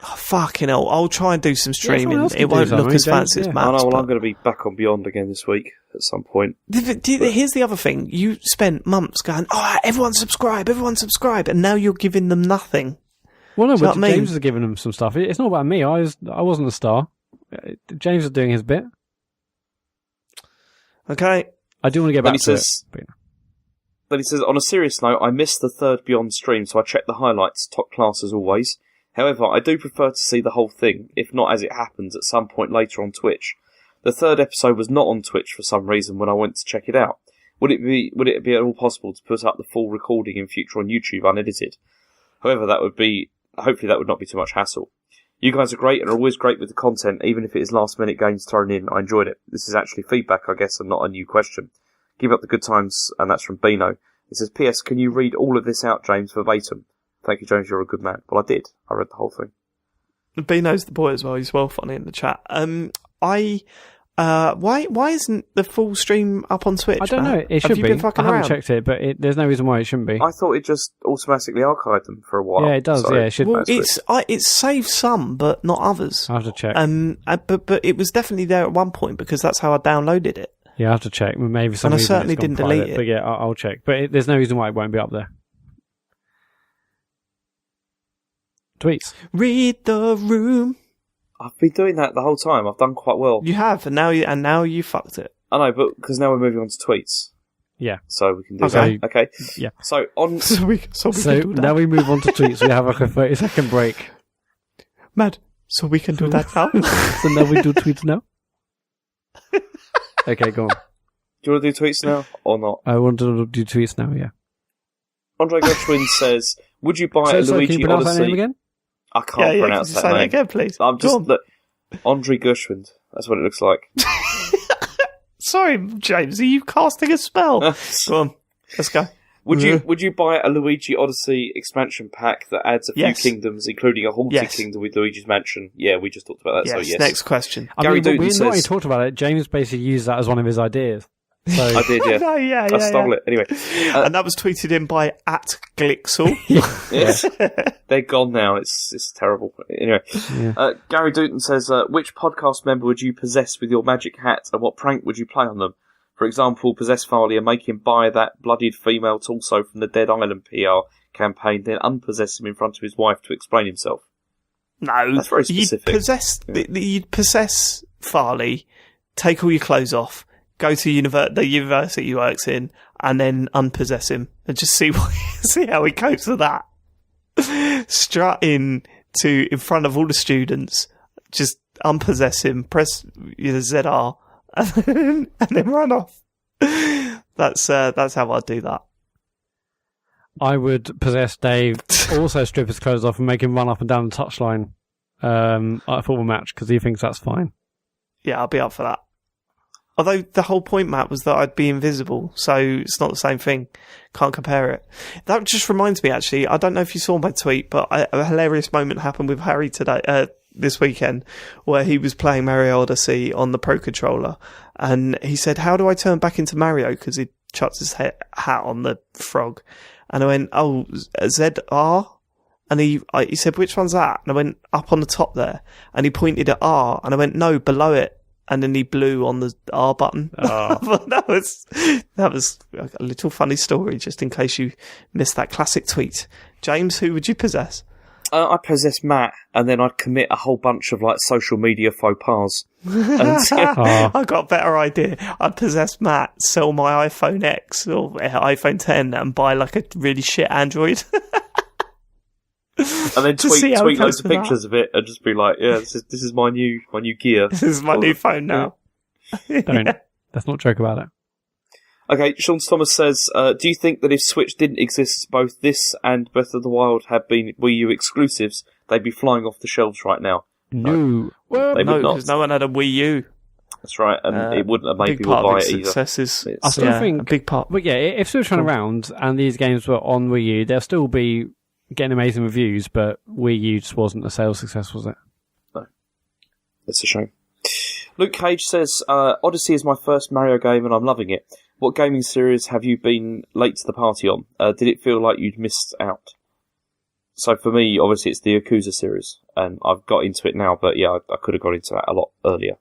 Oh, fucking hell. I'll try and do some streaming. It won't look as fancy as Matt's. I'm going to be back on Beyond again this week at some point. Here's the other thing. You spent months going, everyone subscribe. And now you're giving them nothing. Well, no, but James is giving them some stuff. It's not about me. I wasn't a star. James is doing his bit. Okay. I do want to get back to it. Then he says, on a serious note, I missed the third Beyond stream, so I checked the highlights. Top class as always. However, I do prefer to see the whole thing, if not as it happens, at some point later on Twitch. The third episode was not on Twitch for some reason when I went to check it out. Would it be at all possible to put up the full recording in future on YouTube unedited? However, hopefully that would not be too much hassle. You guys are great and are always great with the content, even if it is last-minute games thrown in. I enjoyed it. This is actually feedback, I guess, and not a new question. Keep up the good times, and that's from Bino. It says, P.S. Can you read all of this out, James, verbatim? Thank you, James, you're a good man. Well, I did. I read the whole thing. Bino's the boy as well. He's well funny in the chat. Why isn't the full stream up on Twitch? I don't know. It should be. I haven't checked it, but there's no reason why it shouldn't be. I thought it just automatically archived them for a while. Yeah, it does. So it should. Well, it saves some, but not others. I have to check. But it was definitely there at one point because that's how I downloaded it. Yeah, I have to check. Maybe some. And I certainly didn't delete it. But yeah, I'll check. But there's no reason why it won't be up there. Tweets. Read the room. I've been doing that the whole time. I've done quite well. You have, and now you fucked it. I know, but because now we're moving on to tweets. Yeah. So we can do that. Okay. Yeah. So on. So now we move on to tweets. We have like a 30-second break. Mad. So we can do that now. So now we do tweets now. Okay, go on. Do you want to do tweets now or not? I want to do tweets now. Yeah. Andre Gershwin says, "Would you buy a Luigi can you pronounce Odyssey?" That name again? I can't pronounce that name. Say that again, please. I'm just Andre Gershwin. That's what it looks like. Sorry, James. Are you casting a spell? Go on. Let's go. Would you buy a Luigi Odyssey expansion pack that adds a few kingdoms, including a haunted kingdom with Luigi's Mansion? Yeah, we just talked about that. Yes. So yes. Next question. Gary Duden we says, not only talked about it. James basically used that as one of his ideas. So. I did, yeah. No, I stole it. Anyway. And that was tweeted in by @Glixel. Yes. They're gone now. It's terrible. Anyway. Yeah. Gary Duden says, which podcast member would you possess with your magic hat and what prank would you play on them? For example, possess Farley and make him buy that bloodied female torso from the Dead Island PR campaign, then unpossess him in front of his wife to explain himself. No. That's very specific. You'd possess Farley, take all your clothes off, go to the university he works in, and then unpossess him, and just see how he copes with that. Strut in front of all the students, just unpossess him, press ZR, and then run off. That's how I'd do that. I would possess Dave, also strip his clothes off and make him run up and down the touchline at a football match because he thinks that's fine. Yeah, I'll be up for that. Although the whole point, Matt, was that I'd be invisible, so it's not the same thing. Can't compare it. That just reminds me, actually, I don't know if you saw my tweet, but a hilarious moment happened with Harry today, this weekend, where he was playing Mario Odyssey on the Pro Controller, and he said, "How do I turn back into Mario?" Because he chucked his hat on the frog, and I went, "Oh, ZR." And he said, "Which one's that?" And I went, "Up on the top there," and he pointed at R, and I went, "No, below it." And then he blew on the R button. Oh. that was a little funny story, just in case you missed that classic tweet. James, who would you possess? I possess Matt, and then I'd commit a whole bunch of social media faux pas. I got a better idea. I'd possess Matt, sell my iPhone X or iPhone 10, and buy a really shit Android. And then tweet loads of pictures of it and just be like, "Yeah, this is my new gear. This is my new phone now." Don't. Let's not joke about it. Okay, Sean Thomas says, "Do you think that if Switch didn't exist, both this and Breath of the Wild had been Wii U exclusives, they'd be flying off the shelves right now?" No. Well, they would not. Because no one had a Wii U. That's right, and it wouldn't have made people buy it either. I still think a big part. But yeah, if Switch ran around and these games were on Wii U, they'll still be getting amazing reviews, but Wii U just wasn't a sales success, was it? No. It's a shame. Luke Cage says, Odyssey is my first Mario game and I'm loving it. What gaming series have you been late to the party on? Did it feel like you'd missed out? So for me, obviously it's the Yakuza series, and I've got into it now, but yeah, I could have got into that a lot earlier.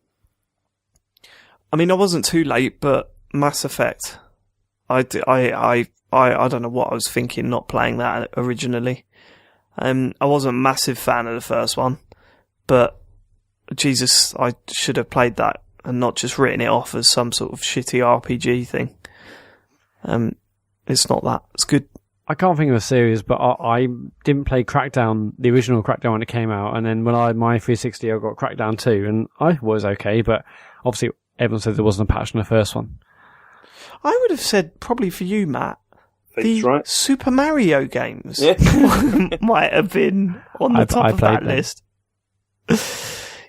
I mean, I wasn't too late, but Mass Effect, I don't know what I was thinking not playing that originally. I wasn't a massive fan of the first one, but Jesus, I should have played that and not just written it off as some sort of shitty RPG thing. It's not that. It's good. I can't think of a series, but I didn't play Crackdown, the original Crackdown when it came out, and then when I had my 360, I got Crackdown 2, and I was okay, but obviously everyone said there wasn't a patch in the first one. I would have said, probably for you, Matt, right. Super Mario games might have been on the top of that list.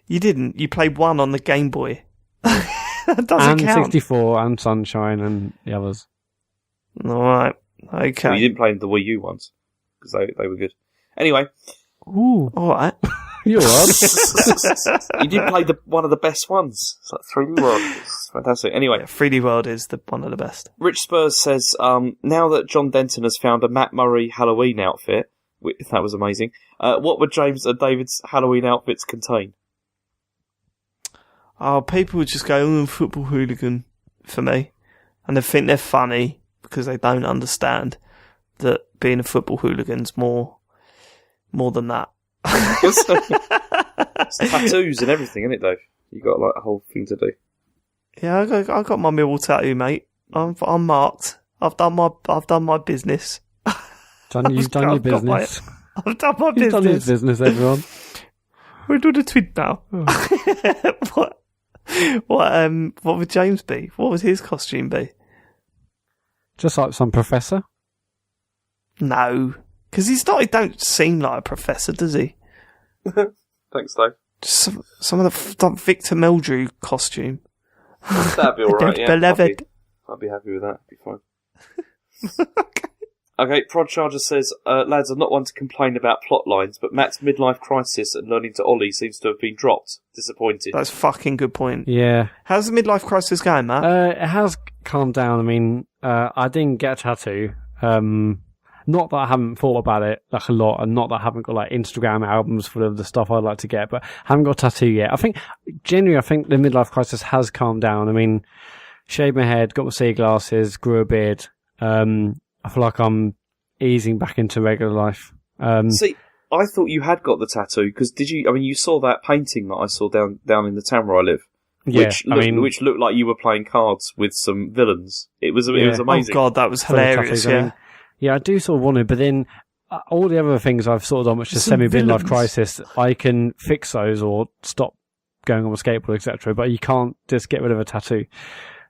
You didn't. You played one on the Game Boy. That doesn't count. And 64, and Sunshine, and the others. All right. Okay. Well, you didn't play the Wii U ones, because they were good. Anyway. Ooh. All right. You're on. You did play one of the best ones. It's like 3D World. It's fantastic. Anyway. Yeah, 3D World is one of the best. Rich Spurs says, now that John Denton has found a Matt Murray Halloween outfit, that was amazing, what would James and David's Halloween outfits contain? Oh, people would just go, football hooligan for me. And they think they're funny because they don't understand that being a football hooligan's more than that. It's tattoos and everything, isn't it, Dave? You got like a whole thing to do. Yeah, I got my Millwall tattoo, mate. I'm marked. I've done my business. You've done your business. I've done my business. You've done your business, everyone. We're doing a tweet now. What would James be? What would his costume be? Just like some professor? No. Because he's not, he don't seem like a professor, does he? Thanks, Dave. Just some of the Victor Meldrew costume. That'd be alright, yeah. Beloved. I'd be happy with that. It'd be fine. Okay, Prod Charger says, lads, I'm not one to complain about plot lines, but Matt's midlife crisis and learning to ollie seems to have been dropped. Disappointed. That's a fucking good point. Yeah. How's the midlife crisis going, Matt? It has calmed down. I mean, I didn't get a tattoo. Not that I haven't thought about it like a lot, and not that I haven't got like Instagram albums full of the stuff I'd like to get, but I haven't got a tattoo yet. I think the midlife crisis has calmed down. I mean, shaved my head, got my sea glasses, grew a beard. I feel like I'm easing back into regular life. See, I thought you had got the tattoo, because did you? I mean, you saw that painting that I saw down in the town where I live. Yeah, which looked like you were playing cards with some villains. It was amazing. Oh god, that was hilarious. Yeah. Yeah, I do sort of want to, but then all the other things I've sort of done, which is semi-midlife crisis, I can fix those or stop going on a skateboard, etc. But you can't just get rid of a tattoo.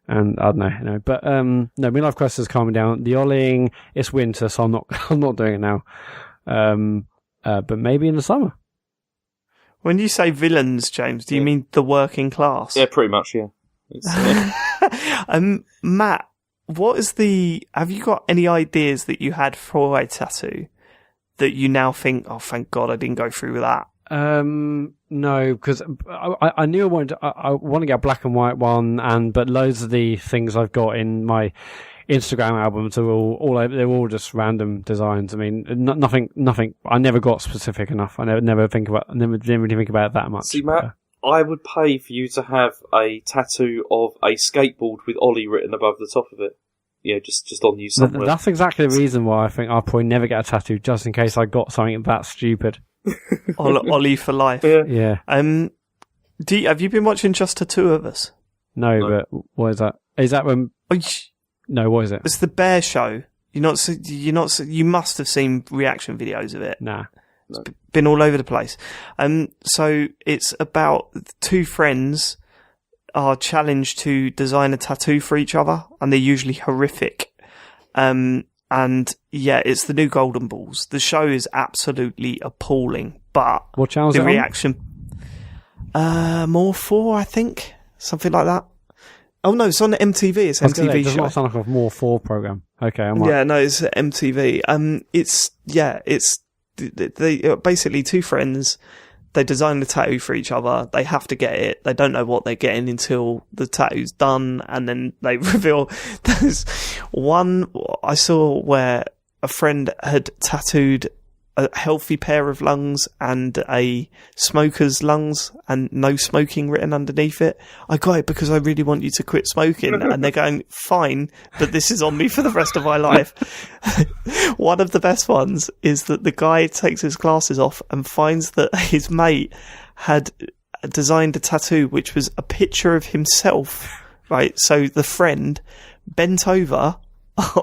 And I don't know, but no, midlife crisis is calming down. The ollieing, it's winter, so I'm not doing it now. But maybe in the summer. When you say villains, James, do you mean the working class? Yeah, pretty much. Yeah. Matt, have you got any ideas that you had for a tattoo that you now think, oh, thank God I didn't go through with that? No, because I knew I want to get a black and white one, but loads of the things I've got in my Instagram albums are all they're all just random designs. I mean, nothing. I never got specific enough. I never didn't really think about it that much. See, Matt, I would pay for you to have a tattoo of a skateboard with Ollie written above the top of it. Yeah, just on you somewhere. That's exactly the reason why I think I'll probably never get a tattoo, just in case I got something that stupid. Ollie for life. Yeah. Have you been watching Just the Two of Us? No, but what is that? Is that when? No, what is it? It's the Bear Show. You must have seen reaction videos of it. Nah. It's been all over the place. So it's about two friends are challenged to design a tattoo for each other, and they're usually horrific. And yeah, it's the new Golden Balls. The show is absolutely appalling, but what channel is the reaction, more 4, I think, something like that. Oh no, it's on MTV. It's MTV show. It does not sound like a more 4 program. Okay, yeah, no, it's MTV. It's they basically two friends. They design the tattoo for each other. They have to get it. They don't know what they're getting until the tattoo's done, and then they reveal. There's one I saw where a friend had tattooed a healthy pair of lungs and a smoker's lungs and no smoking written underneath it. I got it because I really want you to quit smoking. And they're going, fine, but this is on me for the rest of my life. One of the best ones is that the guy takes his glasses off and finds that his mate had designed a tattoo which was a picture of himself, right? So the friend bent over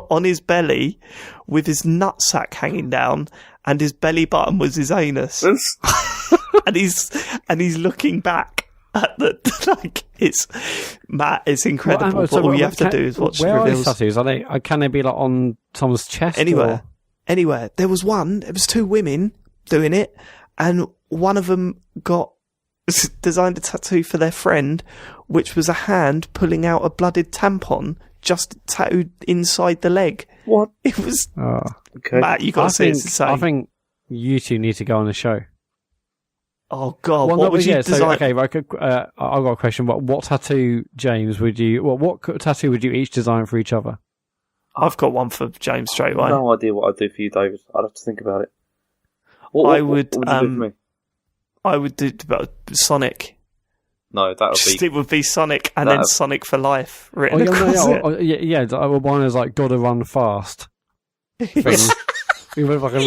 on his belly with his nutsack hanging down, and his belly button was his anus. and he's looking back at the it's Matt. It's incredible. But all you have to do is watch. Where are these tattoos? Are they? Can they be like on someone's chest? Anywhere. There was one. There was two women doing it, and one of them designed a tattoo for their friend, which was a hand pulling out a blooded tampon just tattooed inside the leg. What? It was... okay. Matt, you got to see it's insane. I think you two need to go on the show. Oh, God. What would you design? So, okay, I've got a question. What tattoo, James, would you... What tattoo would you each design for each other? I've got one for James straight away. No idea what I'd do for you, David. I'd have to think about it. What would you do for me? I would do Sonic. No, that would be... It would be Sonic and then Sonic for life written across it. One is like, gotta run fast. Thing. We would like a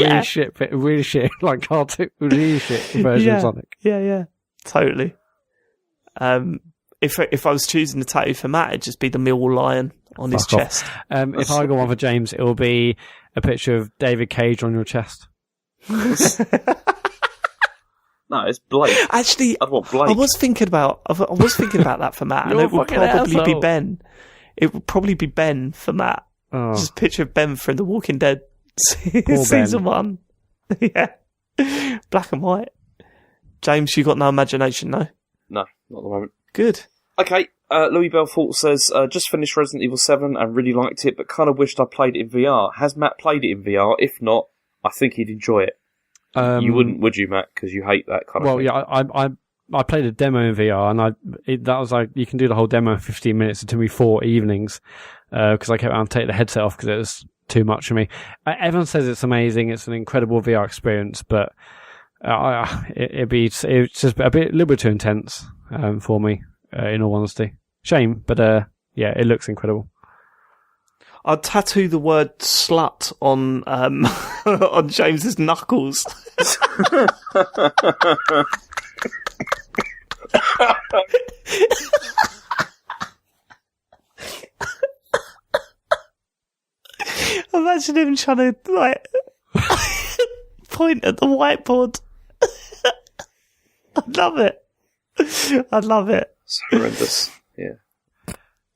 really shit, like cartoon, really shit version of Sonic. Yeah, totally. If I was choosing the tattoo for Matt, it'd just be the Millwall Lion on his chest. If I got one for James, it will be a picture of David Cage on your chest. No, it's Blake. Actually, I'd want Blake. I was thinking about that for Matt, and it would probably be Ben. It would probably be Ben for Matt. Oh. Just a picture of Ben from The Walking Dead season 1. Yeah, black and white. James, you got no imagination, no? No, not at the moment. Good. Okay, Louis Belfort says, just finished Resident Evil 7 and really liked it, but kind of wished I played it in VR. Has Matt played it in VR? If not, I think he'd enjoy it. You wouldn't, would you, Matt? Because you hate that kind of thing. Well, yeah, I played a demo in VR, and that was like, you can do the whole demo in 15 minutes. It took me 4 evenings, because I kept having to take the headset off because it was too much for me. Everyone says it's amazing. It's an incredible VR experience, but it's just a little bit too intense for me, in all honesty. Shame, but yeah, it looks incredible. I'd tattoo the word slut on on James's knuckles. Imagine him trying to point at the whiteboard. I'd love it. It's horrendous. Yeah.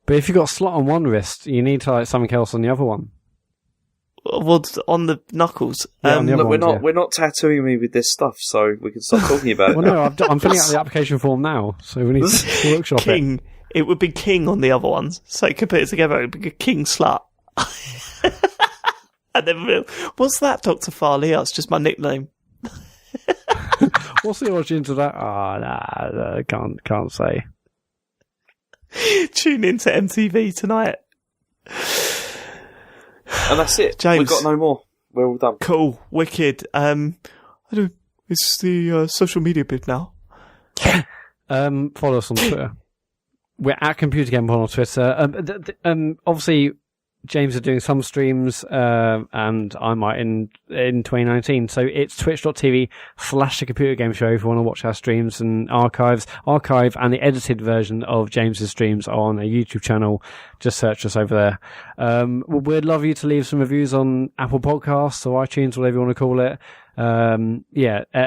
But if you've got a slot on one wrist, you need to something else on the other one. Well, on the knuckles. Look, we're not tattooing me with this stuff, so we can stop talking about it. Well, no, I'm filling out the application form now, so we need to workshop King. It would be King on the other ones, so you could put it together. It would be a King slut. And then, what's that, Dr. Farley? That's just my nickname. What's the origin to that? Nah, can't say. Tune in to MTV tonight. And that's it. James, we've got no more. We're all done. Cool. Wicked. It's the social media bit now. Follow us on Twitter. We're at Computer Game on Twitter. Obviously, James is doing some streams, and I might in 2019. So it's twitch.tv/The Computer Game Show if you want to watch our streams and archive and the edited version of James's streams on a YouTube channel. Just search us over there. We'd love you to leave some reviews on Apple Podcasts or iTunes, whatever you want to call it.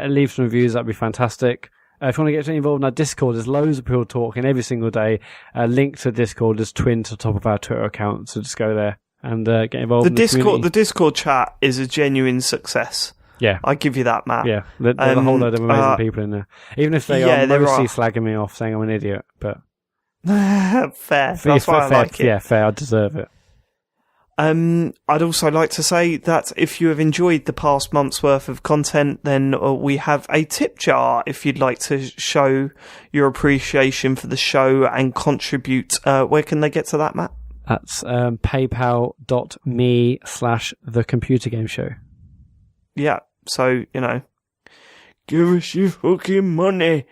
Leave some reviews. That'd be fantastic. If you want to get involved in our Discord, there's loads of people talking every single day. Link to Discord is twinned to the top of our Twitter account, so just go there and get involved in the community. The Discord chat is a genuine success. Yeah. I give you that, Matt. Yeah, there's a whole load of amazing people in there. Even if they are mostly slagging me off, saying I'm an idiot. But fair. That's why I like it. Yeah, fair. I deserve it. I'd also like to say that if you have enjoyed the past month's worth of content, then we have a tip jar if you'd like to show your appreciation for the show and contribute. Where can they get to that, Matt? That's paypal.me/The Computer Game Show. Yeah, so, give us your fucking money.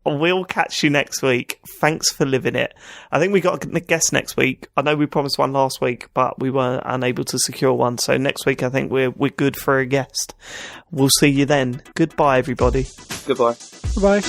We'll catch you next week. Thanks for living it. I think we got a guest next week. I know we promised one last week, but we were unable to secure one. So next week, I think we're good for a guest. We'll see you then. Goodbye, everybody. Goodbye. Bye.